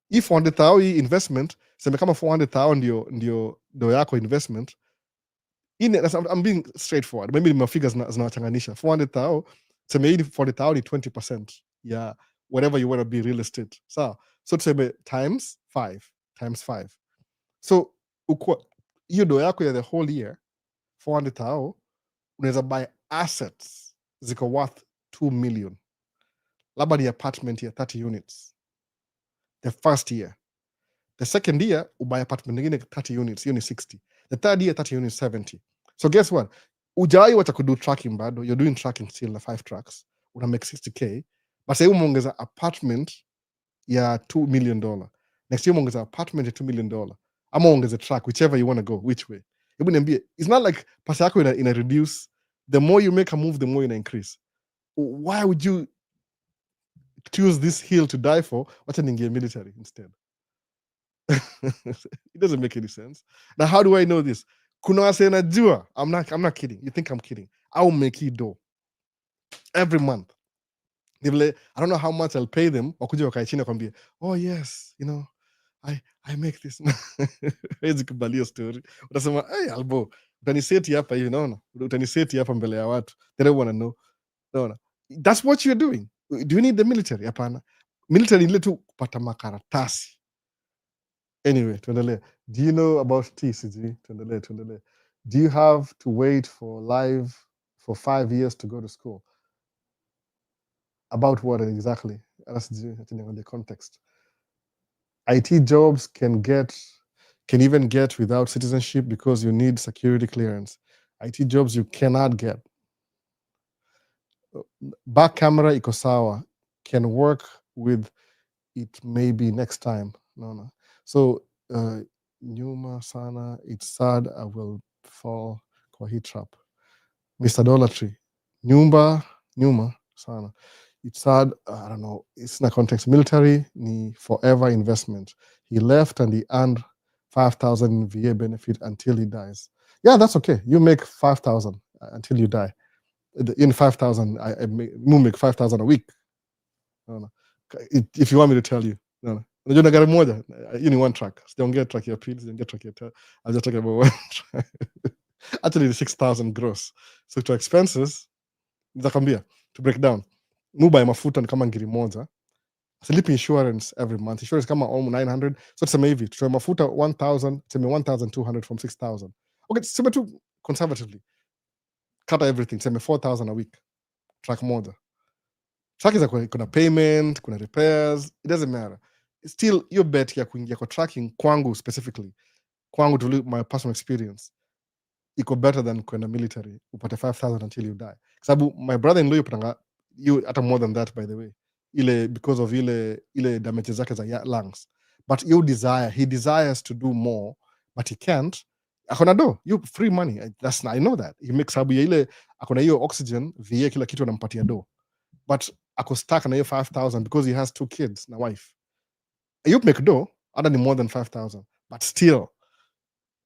Hii 400,000 hii investment, sema kama 400,000 ndio yako investment. I'm being straightforward. Maybe my figures zinawachanganisha. 400,000 tuseme hii 40,000 ni 20% ya whatever you want to be real estate. Sawa, so tuseme times 5. So hiyo do yako ya the whole year 400,000 unaweza buy assets ziko worth 2 million, labda ni apartment ya 30 units the first year. The second year ubuy apartment nyingine 30 units, hiyo ni 60. The third year 30 units 70. So guess what, ujawai wacha kudo tracking bado, you're doing tracking still na 5 tracks, una make 60k, but sasa umeongeza apartment ya $2 million, next year umeongeza apartment ya $2 million, ama uongeze track, whichever you want to go, which way. Hebu niambie, it's not like pesa yako ina reduce. The more you make a move, the more ina increase. Why would you choose this hill to die for? Wacha niingie military instead. It doesn't make any sense. Now, how do I know this? Kuna wase najua, I'm not kidding. You think I'm kidding? I'll make it do every month. I don't know how much I'll pay them. Wakuja wakae chini wakwambie, oh yes, you know, I make this. Hezi kubalia story. Utasema, hey Albo, utaniseti hapa hivi, naona. Utaniseti hapa mbele ya watu. They don't want to know. Naona. That's what you're doing. Do you need the military? Hapana. Military ile tu kupata makaratasi. Anyway, tuendelee. Do you know about TCG? Tuendelee. Do you have to wait for live for 5 years to go to school? About what exactly? The context. IT jobs can even get without citizenship because you need security clearance. IT jobs you cannot get. Back camera iko sawa, can work with it maybe next time. No. So nyuma sana, it's sad I will fall kwa hii trap. Mr. Dollar nyuma sana, it's sad. I don't know, it's in a context. Military ni forever investment. He left and he earned 5,000 in VA benefit until he dies. Yeah, that's okay. You make 5,000 until you die. In 5,000, I make 5,000 a week. No. If you want me to tell you, no. Unajua na gari moja, you need one track. Sijaongea track ya pili, sijaongea track ya tatu. I'll just talk about one track. Actually, the 6,000 gross. So to expenses, nitakwambia, to break down, muba ya mafuta ni kama ngiri moja. Sleep insurance every month. Insurance kama almost 900. So tuseme hivi, tutoe mafuta 1,000, tuseme 1,200 from 6,000. Okay, tuseme tu conservatively. Cut everything, tuseme 4,000 a week. Track moja. Track is kuna payment, kuna repairs, it doesn't matter. Still, your bet ya kuingia kwa tracking kwangu specifically, kwangu to my personal experience, iko better than kwenda military upate 5,000 until you die. Sababu my brother-in-law yupatanga you hata more than that, by the way, ile because of ile damage zake za lungs. But he desires to do more, but he can't. Akona do, you free money. I know that. He makes sababu ya ile akona hiyo oxygen, VA kila kitu anampatia do. But ako stuck na hiyo 5,000 because he has 2 kids na wife. You make do, hata ni more than 5,000, but still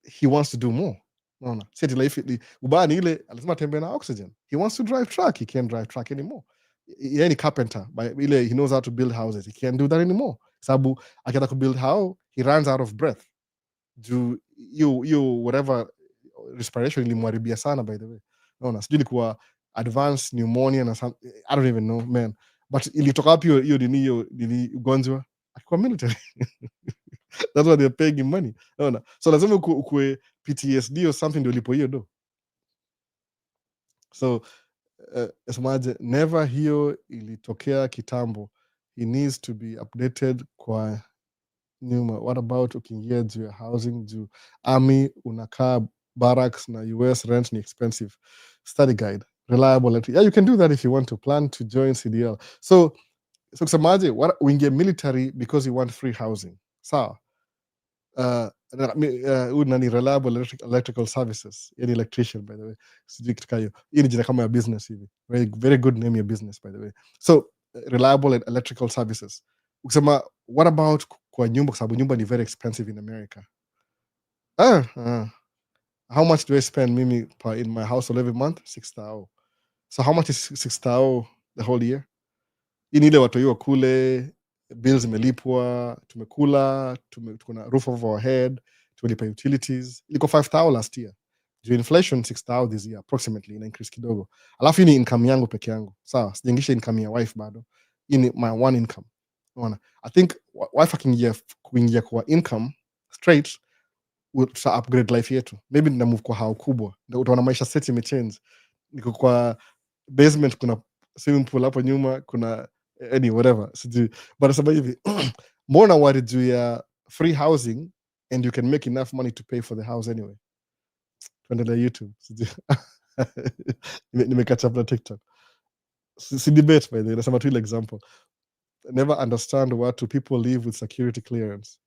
he wants to do more. No. Seti life ubaya ni ile lazima tembe na oxygen. He wants to drive truck, he can't drive truck anymore. Yeye ni carpenter, but ile he knows how to build houses. He can't do that anymore. Sababu akienda ku build how, he runs out of breath. You whatever respiration ilimharibia sana, by the way. No, sijui ilikuwa advanced pneumonia na some, I don't even know, man. But ilitoka wapi hiyo ugonjwa? Akikuwa military. That's why they're paying him money. No. So lazima ukue PTSD or something ndio lipo hiyo do. So esmaje, never hiyo ilitokea kitambo. He needs to be updated kwa nyuma. What about ukiingia juu ya housing, juu army, unakaa barracks na US rent ni expensive. Study guide, reliable. Yeah, you can do that if you want to plan to join CDL. So kusemaje, uingie military because you want free housing. Sawa. Nani reliable electrical services, yani electrician, by the way, sijui kitu kayo. Hii ni jina kama ya business hivi, very good name ya business, by the way. So reliable electrical services. Ukisema what about kwa nyumba, kwa sababu nyumba ni very expensive in America. How much do I spend mimi in my household every month? 6,000. So how much is 6,000 the whole year? Ini ile watoiwa kule, bills imelipwa, tumekula, tukuna roof over our head, tumelipa utilities. Iliko 5,000 last year. Juu inflation 6,000 this year approximately ina increase kidogo. Alafu hii ni income yangu peke yangu. Sawa, sijaingisha income ya wife bado. Hii ni my one income. Unaona? I think wife kuingia kwa income straight uta upgrade life yetu. Maybe nina move kwa hao kubwa. Ndio utaona maisha set imechange. Niko kwa basement, kuna swimming pool hapo nyuma, kuna any whatever. Sijui. But sababu hivi mbona worry juu ya free housing and you can make enough money to pay for the house anyway. Tuendelea YouTube. Sijui. Nimecatch up na TikTok. Si debate by the way. Nasema tu ile example. Never understand what do people live with security clearance.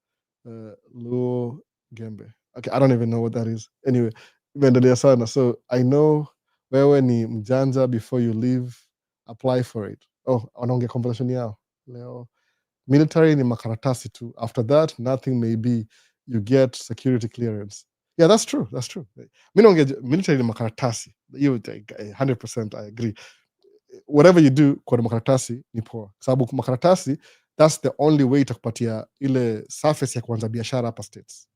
Luo Gembe. Okay, I don't even know what that is. Anyway, imeendelea sana. So I know wewe ni mjanja, before you leave, apply for it. Oh, wanaongea conversation yao leo. Military ni makaratasi tu. After that, nothing, maybe you get security clearance. Yeah, that's true. That's true. Mi naongea military ni makaratasi. You 100% I agree. Whatever you do kwa makaratasi ni poa. Sababu makaratasi, that's the only way itakupatia ile surface ya kuanza biashara hapa States.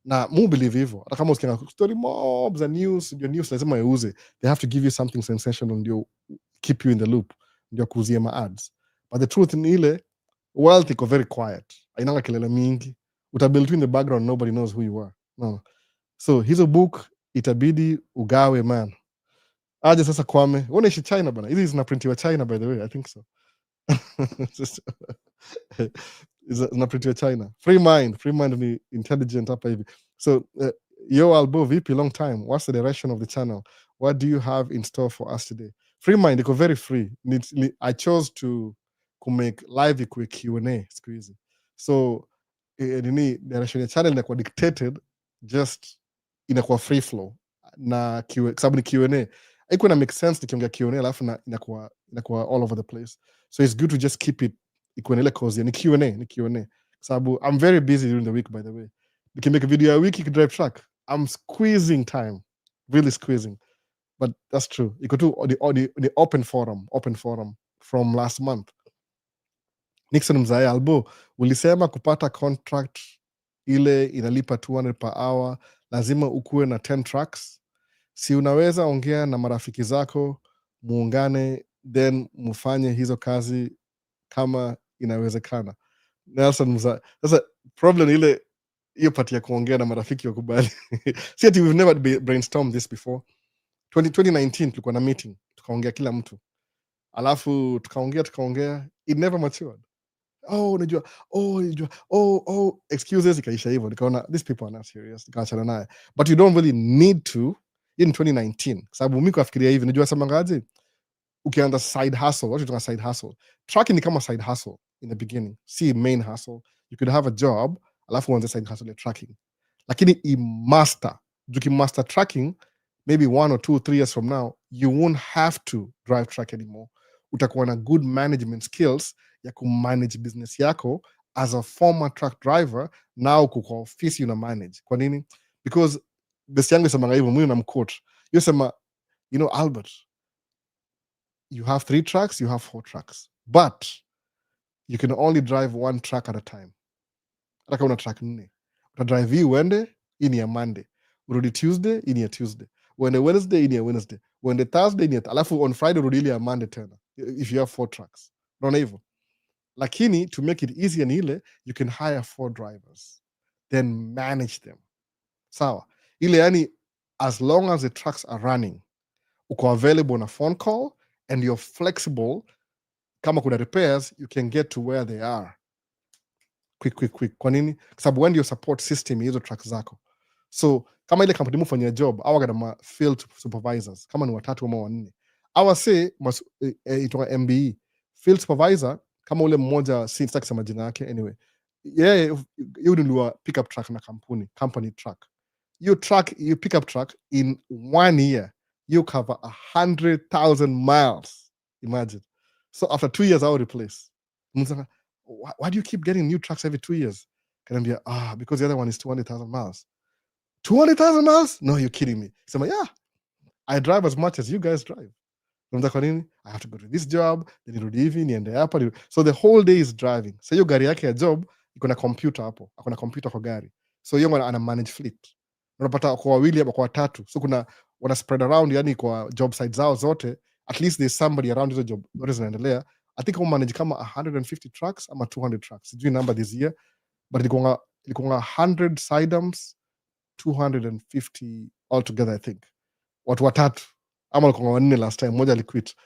Na mu believe hivyo. Hata kama usikia story mobs and news, your news lazima iuze. They have to give you something sensational ndio keep you in the loop. Ndio kuuzie ma ads. But the truth ni ile wealth iko very quiet. Hainanga kelele mingi. Utabuild in the background, nobody knows who you are. No. So hizo book itabidi ugawe man. Aje sasa Kwame. Unaishi China bana. Hizi zinaprintiwa China by the way, I think so. Zinaprintiwa China. Free mind ni intelligent hapa hivi. So yo Albo, vipi, long time. What's the direction of the channel? What do you have in store for us today? Free mind iko very free. I chose to make live ikuwe Q&A siku hizi. So nini direction ya channel inakuwa dictated, just inakuwa free flow na sababu ni Q&A. Haikuwa na make sense nikiongea Q&A alafu inakuwa all over the place. So it's good to just keep it ikuwe ile cause ni Q&A. Sababu I'm very busy during the week, by the way. Nikimake video ya wiki drive track, I'm squeezing time, really squeezing. But that's true. Iko tu the open forum from last month. Nixon Mzaya Albo, ulisema kupata contract ile inalipa 200 per hour lazima ukuwe na 10 tracks. Si unaweza ongea na marafiki zako muungane then mufanye hizo kazi kama inawezekana. Nelson Mzaya. Sasa problem ile hiyo pati ya kuongea na marafiki wakubali. See, we've never brainstormed this before. 2019 tulikuwa na meeting, tukaongea kila mtu. Alafu tukaongea, it never matured. Unajua, excuses ikaisha hivyo. Nikaona these people are not serious. Nikaachana naye. But you don't really need to in 2019. Sababu mimi kufikiria hivi, unajua sema ngaje? Ukianza side hustle, what you doing side hustle? Tracking ni kama side hustle in the beginning. See main hustle. You could have a job, alafu uanze side hustle ya tracking. Lakini master tracking, maybe 1 or 2 or 3 years from now, you won't have to drive track anymore. Utakuwa na good management skills ya kumanage business yako as a former truck driver. Now kuko office una manage. Kwa nini? Because besi yangu isemanga hivyo, mimi namquote. Yosema, Albert, you have 3 trucks, you have 4 trucks, but you can only drive 1 truck at a time. Hata kama una truck 4, utadrive hii uende, hii ni ya Monday, urudi Tuesday, hii ni ya Tuesday, uende Wednesday, hii ni ya Wednesday, uende Thursday, ni ya alafu on Friday urudi ile ya Monday tena, if you have 4 trucks. Unaona hivyo? Lakini to make it easier ni ile you can hire 4 drivers then manage them. Sawa? Ile yani as long as the trucks are running, uko available on a phone call and you're flexible, kama kuna repairs, you can get to where they are quick. Kwa nini? Sababu when your support system hizo trucks zako. So kama ile company mfanyia job, awaga na field supervisors, kama ni 3 ama 4. Awa say itoka MBE field supervisor, kama ule mmoja sitaki kusema jina yake anyway. Yeye ndio pickup truck na company truck. Your pickup truck in 1 year you cover 100,000 miles. Imagine. So after 2 years, I'll replace. Why do you keep getting new trucks every 2 years? Can I be because the other one is 200,000 miles. 200,000 miles? No, you're kidding me. So yeah, I drive as much as you guys drive. I have to go to this job, then irudi hivi, niende hapa. So the whole day is driving. So hiyo gari yake ya job iko na computer hapo. Ako na computer kwa gari. So hiyo ana manage fleet. unapata kwa wawili ama kwa watatu, so kuna wana spread around, yani kwa job sites zao zote, at least there's somebody around hizo job zote zinaendelea. I think manage kama 150 trucks ama 200 trucks, sijui number this year, but ilikuwa 100 sidearms, 250 altogether I think, watu watatu ama walikuwa wanne last time, moja aliquit.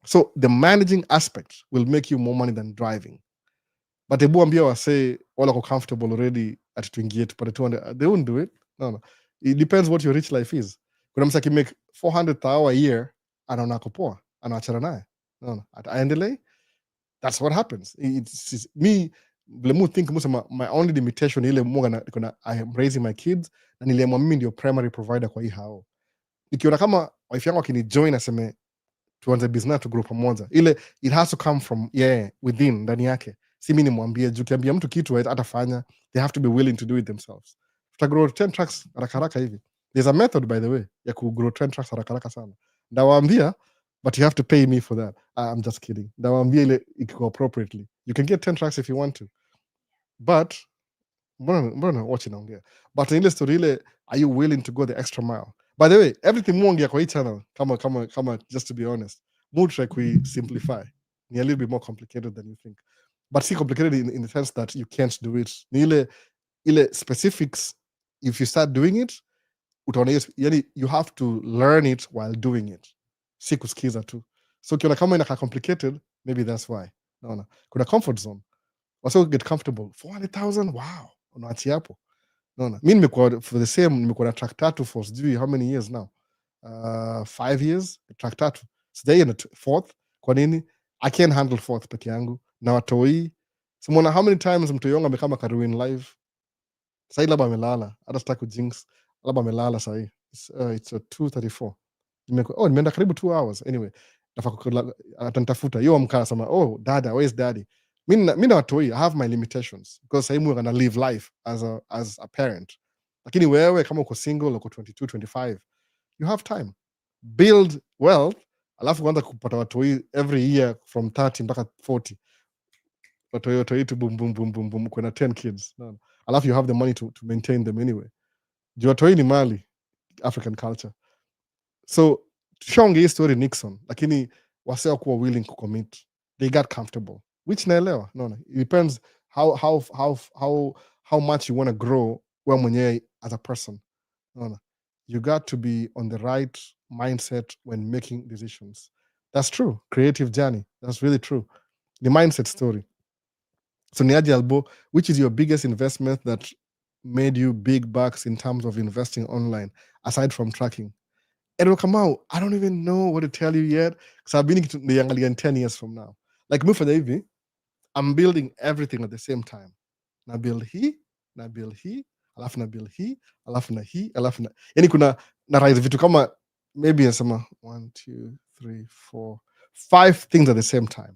So the managing aspect will make you more money than driving. But ebu ambia wase wala wako comfortable already at tuingie tupate 200, they won't do it. No. It depends what your rich life is. Kuna msa ki make 400,000 a year, anaona ako poa, anaachana naye. No. Aendelee. That's what happens. It's me, vile mu think musema my only limitation ile munga na I am raising my kids, na niliamua mimi ndio primary provider kwa hii hao. Nikiona kama wife yangu akinijoin aseme tuanze business to grow pamoja, ile it has to come from within, ndani yake. Si mimi nimwambie juu, kiambia mtu kitu atafanya, they have to be willing to do it themselves. Grow 10 trucks haraka hivi. There's a method by the way ya ku grow 10 trucks haraka sana. Ndawaambia, but you have to pay me for that. I'm just kidding. Ndawaambia ile iko appropriately. You can get 10 trucks if you want to. But mbona watch naongea. But ile story ile, are you willing to go the extra mile? By the way, everything muongea kwa hii channel, kama just to be honest, mu try ku simplify. Ni a little bit more complicated than you think. But see, complicated in the sense that you can't do it. Ni ile specifics, if you start doing it, utaona yani you have to learn it while doing it. Si kusikiza tu. So ukiona kama inaka complicated, maybe that's why. Naona kuna comfort zone. Also get comfortable. 400,000, wow. Unaachia hapo. Naona mimi nimekuwa for the same, nimekuwa na track tatu for sijui how many years now. 5 years track tatu. Today in the fourth. Kwa nini? I can't handle fourth peke yangu na watoi. Simona how many times mtu yonga amekama karuin live. Sasa labda amelala, hata sitaki kujinx, labda amelala sasa. It's 2:34. Nimeenda karibu 2 hours. Anyway, atanitafuta. Yo amkaa sama, oh dada, where's daddy? Mimi na watoi, I have my limitations because sasa we're gonna live life as a parent. Lakini wewe kama uko single, uko 22, 25, you have time. Build wealth, alafu kwanza kupata watoi every year from 30 mpaka 40. Watoi tu boom, kuna 10 kids. No. Alafu you have the money to maintain them anyway. Juu watoi ni mali, African culture. So tushaongea hii story Nixon, lakini wasea kuwa willing to commit. They got comfortable. Which naelewa. No. It depends how much you want to grow wewe mwenyewe as a person. No. You got to be on the right mindset when making decisions. That's true. Creative journey. That's really true. The mindset story. So Niaji Albo, which is your biggest investment that made you big bucks in terms of investing online, aside from tracking? It'll come out. I don't even know what to tell you yet, because I've been in 10 years from now. Like me for the EV, I'm building everything at the same time. Na build he, alafu na build he, alafu na he, alafu na. Yani kuna na rise vitu kama maybe nasema 1, 2, 3, 4, 5 things at the same time.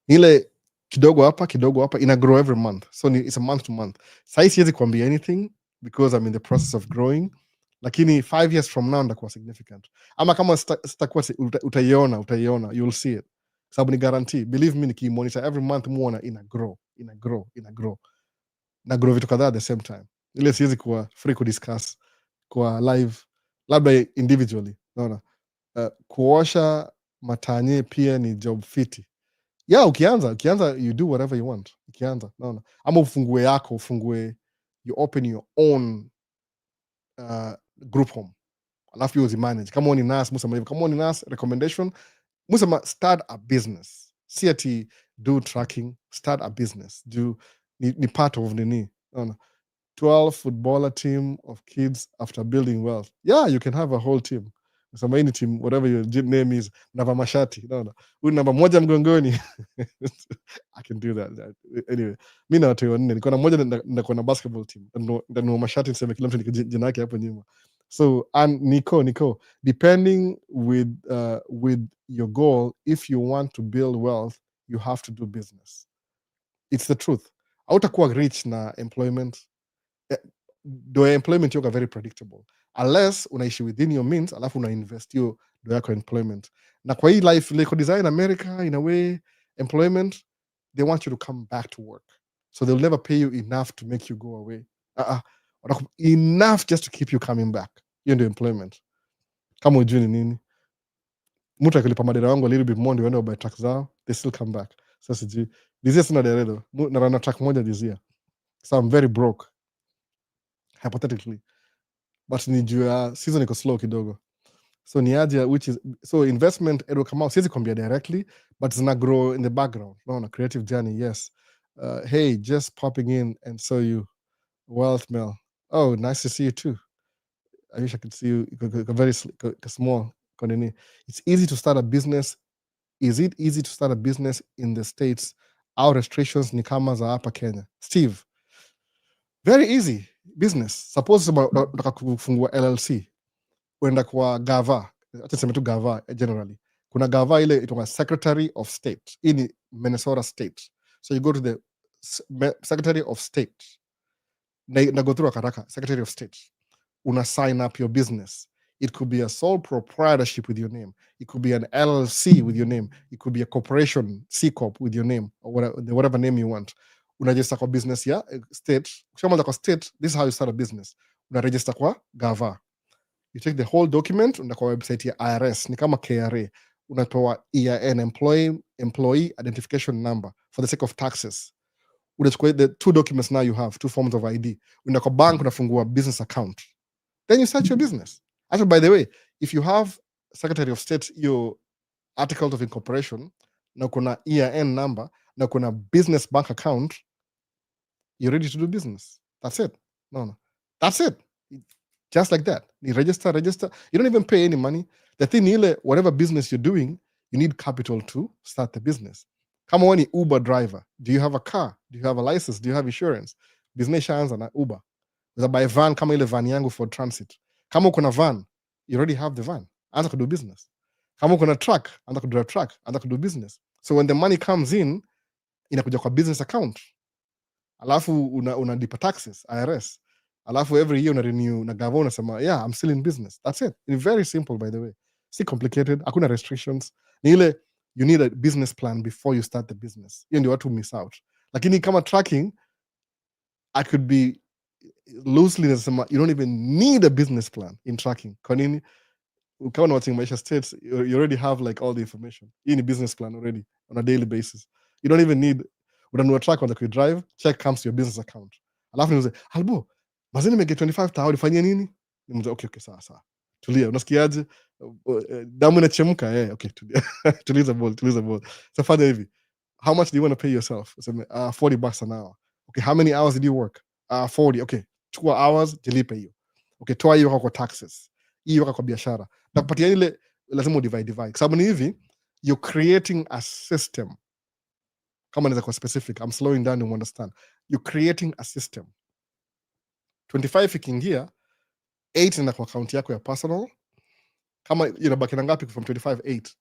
Ile kidogo hapa ina grow every month, so it's a month to month. Sasa siwezi kuambia anything because I'm in the process of growing, lakini 5 years from now ndakuwa significant. Ama kama sitakuwa, utaiona, you'll see it, sababu ni guarantee. Believe me, nikimonitor every month muona ina grow na grow vitu kadhaa at the same time. Ile siwezi kuwa free ku discuss kwa live, labda individually. Naona kuosha matanye pia ni job fiti. Yeah, ukianza you do whatever you want. Ukianza, naona. Ama you open your own group home. Alafu you manage. Kama ni nurse, recommendation, start a business. See ati do tracking, start a business. Do ni part of nini. Naona. 12 footballer team of kids after building wealth. Yeah, you can have a whole team. Any team, whatever your name is, nava mashati. No. Namba moja mgongoni. I can do that. Anyway, mimi na watu wanne. Niko na moja na basketball team. Ndio mashati niseme kila mtu jina yake hapo nyuma. So, and Nico, depending with your goal, if you want to build wealth, you have to do business. It's the truth. Hautakuwa rich na employment. The employment yoga very predictable unless unaishi within your means, alafu una invest yo do yako employment. Na kwa hii life like design America, in a way, employment, they want you to come back to work, so they'll never pay you enough to make you go away. enough just to keep you coming back. Hiyo ndio employment. Kama ujui ni nini, mtu akilipa madera wangu a little bit more ndio waende wabuy truck zao, they still come back. Sasa sijui this year sina dera though, na run truck moja this year, so I'm very broke hypothetically, but ni juu ya season iko slow kidogo, so ni aje, which is so investment it'll come out, siwezi kwambia directly, but zina grow in the background. No, creative journey, yes. Hey, just popping in and saw you. Wealth Mel. Oh, nice to see you too. I wish I could see you. Very small. It's easy to start a business. Is it easy to start a business in the States? Our restrictions ni kama za hapa Kenya. Steve, very easy business. Suppose unataka kufungua LLC, uenda kwa gava, acha sema tu gava generally. Kuna gava ile itwa Secretary of State in Minnesota State. So you go to the Secretary of State. Na go through akaraka, Secretary of State. Una sign up your business. It could be a sole proprietorship with your name. It could be an LLC with your name. It could be a corporation, C Corp with your name, or whatever name you want. Una register kwa business ya state. Ukishamaliza kwa state, this is how you start a business. Una register kwa gava. You take the whole document, una kwa website ya IRS, ni kama KRA. Unapewa EIN, employee identification number, for the sake of taxes. Unachukua the two documents, now you have two forms of ID. Una kwa bank, unafungua business account. Then you start your business. Actually, by the way, if you have Secretary of State, your articles of incorporation, na kuna EIN number, na kuna business bank account, you're ready to do business. That's it. No. That's it. Just like that. You register. You don't even pay any money. The thing is, whatever business you're doing, you need capital to start the business. Come on, Uber driver. Do you have a car? Do you have a license? Do you have insurance? Business chance and Uber. By van, kama ile van yangu for transit. Kama uko na van, you already have the van. Anza kudo business. Kama uko na truck, anza kudo truck, anza kudo business. So when the money comes in, inakuja kwa business account. Alafu unalipa taxes, IRS. Alafu every year una renew na gava, unasema, yeah, I'm still in business. That's it. It's very simple, by the way. Si complicated, hakuna restrictions. Ni ile, you need a business plan before you start the business. Hiyo ndio watu miss out. Lakini kama tracking, I could be loosely nasema, you don't even need a business plan in tracking. Kwa nini? Ukawa na watching Maisha States, you already have like all the information. Hii ni business plan already on a daily basis. You don't even need, unanunua track on the drive, check comes to your business account. Alafu niuze, Albo, mazini mege 25,000 ulifanyia nini? Nimuze, okay, sawa. Tulia, unasikiaje? Damu inachemka, okay, tulia. Tuliza ball. So fanya hivi. How much do you want to pay yourself? $40 an hour. Okay, how many hours did you work? 40. Okay, 2 hours, jilipe hiyo. Okay, toa hiyo kwa taxes. Hiyo kwa biashara. Na kupatia ile lazima divide. Kwa sababu ni hivi, you're creating a system. Kama naweza kwa specific, I'm slowing down to understand. You're creating a system. 25 ikiingia, 8 na kwa account yako ya personal. Kama inabaki na ngapi from 25, 8.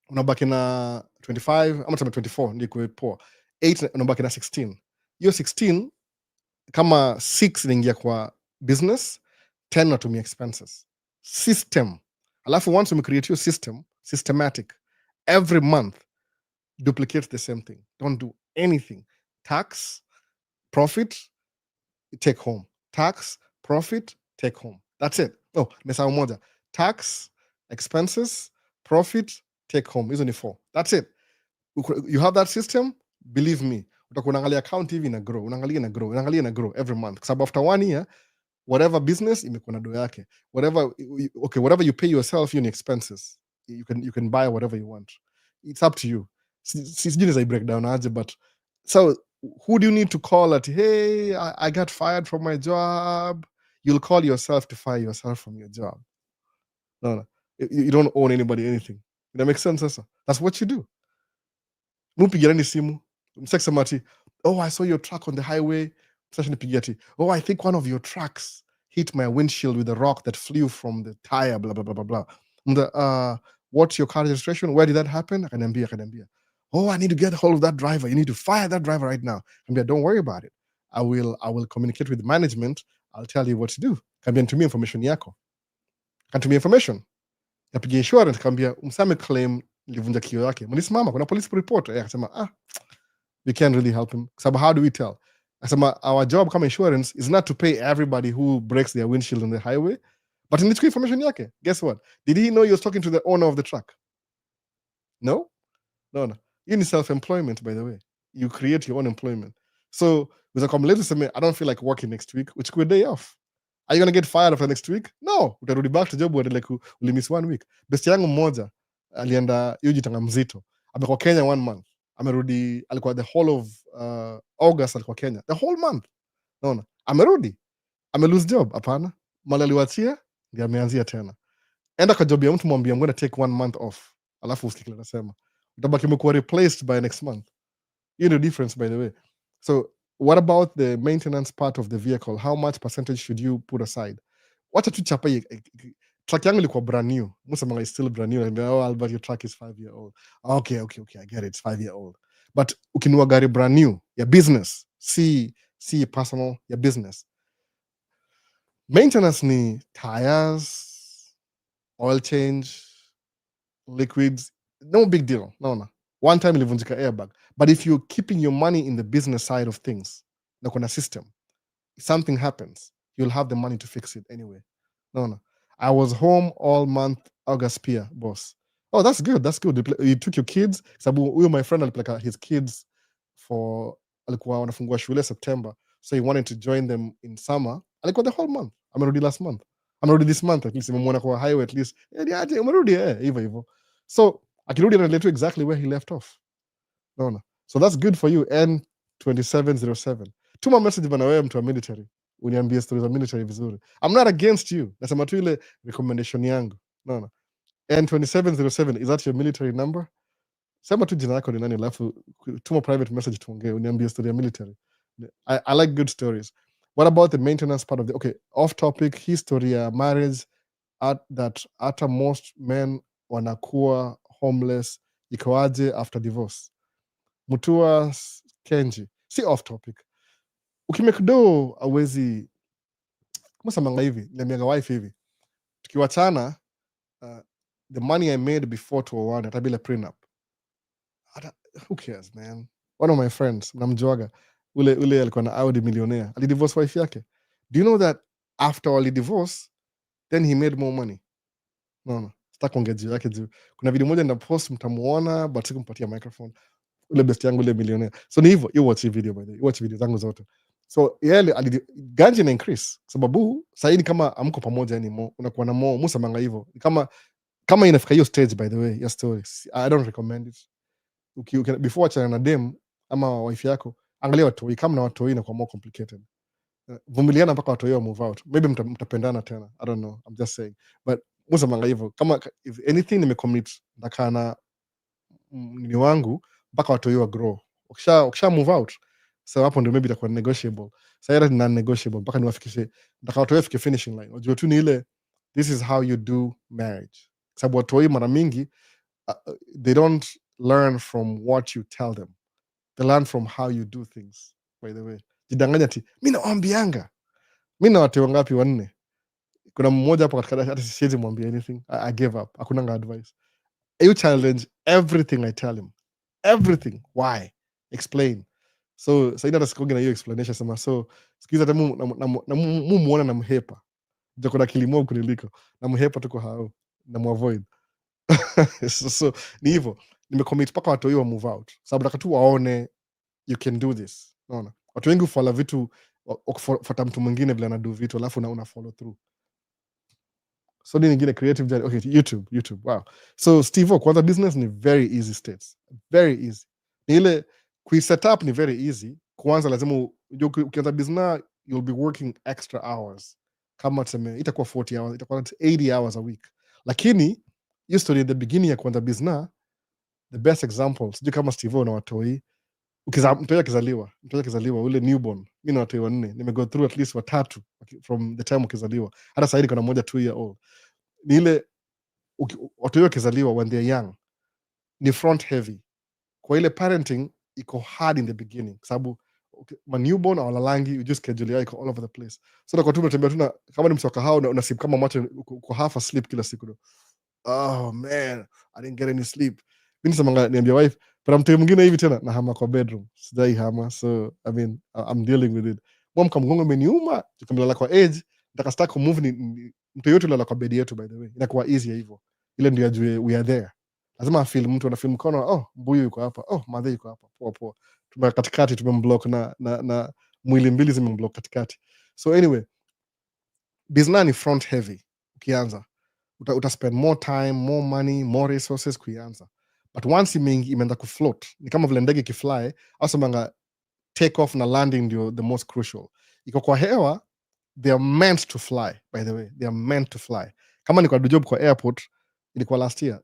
Unabaki na 25, ama tama 24 ndio kwa poa. 8 unabaki na 16. Hiyo 16 kama 6 inaingia kwa business, 10 unatumia expenses. System. Alafu once you create your system, systematic, every month duplicate the same thing. Don't do anything. Tax, profit, take home. Tax, profit, take home. That's it. Oh, nimesahau moja. Tax, expenses, profit, take home. Hizo ni 4. That's it. You have that system, believe me. Utakuwa unaangalia account hivi na grow, unaangalia na grow every month. Because after 1 year, whatever business imekuwa na do yake. Whatever you pay yourself, your expenses. You can buy whatever you want. It's up to you. Sijui I break down aje, but so who do you need to call at, hey, I got fired from my job? You'll call yourself to fire yourself from your job. No. You don't owe anybody anything. That makes sense, sasa? That's what you do. Mupigirani simu. Msexamati, oh, I saw your truck on the highway. Oh, I think one of your trucks hit my windshield with a rock that flew from the tire, blah, blah, blah, blah, blah. What's your car registration? Where did that happen? Akaniambia. Oh, I need to get a hold of that driver. You need to fire that driver right now. Don't worry about it. I will communicate with management. I'll tell you what to do. Nitumie information yako. Kanitumia information. Napigia insurance, kambia msame claim nilivunja kioo yake. Mnisimama kuna police report. Akasema, we can't really help him. Sababu how do we tell? Asema our job kama insurance is not to pay everybody who breaks their windshield on the highway, but in information yake. Guess what? Did he know he was talking to the owner of the truck? No. You need self-employment, by the way. You create your own employment. So with a complaint to me, I don't feel like working next week, which could day off. Are you gonna get fired after next week? No. Utarudi back to job uendelee ulimiss 1 week. Best yangu mmoja alienda yujitanga mzito. Amekuwa Kenya 1 month. Amerudi, alikuwa the whole of August alikuwa Kenya. The whole month. Naona. Amerudi. Lose job. Hapana. Mali aliwachia ndio ameanzia tena. Enda kwa job ya mtu mwambie I'm gonna take 1 month off. Alafu usikile nasema. Utabaki umekuwa replaced by next month. You know the difference, by the way. So what about the maintenance part of the vehicle? How much percentage should you put aside? Wacha tu chapa truck yangu ilikuwa brand new. Musa is still brand new. And Albert, your truck is 5-year-old. Okay, I get it. It's 5-year-old. But ukinua gari brand new, your business, see personal, your business. Maintenance ni tires, oil change, liquids, no big deal. No. One time ilivunjika airbag. But if you're keeping your money in the business side of things, like on a system, if something happens, you'll have the money to fix it anyway. No. I was home all month, August Pia, boss. Oh, that's good. You took your kids. Sabu, my friend alipeleka his kids for alikuwa wanafungua shule September. So he wanted to join them in summer. Alikuwa the whole month. Amerudi last month. Amerudi this month at least. Nimemwona kwa highway at least. Amerudi hivyo. So akirudi analeta exactly where he left off. No. So that's good for you. N2707. Tuma message bana wewe mtu wa military. Uniambie stories za military vizuri. I'm not against you. Nasema tu ile recommendation yangu. No. N2707, is that your military number? Sema tu jina lako ni nani, alafu tuma private message tuongee, uniambie story ya military. I like good stories. What about the maintenance part of the, okay, off topic, history ya marriage, that hata most men wanakuwa homeless, ikoaje after divorce? Mutua Kenji, si off topic. Ukimake do awezi, musamanga hivi, nemiaga wife hivi, tukiwachana, the money I made before 2001 atabila prenup. Who cares, man? One of my friends, namjuaga, ule alikuwa na Audi millionaire, alidivorce wife yake. Do you know that after all divorce, then he made more money? No. Sitaki kuongea juu yake juu. Kuna video moja na post mtamuona, but sikumpatia microphone. Ule best yangu ule millionaire. So ni hivyo, you watch the video by the way. You watch video zangu zote. So yeye ganji na increase sababu sasa hivi kama amko pamoja anymore, unakuwa na more musa manga hivyo. Kama inafika hiyo stage, by the way, your story, I don't recommend it. Before achana na dem ama wife yako, angalia watoi, kama na watoi na kwa more complicated. Vumiliana mpaka watoi wa move out. Maybe mtapendana tena. I don't know. I'm just saying. But musa manga hivyo. Kama if anything nimecommit ndakana ni wangu mpaka watoi wa grow. Ukisha move out, so hapo ndio maybe itakuwa negotiable. Sasa ni non-negotiable mpaka niwafikishe ndaka watoi afike finishing line. Unajua tu ni ile, this is how you do marriage. Sababu watoi mara mingi they don't learn from what you tell them. They learn from how you do things, by the way. Jidanganya ati, mimi naambianga. Mimi na watu wangapi 4? Kuna mmoja hapo katika hata siwezi mwambia anything. I gave up. Hakuna advice. You challenge everything I tell him. Everything. Why? Explain. So ina tasikoge na hiyo explanation sema, so sikiza hata muona na mhepa. Ndio kuna kilimo kuniliko. Na mhepa tuko hao. Na muavoid. So ni hivyo. Nimecommit paka watu wa move out. Sababu nataka tu waone you can do this. Unaona? Watu wengi follow vitu kufuata mtu mwingine vile anadu vitu alafu una follow through. So nini nyingine creative journey? Okay, YouTube. Wow. So Steve, kwanza business ni very easy states. Very easy. Ni ile set up ni very easy. Kwanza lazima ukianza business you'll be working extra hours. Kama tuseme itakuwa 40 hours, itakuwa 80 hours a week. Lakini hiyo story at the beginning ya kwanza business, the best example, sijui kama Steve na watoi, mtoto akizaliwa ule newborn, mimi na watoi 4, nimego through at least 3 from the time ukizaliwa. Hata sasa hivi kuna mmoja 2 year old. Ni ile watoi wakizaliwa when they're young ni front heavy. Kwa ile parenting iko hard in the beginning sababu newborn awalalangi, you just schedule yako all over the place. So kwa tu unatembea tu kama ni msoka hao na unasip kama macho uko half asleep kila siku. Oh man, I didn't get any sleep. Mimi niambia wife, kuna mtu mwingine hivi tena nahama kwa bedroom, sijai hama, so I mean I'm dealing with it. Mwamka mgongo umeniuma, tukamelala kwa edge, nataka start kumove mtu yote lala kwa bed yetu, by the way inakuwa easy hivyo, ile ndio ajue we are there. Lazima afeel, mtu anafeel mkono, oh mbuyu yuko hapa, oh madhe yuko hapa, poa poa, tume katikati tumemblock na mwili mbili zimemblock katikati. So anyway, business ni front heavy. Ukianza uta spend more time, more money, more resources kuianza, but once imeenda kufloat, ni kama vile ndege ikifly, au semanga take off na landing ndio the most crucial. Iko kwa hewa, they are meant to fly, by the way, they are meant to fly. Kama niko job kwa airport, ilikuwa last year,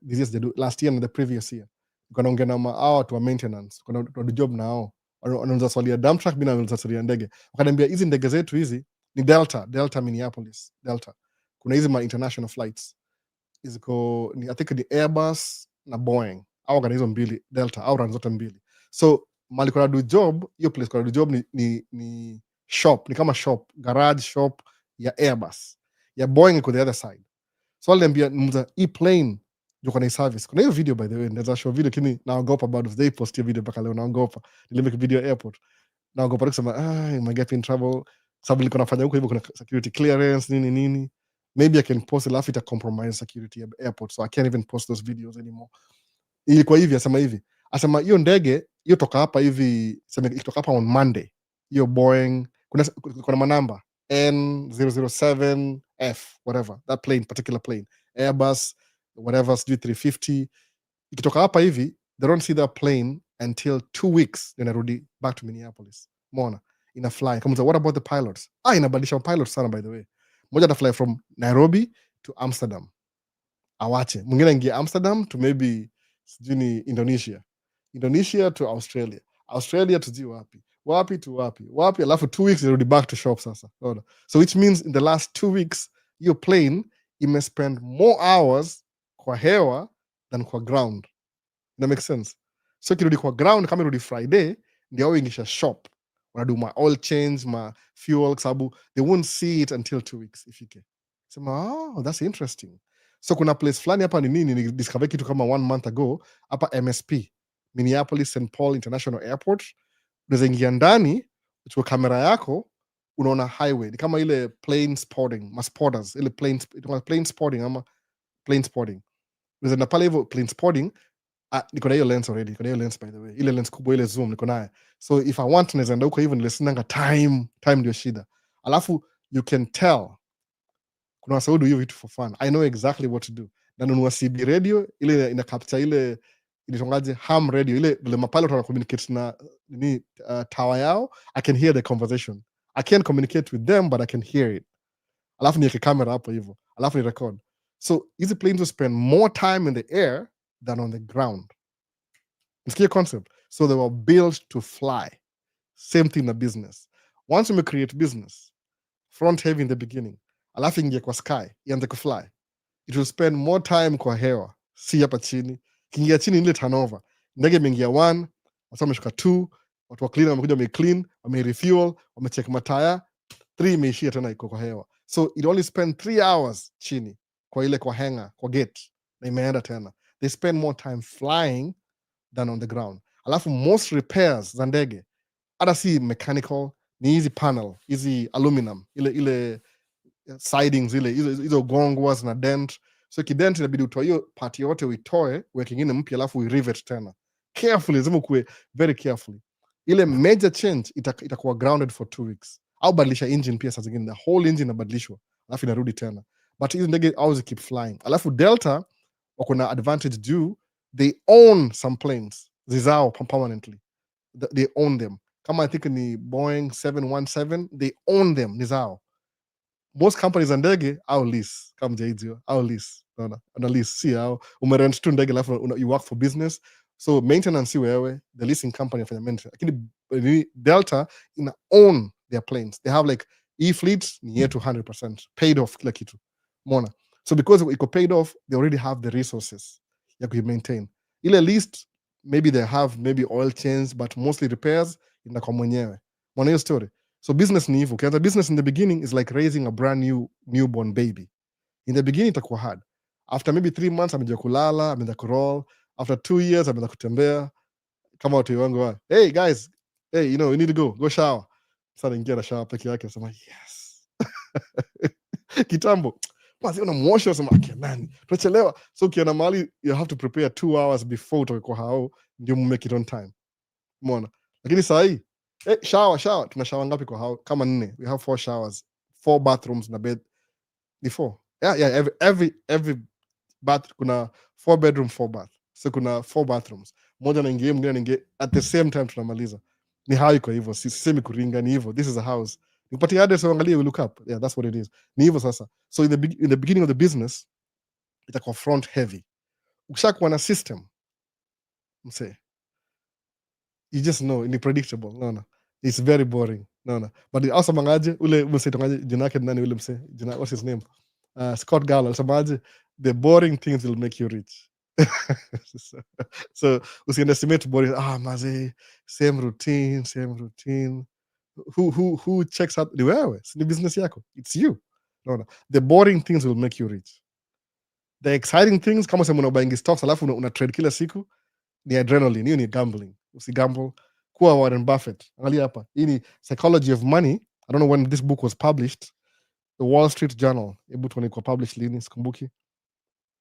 last year and the previous year, niko naongea na watu wa maintenance, kuna job na hao wanauza swali ya dump truck, mimi nauza swali ya ndege. Wakaniambia hizi ndege zetu hizi ni Delta Minneapolis, Delta. Kuna hizi ma international flights ziko ni, I think ni Airbus na Boeing, au kana hizo mbili Delta, au run zote mbili. So mali kuna do job, hiyo place kuna do job ni shop, ni kama shop, garage shop ya Airbus, ya Boeing iko the other side. So aliambia mza plane yuko na service. Kuna hiyo video, by the way, naweza show video, lakini naogopa bado, they post hiyo video mpaka leo, naogopa. Nilimake video airport, naogopa kusema I might get in trouble, sababu nilikuwa nafanya huko hivyo, kuna security clearance nini. Maybe I can post alafu ita compromise security at airport, so I can't even post those videos anymore. Ilikuwa hivi, asema hiyo ndege hiyo toka hapa hivi, sema ikitoka hapa on Monday, hiyo Boeing kuna manamba N007F whatever, that plane, particular plane, Airbus whatever, 350, ikitoka hapa hivi, they don't see that plane until 2 weeks, then narudi back to Minneapolis. Mona ina fly kama, what about the pilots? Inabadilisha pilots sana, by the way. Moja ta fly from Nairobi to Amsterdam, awache mwingine ingie Amsterdam to maybe sijui ni Indonesia to Australia to wapi to wapi, alafu 2 weeks irudi back to shop sasa. So which means in the last 2 weeks your plane ime spend more hours kwa hewa than kwa ground. That makes sense? So kirudi kwa ground, kama irudi Friday, ndio ingisha shop, wanadu ma oil change, ma fuel, sababu they won't see it until 2 weeks ifike. Sema, that's interesting. So kuna place fulani hapa ni nini, ni discover kitu kama 1 month ago hapa MSP, Minneapolis St. Paul International Airport. Unaweza ingia ndani, uchukue kamera yako, unaona highway, ni kama ile plane spotting, ma spotters, ile plane spotting ama plane spotting. Unaweza na pale hivyo plane spotting. Niko na hiyo lens already, niko na hiyo lens, by the way, ile lens kubwa, ile zoom niko nayo. So if I want, naweza enda huko hivyo, nilesinanga time ndio shida. Alafu you can tell kuna wasaudu hiyo vitu for fun. I know exactly what to do. Nanunua CB radio, ile ina capture ile ilitongaje ham radio, ile mapilot wana communicate na tower yao. I can hear the conversation. I can't communicate with them, but I can hear it. Alafu niweke camera hapo hivyo, alafu ni record. So hizi planes will spend more time in the air than on the ground. It's a concept. So they were built to fly. Same thing in a business. Once you create business, front heavy in the beginning, alafu ingia kwa sky, ianze kufly, it will spend more time kwa hewa, si hapa chini. Kingia chini ile turnover. Ndege imeingia 1, watu wameshuka 2, watu wa clean wamekuja wameclean, wamerefuel, wamecheck mataya, 3 imeishia tena iko kwa hewa. So it only spend 3 hours chini kwa ile kwa hangar, kwa gate, na imeenda tena. They spend more time flying than on the ground. Alafu most repairs za ndege hata si mechanical, ni hizi panel, hizi aluminum, ile sidings, hizo gongwas na dent. So kident inabidi utoe hiyo part yote, uitoe uweke ingine mpya, alafu rivet tena carefully, lazima kuwe very carefully. Ile major change itakuwa grounded for 2 weeks, au badilisha engine pia, saa zingine the whole engine inabadilishwa alafu inarudi tena. But hizo ndege always keep flying. Alafu Delta wako na advantage juu they own some planes zizao permanently, they own them. Kama I think ni Boeing 717, they own them, ni zao. Most companies za ndege au lease, kama jaizio au lease, una lease, si au umerent tu ndege alafu you work for business, so maintenance si wewe, the leasing company afanya maintenance. Lakini Delta ina own their planes, they have like e-fleets ni yetu 100% paid off kila kitu, umeona. So because iko paid off, they already have the resources ya ku maintain. Ile leased, maybe they have maybe oil change, but mostly repairs ina kwa mwenyewe. Mwana hiyo story. So business ni hivyo. Ukianza business in the beginning is like raising a brand new newborn baby. In the beginning itakuwa hard. After maybe 3 months ameanza kulala, ameanza kuroll. After 2 years ameanza kutembea. kama watu wangu wa, hey guys, hey, you know, you need to go shower. Sasa naingia na shower peke yake, nasema yes. Kitambo basi unamwosha, unasema nani tunachelewa, so ukiona mahali you have to prepare 2 hours before utoke kwa hao ndio make it on time, umeona. Lakini saa hii shower tuna shower ngapi kwa hao? Kama 4. We have 4 showers, 4 bathrooms na bed before. Yeah, every bath kuna 4 bedroom 4 bath, so kuna 4 bathrooms, moja naingia mwingine anaingia at the same time, tunamaliza. Ni hayo iko hivyo, sisemi kuringa, ni hivyo. This is a house, nipatie address uangalie, we look up, yeah, that's what it is. Ni hivyo sasa. So in the beginning of the business itakuwa front heavy. Ukishakuwa na system mse, you just know ni predictable, no, it's very boring, no, but also mangaje ule mse tongaje, jina yake nani ule mse, jina, what's his name, Scott Gallo alisemaje, the boring things will make you rich. So usiestimate boring, maze, same routine. Who checks out? Ni wewe, ni business yako, it's you, no. The boring things will make you rich. The exciting things, kama sema unabaingi stocks alafu una trade kila siku, ni adrenaline, hiyo ni gambling. Usigamble. Kuwa Warren Buffett, angalia hapa, hii ni Psychology of Money. I don't know when this book was published. The Wall Street Journal, hebu tuone kwa publish lini, sikumbuki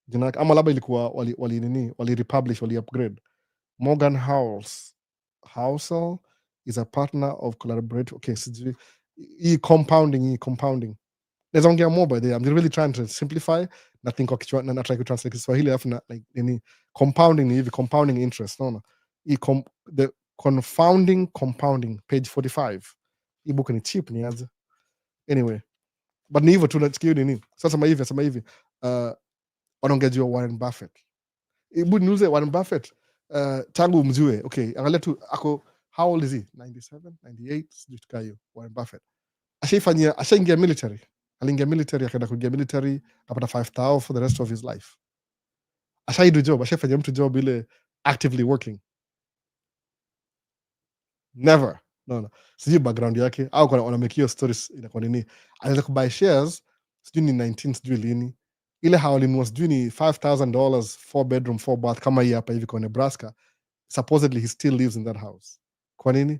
jina, ama labda ilikuwa wali republish, wali upgrade. Morgan Housel is a partner of collaborate. Okay, sijui hii compounding. Naweza ongea more by the way. I'm really trying to simplify, nothing kwa kichwa, na try to translate Kiswahili alafu na like nini, compounding ni hivi, compounding interest, naona the confounding compounding, page 45. Hii book ni cheap, ni aje anyway, but ni hivyo tu, nasikia nini sasa. Sema hivi wanaongea juu Warren Buffett. Hebu niuze Warren Buffett, tangu mjue, okay, angalia tu ako, how old is he, 97 98, sijui tukaa hiyo. Warren Buffett ashaingia military, aliingia military, akaenda kuingia military, akapata 5,000 for the rest of his life. Ashaidu job, ashafanya mtu job ile actively working, never, no. Sijui background yake, au wanamekio stories inakuwa nini, anaweza kubuy shares sijui ni 19 sijui lini, ile hawalinunua sijui ni $5,000 4 bedroom 4 bath kama hii hapa hivi kwa Nebraska. Supposedly he still lives in that house. Kwa nini?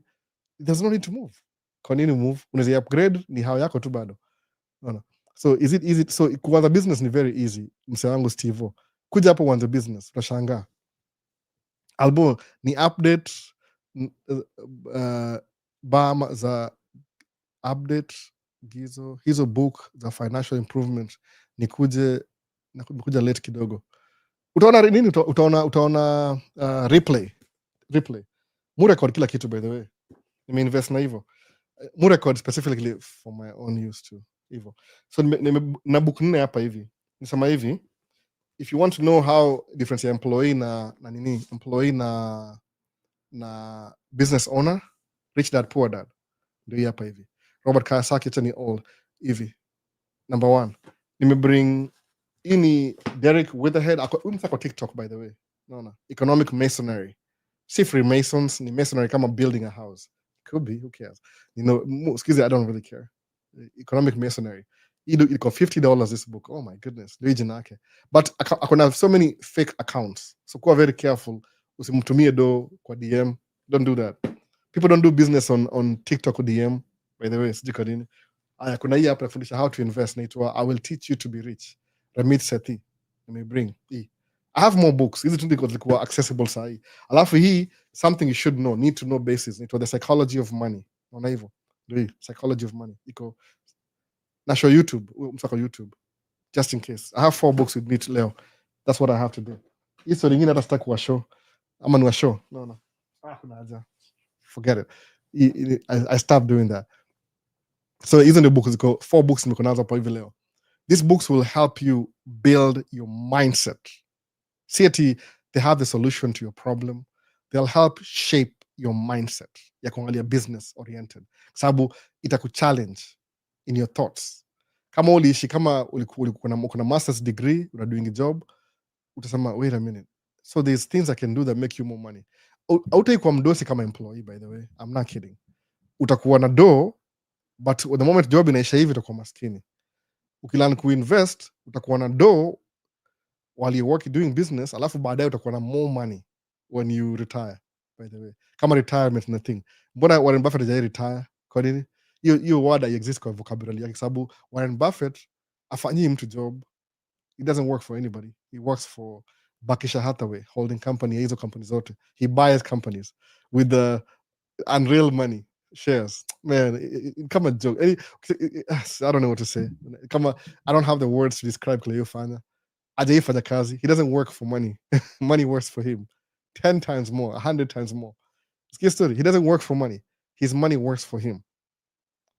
There's no need to move. Kwa nini move? Unaweza upgrade, ni hao yako tu bado, no. So is it easy? So kuanza business ni very easy. Mse wangu Steve, kuja hapo uanze business, utashangaa. Albo ni update bama za update hizo book za financial improvement, nikuja late kidogo, utaona nini, utaona replay mu record kila kitu, by the way nimeinvest na hivyo, mu record specifically for my own use too hivyo. So na book 4 hapa hivi, nisema hivi, if you want to know how difference ya employee na business owner, Rich Dad Poor Dad, ndio hapa hivi. Robert Kiyosaki, chani all hivi. Number 1, nimebring ini Derek Witherhead, kwa TikTok by the way, no, economic masonry, si Freemasons, ni masonry kama building a house, could be, who cares, you know, excuse me, I don't really care. Economic masonry, iko $50 this book, oh my goodness, ndio jina yake, but akona so many fake accounts, so kuwa very careful, usimtumie do kwa DM, don't do that. People don't do business on TikTok DM, by the way, sijui kwa nini. Aya, kuna hii hapa nafundisha how to invest, naitwa I will teach you to be rich, Ramit Sethi, let me bring hii. I have more books, hizi tu ndiko zilikuwa accessible saa hii. Alafu hii, something you should know, need to know basis, naitwa The Psychology of Money, naona hivyo, ndio hii Psychology of Money, iko na show YouTube, msako YouTube, just in case. I have 4 books with me leo, that's what I have to do. Hii story nyingine hata sitaki kuwa show, ama ni wa show, no, kuna haja, forget it. I stopped doing that. So hizo ndio books, ziko 4 books niko nazo hapo hivi leo. These books will help you build your mindset. See ati they have the solution to your problem. They'll help shape your mindset ya kuangalia business oriented, sababu itakuchallenge in your thoughts. Kama uliishi kama ulikuwa na master's degree, una doing a job, utasema wait a minute, so there's things I can do that make you more money. Hautaikuwa mdosi kama employee, by the way, I'm not kidding. Utakuwa na do, but the moment job inaisha hivi utakuwa maskini. Ukilearn kuinvest, utakuwa na do while you work doing business, alafu baadaye utakuwa na more money when you retire. by the way. Kama retirement na thing. Mbona Warren Buffett hajai retire? Kwa nini? Hiyo word exist kwa vocabulary yake, sababu Warren Buffett afanyii mtu job. He doesn't work for anybody. He works for Berkshire Hathaway holding company, hizo company zote. He buys companies with the unreal money shares. Man, come a joke. I don't know what to say. I don't have the words to describe Cleofana. Ajaifanya kazi. He doesn't work for money. Money works for him 10 times more, 100 times more. Sikia story. He doesn't work for money. His money works for him.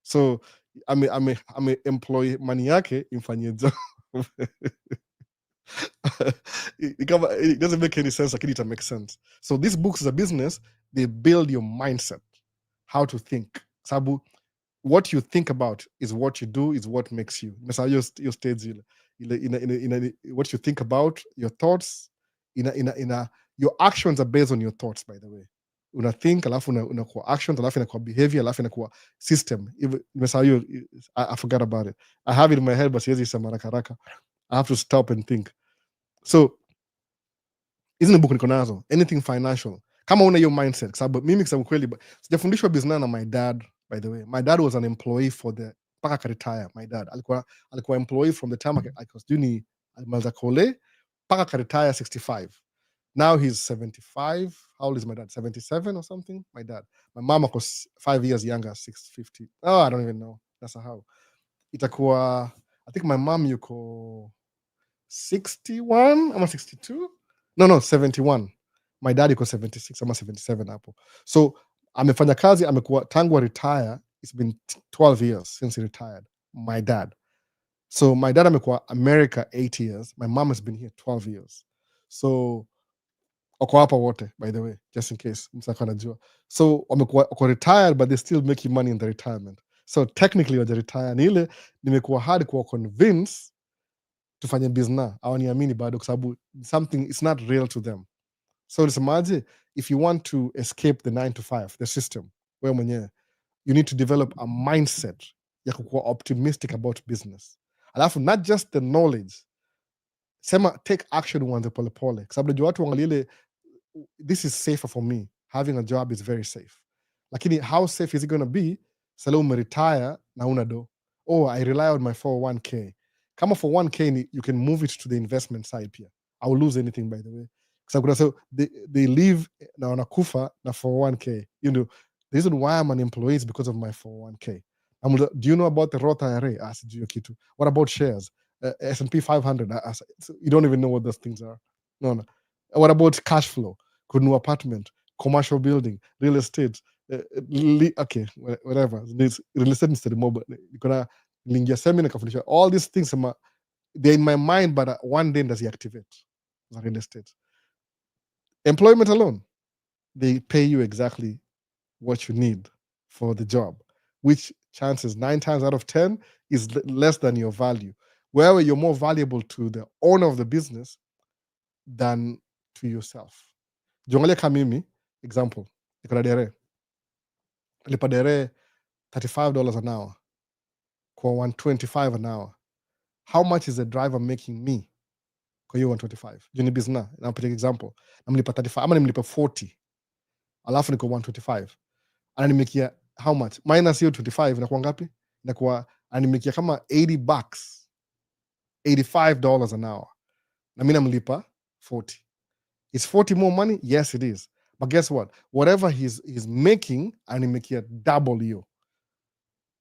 So ame employ money yake imfanyie job. It doesn't make any sense, lakini it makes sense. So these books is a business. They build your mindset, how to think. Sabu, what you think about is what you do, is what makes you. Your stage, what you think about, your thoughts, your actions are based on your thoughts, by the way. Una think, alafu unakuwa actions, alafu inakuwa behavior, alafu inakuwa system. I forgot about it. I have it in my head, but siwezi sema haraka. I have to stop and think. So hizi ni book niko nazo, anything financial. Kama una hiyo mindset, sababu mimi kusema kweli sijafundishwa business na my dad, by the way. My dad was an employee for the mpaka karetire. My dad alikuwa employee from the time I was doing alimaliza kole mpaka karetire 65. Now he's 75. How old is my dad? 77 or something? My dad. My mom was 5 years younger, 650. Oh, I don't even know. That's how. Itakuwa, I think my mom yuko 61 ama 62. No, 71. My dad yuko 76 ama 77 hapo. So amefanya kazi, amekuwa tangu retire. It's been 12 years since he retired. My dad. So my dad amekuwa America 8 years. My mom has been here 12 years. So wako hapa wote, by the way, just in case msaka anajua. So wako retired, but they still making money in the retirement. So technically waja retire. Ni ile nimekuwa hard kuwa convince tufanye business. Hawaniamini bado kwa sababu something is not real to them. So nisemaje, if you want to escape the 9 to 5, the system, wewe mwenyewe, you need to develop a mindset ya kukuwa optimistic about business. Alafu not just the knowledge, sema take action uanze polepole kwa sababu najua watu wangalia ile this is safer for me, having a job is very safe, lakini how safe is it going to be sala umeretire na una do? Oh, I rely on my 401k. Kama 401k you can move it to the investment side pia. I will lose anything, by the way, so they live na wanakufa na 401k. You know, the reason why I'm an employee is because of my 401k. Do you know about the Roth IRA? What about shares? S&P 500? You don't even know what those things are. No. What about cash flow? Kununua apartment, commercial building, real estate, okay, whatever. Real estate instead of mobile. Nikona lingia seminar kafundisha all these things, they're in my mind, but one day does he activate the real estate. Employment alone, they pay you exactly what you need for the job, which chances 9 times out of 10 is less than your value. Where you're more valuable to the owner of the business than to yourself. Jongalia kama mimi, example, niko na dere. Nilipa dere $35 an hour kwa $125 an hour. How much is the driver making me kwa hiyo 125? Juni business, na take example. Namlipa 35 ama nimlipa 40. Alafu niko 125. Ananimikia how much? Minus hiyo 25 inakuwa ngapi? Inakuwa ananimikia kama $80. $85 an hour. Na mimi namlipa 40. Is 40 more money? Yes, it is. But guess what? Whatever he's making, ananimekia double you.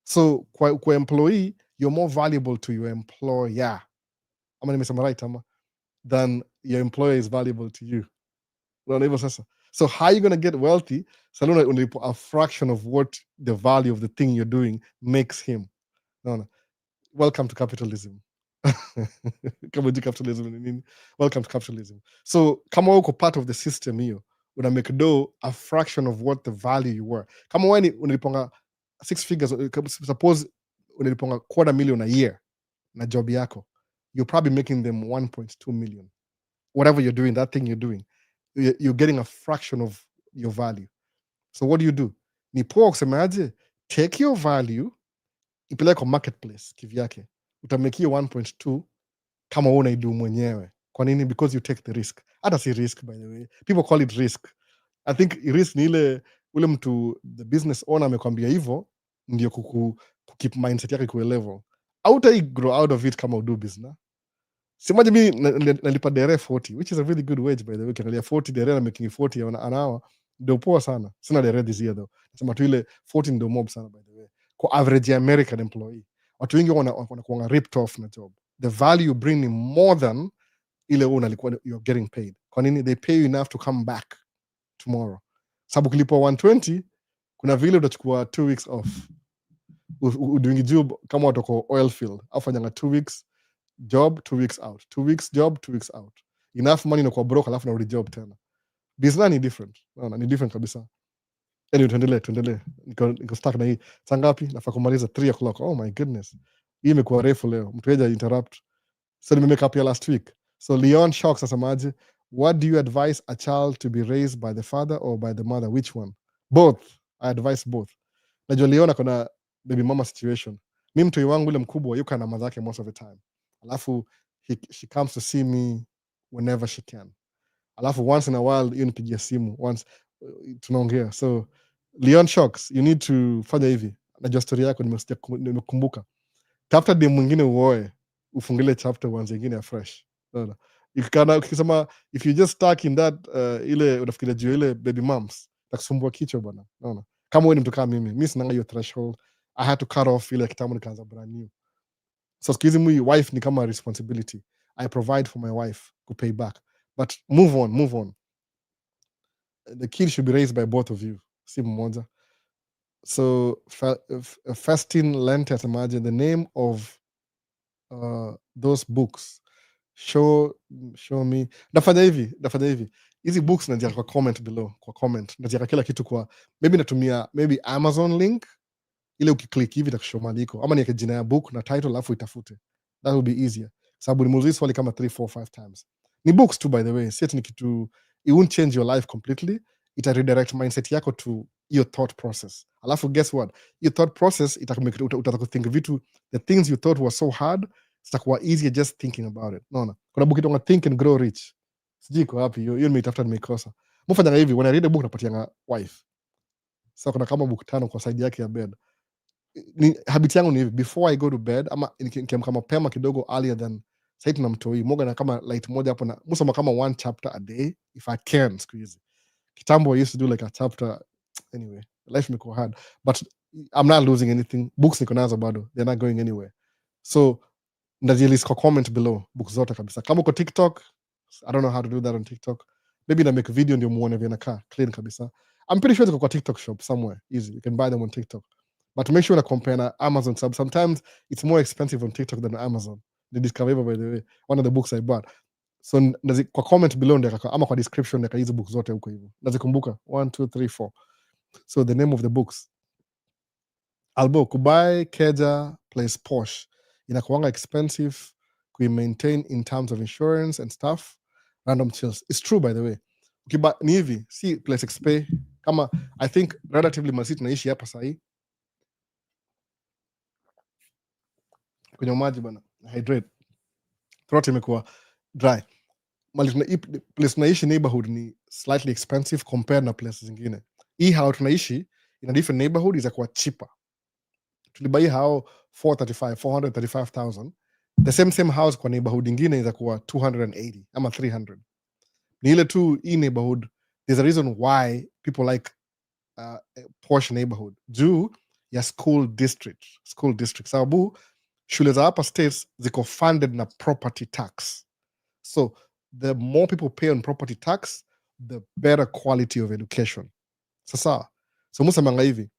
So kwa employee, you're more valuable to your employer. Ama nimesema right ama? Than your employer is valuable to you. So how are you going to get wealthy? Saluna unalipo a fraction of what the value of the thing you're doing makes him. No. Welcome to capitalism. Welcome to capitalism. So kama uko part of the system hiyo, una make do a fraction of what the value you were. Kama wewe unaliponga 6 figures, suppose unaliponga $250,000 a year na job yako, you're probably making them 1.2 million. Whatever you're doing, that thing you're doing, you're getting a fraction of your value. So what do? Ni poa kusemaje, take your value, ipeleke kwa marketplace kivyake. Utamekia 1.2 kama unaidu mwenyewe. Kwa nini? Because you take the risk. Hata si risk, by the way. People call it risk. I think risk ni ile ule mtu the business owner amekwambia hivyo ndio keep mindset yake kwa level. Hautai grow out of it kama udo business. Simaje mimi nalipa dere 40, which is a really good wage by the way. Ukiangalia 40 dere na making 40 an hour ndio poa sana. Sina dere this year though. Nasema tu ile 40 ndio mob sana by the way. Kwa average American employee. Watu wengi wanakuwa ripped off na job. The value you bring in more than ile unalikuwa you're getting paid. Kwa nini? They pay you enough to come back tomorrow. Sababu kilipwa 120 kuna vile utachukua 2 weeks off. Doing job kama watoko oil field afanyanga 2 weeks job, 2 weeks out, 2 weeks job, 2 weeks out. Enough money inakuwa broke, alafu narudi job tena. Business ni different. Naona ni different kabisa. Anyway, tuendelee. Niko stuck na hii. Saa ngapi? Nafaa kumaliza 3 o'clock. Oh my goodness. Hii imekuwa refu leo. Mtu weja interrupt. So nimemake up ya last week. So Leon Shocks asemaje, what do you advise a child to be raised by the father or by the mother? Which one? Both. I advise both. Najua Leon akona baby mama situation. Mi mtoi wangu ule mkubwa yuko na mother yake most of the time. Alafu she comes to see me whenever she can. Alafu once in a while hiyo nipigia simu once tunaongea. So Leon Shocks, you need to fanya hivi. Najua story yako nimekumbuka. Tafuta dem mwingine uoe, ufungile chapter once nyingine fresh. Unaona? Ukisema if you just stuck in that ile unafikiria juu ile baby moms, takusumbua kichwa bwana. Unaona? Kama wewe ni mtu kama mimi sinanga hiyo threshold. I had to cut off ile kitambo nikaanza brand new. So excuse me, wife ni kama responsibility. I provide for my wife to pay back. But move on. The kid should be raised by both of you. Si mmoja. So Festin Lent asemaje, the name of those books show me. Nafanya hivi. Hizi books naziweka kwa comment below, kwa comment. Naziweka kila kitu kwa natumia Amazon link ile ukiklik hivi itakushow mahali iko, ama niweke jina ya book na title alafu itafute. That will be easier. Sababu nimeuliza swali kama 3, 4, 5 times. Ni books too by the way. Si ati ni kitu, it won't change your life completely. Ita redirect mindset yako to your thought process. Alafu guess what? Your thought process utaanza think vitu, the things you thought were so hard zitakuwa easier just thinking about it. Naona kuna book itonga Think and Grow Rich. Sijui kwa wapi hiyo nimeitafuta nimeikosa. Mfanya hivi, when I read a book napatianga wife. So kuna kama book 5 kwa side yake ya bed. Habit yangu ni hivi, before I go to bed ama nikiamka mapema kidogo earlier than sasa tunamtoi moga na kama light moja hapo na musoma kama 1 chapter a day if I can squeeze. Kitambo I used to do like a chapter. Anyway, life imekuwa hard but I'm not losing anything. Books niko nazo bado, they're not going anywhere. So ndazilist kwa comment below books zote kabisa. Kama uko TikTok, I don't know how to do that on TikTok. Maybe na make video ndio muone vile inakaa clean kabisa. I'm pretty sure ziko kwa TikTok shop somewhere. Easy, you can buy them on TikTok. But make sure to compare na Amazon sub. Sometimes it's more expensive on TikTok than Amazon. The Discover, by the way, one of the books I bought. So kwa comment below ama kwa description ndeka hizo books zote huko hivyo. Nazikumbuka 1 2 3 4. So the name of the books. Albo kubai keja place posh. Inakuanga expensive ku maintain in terms of insurance and stuff. Random chills. It's true by the way. Ukiba ni hivi, si place XP kama I think relatively masiti naishi hapa sahi. Kunywa maji bana, hydrate. Throat imekuwa dry. Place tunaishi neighborhood ni slightly expensive compared na places zingine. Hii how tunaishi in a different neighborhood is kuwa cheaper. Tulibai hao 435,000. The same house kwa neighborhood ingine is kuwa 280 ama 300. Ni ile tu hii neighborhood, there's a reason why people like posh neighborhood. Juu ya school district. Sababu shule za hapa states ziko funded na property tax. So the more people pay on property tax, the better quality of education. Sasa, so musamanga hivi,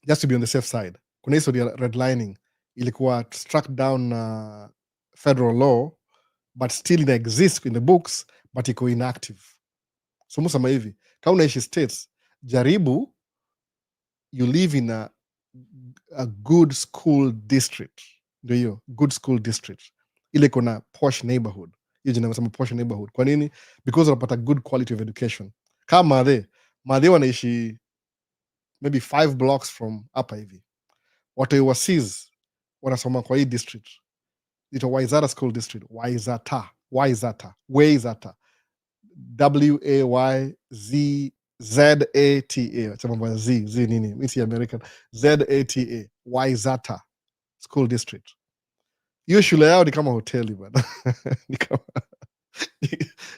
just to be on the safe side, kuna hiso ya redlining, ilikuwa struck down federal law, but still it exists in the books, but iko inactive. So musama hivi, kama unaishi states, jaribu, you live in a good school district. Ndio hiyo, good school district. Ile kuna posh neighborhood. Hiyo jina nasema posh neighborhood. Kwa nini? Because unapata good quality of education. Kama Madhe wanaishi maybe 5 blocks from hapa hivi. Watu overseas wanasoma kwa hii district. Ito Waizata School District. Waizata. WAYZZATA. Acha mambo ya z nini, mimi si American. ZATA, Wayzata School District. Hiyo shule yao ni kama hoteli bana. Ni kama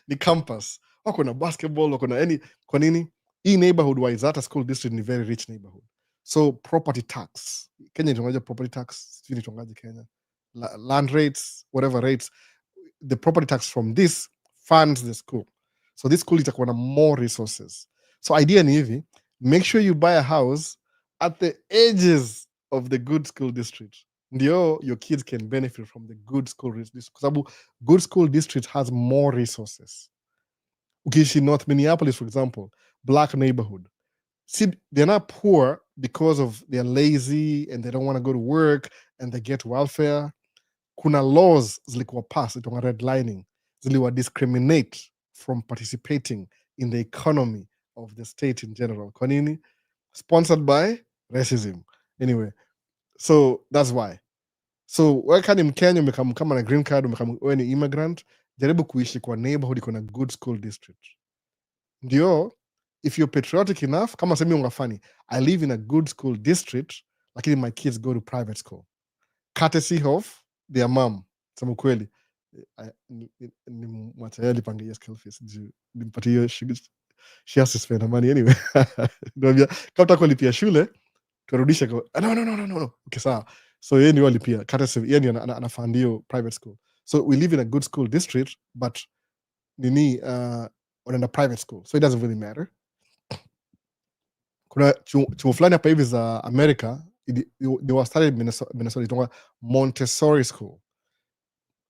ni campus. Wako na basketball, wako na any. Kwa nini? Hii neighborhood Wayzata School District ni very rich neighborhood. So property tax. Kenya inatongaje property tax? Sijui inatongaje Kenya. Land rates, whatever rates, the property tax from this funds the school. So this school itakuwa na more resources. So idea ni hivi, make sure you buy a house at the edges of the good school district. Ndio your kids can benefit from the good school district. Kwa sababu good school district has more resources. Ukiishi North Minneapolis, for example, black neighborhood. See, they're not poor because of they're lazy and they don't want to go to work and they get welfare. Kuna laws zilikuwa passed, itonga redlining, ziliwa discriminate from participating in the economy of the state in general. Kwa nini? Sponsored by racism. Anyway, so that's why. So weka ni Mkenya umekam kama na green card, umekam wewe ni immigrant, jaribu kuishi kwa neighborhood iko na good school district. Ndio, if you're patriotic enough, kama semi ungafani, I live in a good school district, lakini my kids go to private school. Courtesy of their mom. Sema kweli. Ni mwachayali pange yes Kelfis. Nimpatie hiyo she has to spend her money anyway. Ndio kama utakolipia shule, turudishe kwa no. Okay, sawa. So yeye ndio alipia. Courtesy yeye ndio anafandio private school. So we live in a good school district, but nini unaenda private school. So it doesn't really matter. Kuna chuo fulani hapa hivi za America, they were started in Minnesota, itonga Montessori school.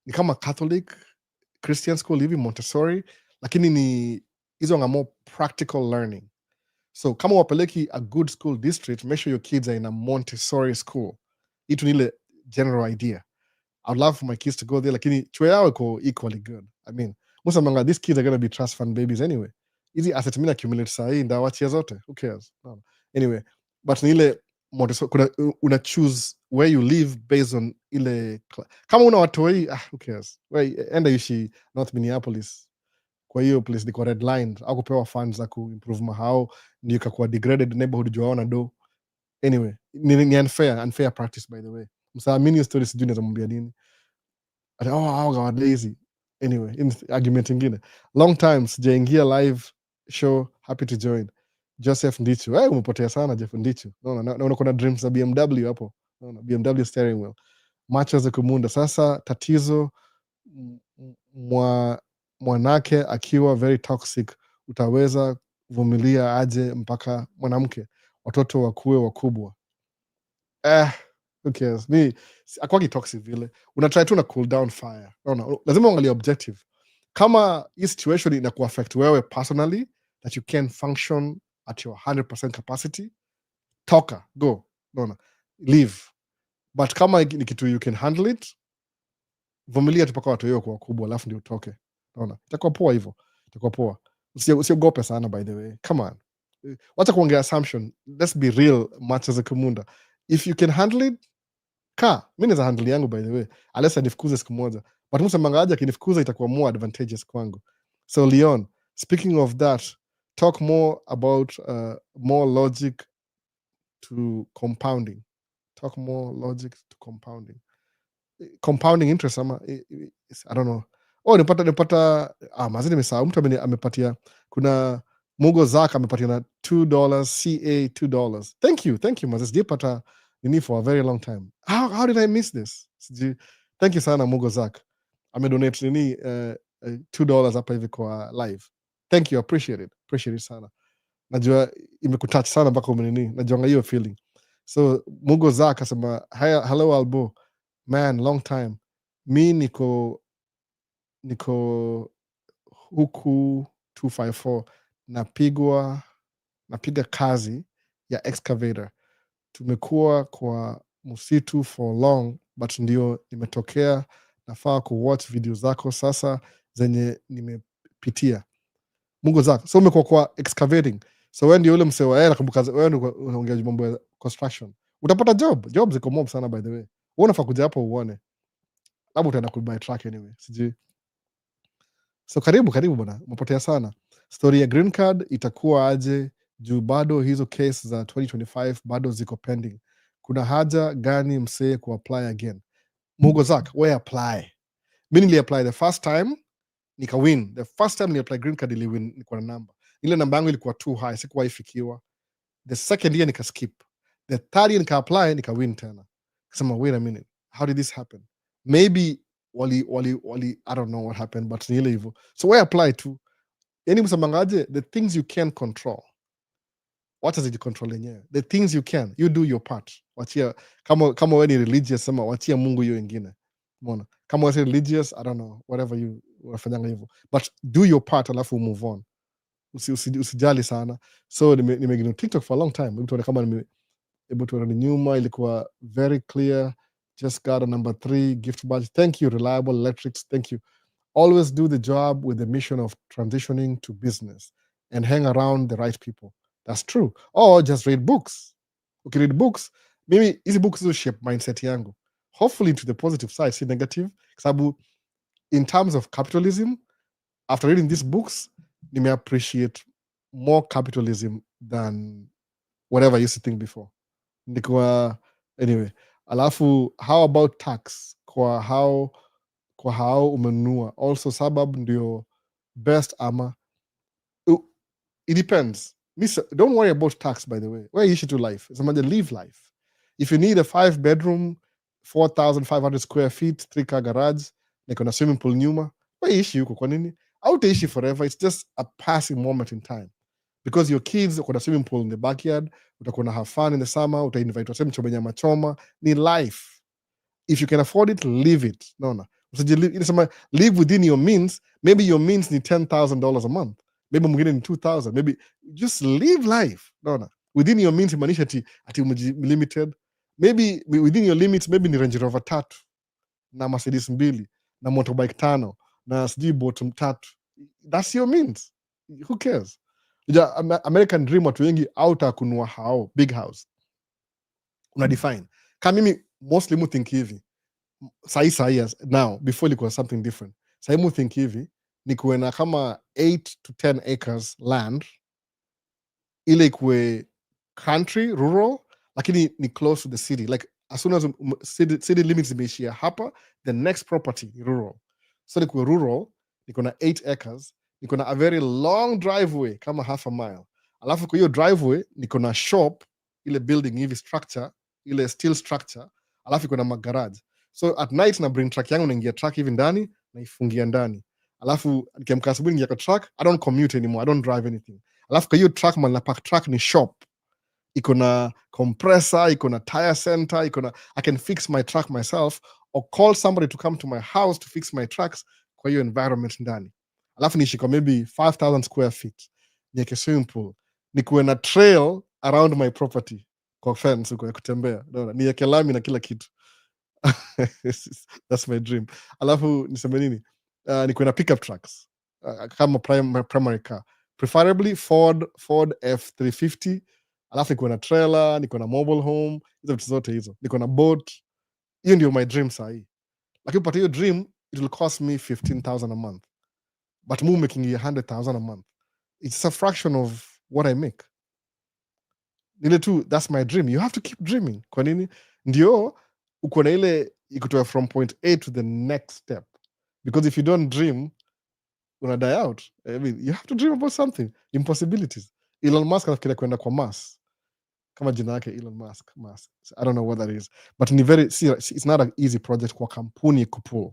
Ni kama Catholic Christian school hivi Montessori, lakini ni hizo nga more practical learning. So kama wapeleki a good school district, make sure your kids are in a Montessori school. Itu ni ile general idea. I'd love for my kids to go there, lakini chuo yao iko equally good. I mean, most of these kids are going to be trust fund babies anyway. Hizi asset mimi accumulate saa hii ndawachia zote. Who cares? No. Anyway, but ni ile Montessori, kuna una choose where you live based on ile kama una watoi, who cares? Enda ishi North Minneapolis. Kwa hiyo place liko redlined, au kupewa funds za kuimprove mahao, ndio ikakuwa degraded neighborhood juu hawana do. Anyway, ni unfair practice by the way. Msaamini story sijui nazamwambia nini. Hao gawa lazy. Anyway, in argument ingine. Long time sijaingia live show, happy to join. Joseph Ndichu. Umepotea sana Jeff Ndichu. Naona kuna dreams za BMW hapo. Naona BMW steering wheel. Macho za kumunda. Sasa tatizo mwanake akiwa very toxic, utaweza vumilia aje mpaka mwanamke watoto wakue wakubwa? Who cares? Mi akwagi toxic vile. Unatry tu na cool down fire. Lazima uangalie objective. Kama hii situation inakuaffect wewe personally, that you can function at your 100% capacity, toka, go. Leave. But kama ni kitu you can handle it, vumilia tu mpaka watu wao kwa wakubwa alafu ndio utoke. Itakuwa poa hivyo. Itakuwa poa. Usiogope sana by the way. Come on. Wacha kuongea assumption. Let's be real, Macha za Kumunda. If you can handle it, mimi naweza handle yangu by the way. Unless anifukuze siku moja. But msemanga aje akinifukuza itakuwa more advantageous kwangu. So Leon, speaking of that, talk more about more logic to compounding. Talk more logic to compounding. Compounding interest ama I don't know. Nipata mazini nimesahau. Mtu amepatia, kuna Mugo Zak amepatia na $2 CA $2. Thank you mazini. Sijapata nini for a very long time. How did I miss this? Thank you sana Mugo Zak. Amedonate nini $2 hapa hivi kwa live. Thank you, appreciate it sana. Najua imekutouch sana mpaka umenini. Najua hiyo feeling. So Mugo Zak asema, hello Albo. Man, long time. Mi niko huku 254 napiga kazi ya excavator. Tumekuwa kwa msitu for long, but ndio nimetokea, nafaa kuwatch video zako sasa zenye nimepitia. Mungu zako. So umekuwa kwa excavating. So wewe ndio yule msewa nakumbuka wewe ndio unaongea mambo ya construction. Utapata job ziko mob sana by the way. Wewe unafaa kuja hapo uone. Labda utaenda kubuy truck anyway. Sijui. So karibu bwana, umepotea sana. Story ya green card itakuwa aje juu bado hizo case za 2025 bado ziko pending. Kuna haja gani msee kuapply again? Mugo Zak, we apply. Mi niliapply the first time nikawin. The first time niliapply green card niliwin, nilikuwa na namba. Ile namba yangu ilikuwa too high, sikuwa ifikiwa. The second year nikaskip. The third year nikaapply nikawin tena. Kasema wait a minute, how did this happen? Maybe wali I don't know what happened, but ni ile hivyo. So we apply too. Yani msemangaje, the things you can control, wacha zijicontrol yenyewe. The things you can, you do your part. Wachia, kama we ni religious, sema wachia Mungu hiyo ingine. Umeona? Kama we religious, I don't know, whatever you unafanyanga hivyo. But do your part alafu move on. Usijali sana. So nimegina TikTok for a long time. Mtu kama able to run nyuma ilikuwa very clear. Just got a number 3 gift badge. Thank you, Reliable Electrics. Thank you. Always do the job with the mission of transitioning to business and hang around the right people. That's true. Or just read books. Okay, read books. Maybe hizi books will shape mindset yangu. Hopefully to the positive side, si negative. Sababu in terms of capitalism, after reading these books, you may appreciate more capitalism than whatever I used to think before. Anyway, alafu how about tax kwa how umenunua? Also suburb ndio best ama it depends. Don't worry about tax, by the way. Where you should do life. Somebody live life. If you need a 5-bedroom, 4,500 square feet, 3-car garage, like on a swimming pool nyuma, where ishi huko kwa nini? Hautaishi forever. It's just a passing moment in time. Because your kids wako na swimming pool in the backyard, utakuwa na have fun in the summer, utainvite wase mchome nyama choma, ni life. If you can afford it, live it. No. Live within your means. Maybe your means need $10,000 a month. Maybe mwingine ni 2,000. Maybe just live life. No. Within your means imaanisha ati limited. Maybe within your limits, maybe ni Range Rover 3 na Mercedes 2 na motorbike 5 na sijui boat 3. That's your means. Who cares? American dream watu wengi auta kunua hao big house. Una define. Kama mimi mostly mu think hivi. Sahi now before ilikuwa something different. Sahi mu think hivi ni kuwe na kama 8 to 10 acres land ile ikuwe country rural lakini ni close to the city, like as soon as city limits zimeishia hapa, the next property ni rural. So nikuwe rural, niko na 8 acres, niko na a very long driveway kama half a mile, alafu kwa hiyo driveway niko na shop, ile building hivi structure, ile steel structure, alafu iko na magarage. So at night na bring truck yangu, naingia truck hivi ndani, naifungia ndani, alafu nikiamka asubuhi ningia kwa truck. I don't commute anymore, I don't drive anything. Alafu kwa hiyo truck man na park truck ni shop, iko na compressor, iko na tire center, iko na, I can fix my truck myself or call somebody to come to my house to fix my trucks kwa hiyo environment ndani. Alafu niishi kwa maybe 5,000 square feet, niweke swimming pool, nikuwe na trail around my property kwa fence uko ya kutembea, niweke lami na kila kitu. That's my dream. Alafu niseme nini, nikuwe na pickup trucks kama primary car, preferably Ford F350. Alafu niko na trailer, niko na mobile home, hizo vitu zote hizo, niko na boat. Hiyo ndio my dream sahi. Lakini upate hiyo dream, it will cost me 15,000 a month, but mu making 100,000 a month, it's a fraction of what I make. Nile tu, that's my dream. You have to keep dreaming. Kwa nini? Ndio uko na ile ikutoa from point A to the next step, because if you don't dream una die out. I mean, you have to dream about something, impossibilities. Elon Musk anafikiria kwenda kwa Mars, kama jina yake Elon Musk. I don't know what that is, but it's not an easy project kwa kampuni kupull.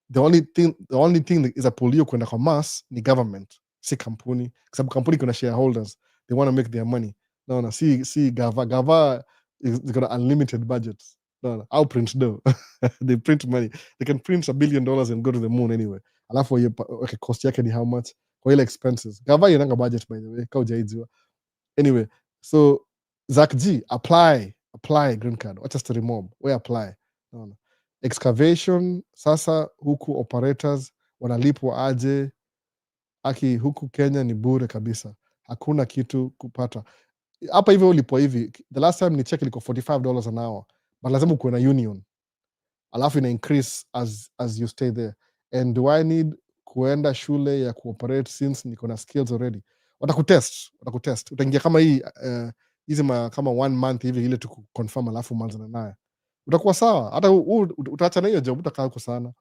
The only thing that is a pull hiyo kwenda kwa Mars ni government, si kampuni, kwa sababu kampuni kuna shareholders, they want to make their money. No, see Gava is got unlimited budgets. No, I'll print dough. They print money. They can print $1 billion and go to the moon anyway. Alafu okay, cost yake ni how much? Kwa ile expenses. Gava inanga budget, by the way, kwa hujaijua. Anyway, so Zach G, apply green card. Wacha story mob. We apply. No. Excavation, sasa huku operators wanalipwa aje? Aki huku Kenya ni bure kabisa. Hakuna kitu kupata. Hapa hivyo ulipwa hivi. The last time ni check ilikuwa $45 an hour. But lazima ukuwe na union. Alafu ina increase as you stay there. And do I need kuenda shule ya kuoperate since niko na skills already. Watakutest. Utaingia kama hizi kama 1 month hivi ile tu confirm alafu manzana naye. Utakuwa sawa. Hata utaacha na hiyo job utakaa huko sana.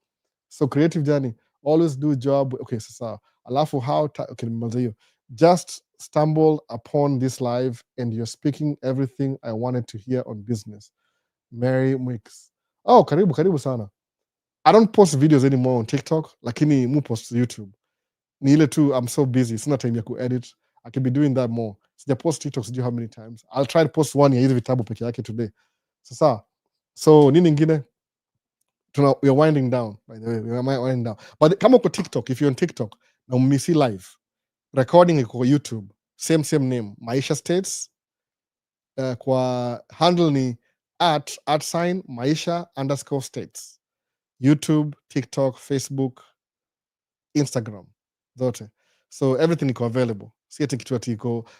So creative journey, always do job. Okay, sasa alafu okay, nimaliza hiyo. Just stumble upon this live and you're speaking everything I wanted to hear on business. Mary Mix. Oh, karibu sana. I don't post videos anymore on TikTok, lakini mu post YouTube. Ni ile tu, I'm so busy, sina time ya kuedit. I can be doing that more. Sija post TikTok sijui how many times. I'll try to post one ya hizi vitabu peke yake today. Sasa, so nini ingine? We're winding down, by the way. We're winding down. But kama uko TikTok, if you're on TikTok, na umisi live, recording iko YouTube, same name, Maisha States. Kwa handle ni @ Maisha_States. YouTube, TikTok, Facebook, Instagram, zote. So everything iko available. Si ati kitu ati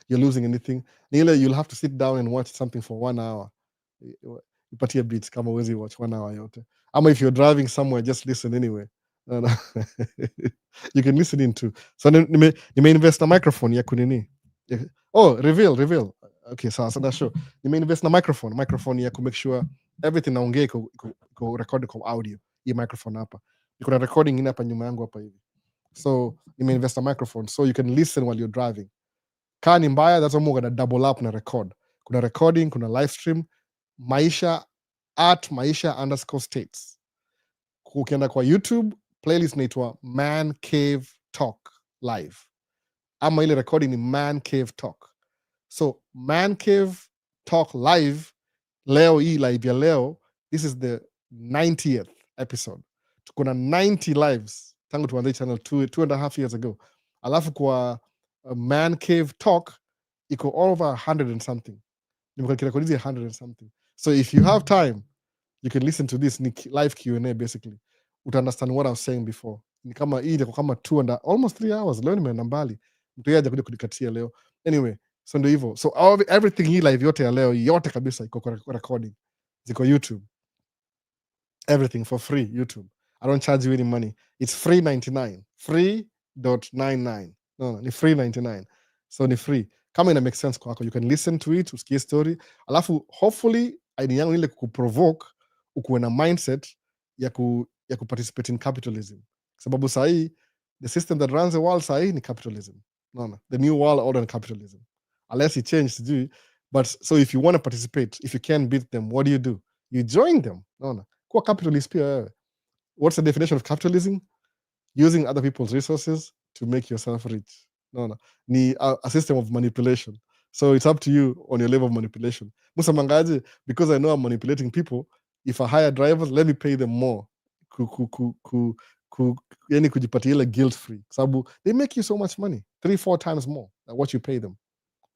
you're losing anything. Ni ile you'll have to sit down and watch something for 1 hour. Ipatie beats kama uwezi watch 1 hour yote. Ama if you're driving somewhere, just listen anyway. No. You can listen in too. So nime invest na microphone ya kunini. Oh, reveal. Okay, sawa, that's sure. Nime invest na microphone ya ku make sure everything naongea iko record kwa audio. Hii microphone hapa. Niko na recording ina hapa nyuma yangu hapa hivi. So nime invest na microphone so you can listen while you're driving. Kaa ni mbaya, that's why gonna double up na record. Kuna recording, kuna live stream. Maisha @ Maisha_States. Ukienda kwa YouTube, playlist inaitwa Man Cave Talk Live. Ama ile recording ni Man Cave Talk. So Man Cave Talk Live, leo hii live ya leo, this is the 90th episode. Tuko na 90 lives tangu tuanze channel 2.5 years ago. Alafu kwa Man Cave Talk iko over 100 and something. Nimekirekodizi 100 and something. So if you have time, you can listen to this live Q&A basically. Uta understand what I was saying before. Ni kama hii iko kama almost 3 hours. Leo nimeenda mbali. Mtu yeye hajakuja kudikatia leo. Anyway, so ndio hivyo. So everything hii live yote ya leo, yote kabisa iko kwa recording. Ziko YouTube. Everything for free, YouTube. I don't charge you any money. It's free 99. Free.99. No, ni free 99. So ni free. Kama ina make sense kwako, you can listen to it, usikie story. Alafu hopefully idea yangu ile kuprovoke ukuwe na mindset ya participate in capitalism. Sababu sahi the system that runs the world sahi ni capitalism. No. The new world order in capitalism. Unless it changes, do. But so if you want to participate, if you can't beat them, what do? You join them. No. Kuwa capitalist pia wewe. What's the definition of capitalism? Using other people's resources to make yourself rich. No. Ni a system of manipulation. So it's up to you on your level of manipulation. Musa mangaje, because I know I'm manipulating people, if I hire drivers, let me pay them more. Yani kujipatia ile guilt free. Sababu they make you so much money, 3-4 times more than what you pay them.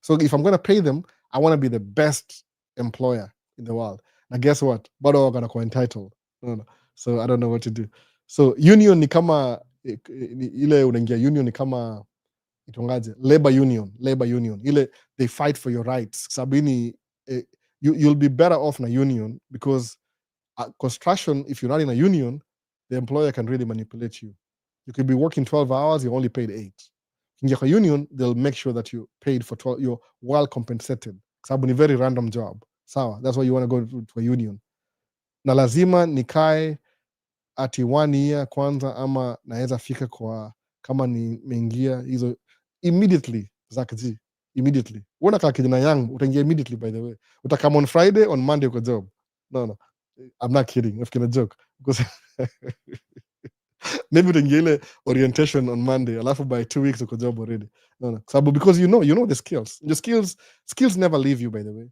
So if I'm going to pay them, I want to be the best employer in the world. Now guess what? Bado wako kwa entitled. No. So I don't know what to do. So union ni kama ile unaingia union ni kama itongaje, labor union ile they fight for your rights. Sabini you'll be better off na union because construction, if you're not in a union, the employer can really manipulate you. You could be working 12 hours, you're only paid 8. In your union, they'll make sure that you're paid for 12, you're well compensated. Sababu ni very random job. Sawa, that's why you want to go to a union. Na lazima nikae ati 1 year kwanza ama naweza fika kwa kama nimeingia hizo immediately Zakaji, immediately. Uona kama kijana yangu utaingia immediately, by the way. Utakam on Friday, on Monday uko job. No. I'm not kidding. If a joke. Because maybe utaingia ile orientation on Monday, alafu by 2 weeks uko job already. No. Sababu because you know the skills. The skills never leave you, by the way.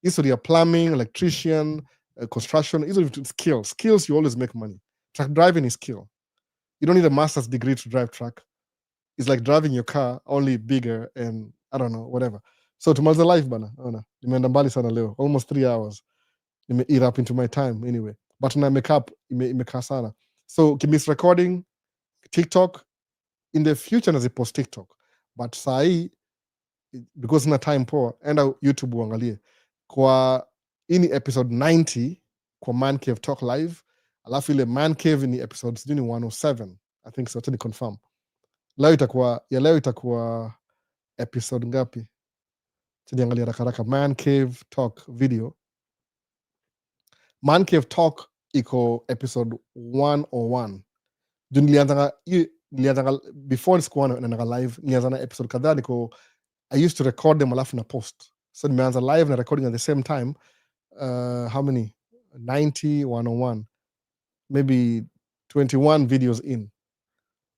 History of plumbing, electrician, construction, hizo skills you always make money. Truck driving is skill. You don't need a master's degree to drive truck. It's like driving your car, only bigger and I don't know, whatever. So tumaliza life bana. Nimeenda mbali sana leo, almost 3 hours. Eat up into my time anyway. But na make up imekaa sana. So miss recording TikTok in the future na post TikTok. But sahi because na time poor, enda YouTube uangalie. Kwa ini episode 90 kwa Man Cave Talk Live, alafu ile Man Cave ni episode 107. I think so, acha ni confirm. Leo itakuwa episode ngapi? Tuliangalia haraka. Man Cave Talk video. Man Cave Talk iko episode 101. Juu nilianzanga before sikuwa naenda live, nilianza na episode kadhaa niko I used to record them alafu na post. So nimeanza live na recording at the same time. How many? 90, 101. Maybe 21 videos in.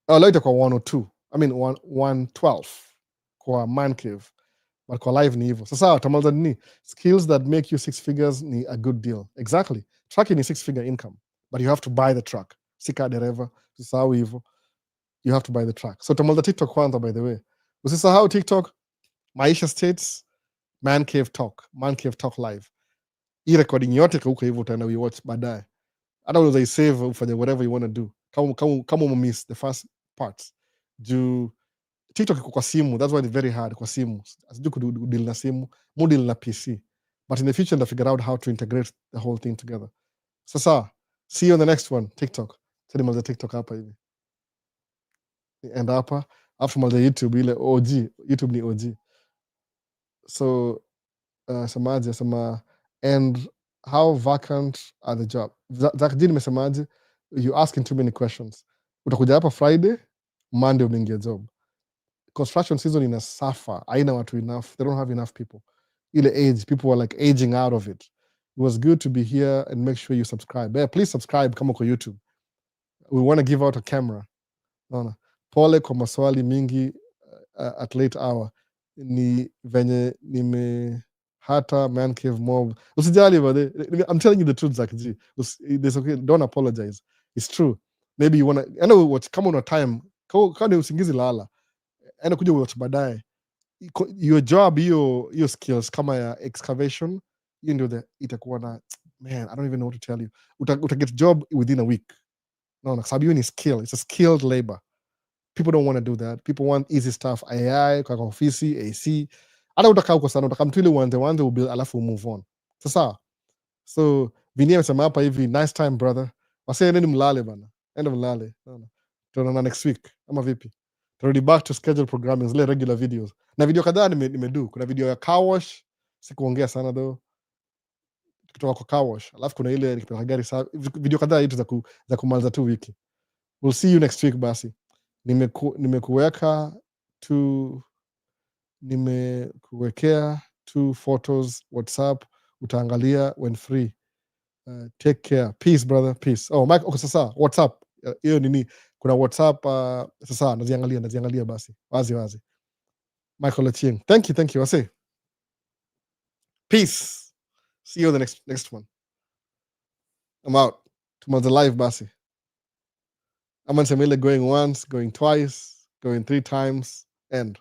Leo itakuwa 102. I mean 112 kwa Man Cave. But kwa live ni hivyo. Sasa tamaliza nini? Skills that make you 6 figures ni a good deal. Exactly. Trucking ni 6-figure income. But you have to buy the truck. Sika dereva. Usisahau hivyo. You have to buy the truck. So tamaliza TikTok kwanza, by the way. Usisahau TikTok. Maisha States. Man Cave Talk live. Hii recording yote kauka hivyo utaenda watch baadaye. Hata unaweza isave ufanye whatever you want to do. Kama umemiss the first parts. Juu TikTok iko kwa simu, that's why it's very hard kwa simu. Asijui kudeal na simu, deal na PC. But in the future, they'll figure out how to integrate the whole thing together. Sasa, see you on the next one, TikTok. Tell TikTok hapa hivi. And hapa, after malza YouTube, ile OG. YouTube ni OG. So, samaji, and how vacant are the job? Zakjini mesemaji, you asking too many questions. Utakuja hapa Friday, Monday unaingia job. Construction season in a suffer. Aina watu enough. They don't have enough people. Ile age, people are like aging out of it. It was good to be here and make sure you subscribe. Yeah, please subscribe kama kwa YouTube. We want to give out a camera. Naona. Pole kwa maswali mingi at late hour. Ni venye hata Man Cave Mob. Usijali bade. I'm telling you the truth, Zakji. It's okay. Don't apologize. It's true. Maybe you want to... I know what, kama una time. Kama usingizi lala. Enda kuja watch baadaye. Your job, your skills kama ya excavation, hiyo ndio itakuwa na, man, I don't even know what to tell you. Get job within a week. No, sababu hiyo ni skill. It's a skilled labor. People don't want to do that. People want easy stuff. AI, kwa ofisi, AC. Hata utakaa huko sana, utakaa mtu ile uanze ubuild alafu move on. Sasa, so Vinia amesema hapa hivi, nice time brother. Wasee neni mlale bana. End of mlale. Tunaona next week. Ama vipi? Turudi back to schedule programming, zile regular videos. Na video kadhaa nimedu. Kuna video ya car wash, sikuongea sana though. Kutoka kwa car wash. Alafu kuna ile nikipeleka gari safi. Video kadhaa hitu za kumaliza tu wiki. We'll see you next week basi. Nimekuwekea two photos WhatsApp, utaangalia when free. Take care. Peace brother, peace. Oh, Mike, okay, sasa WhatsApp. Hiyo nini? Kuna WhatsApp sasa naziangalia basi. Wazi. Michael Ochieng. Thank you. I say. Peace. See you on the next one. I'm out. Tomorrow's live basi. I'm on Samile going once, going twice, going 3 times, end.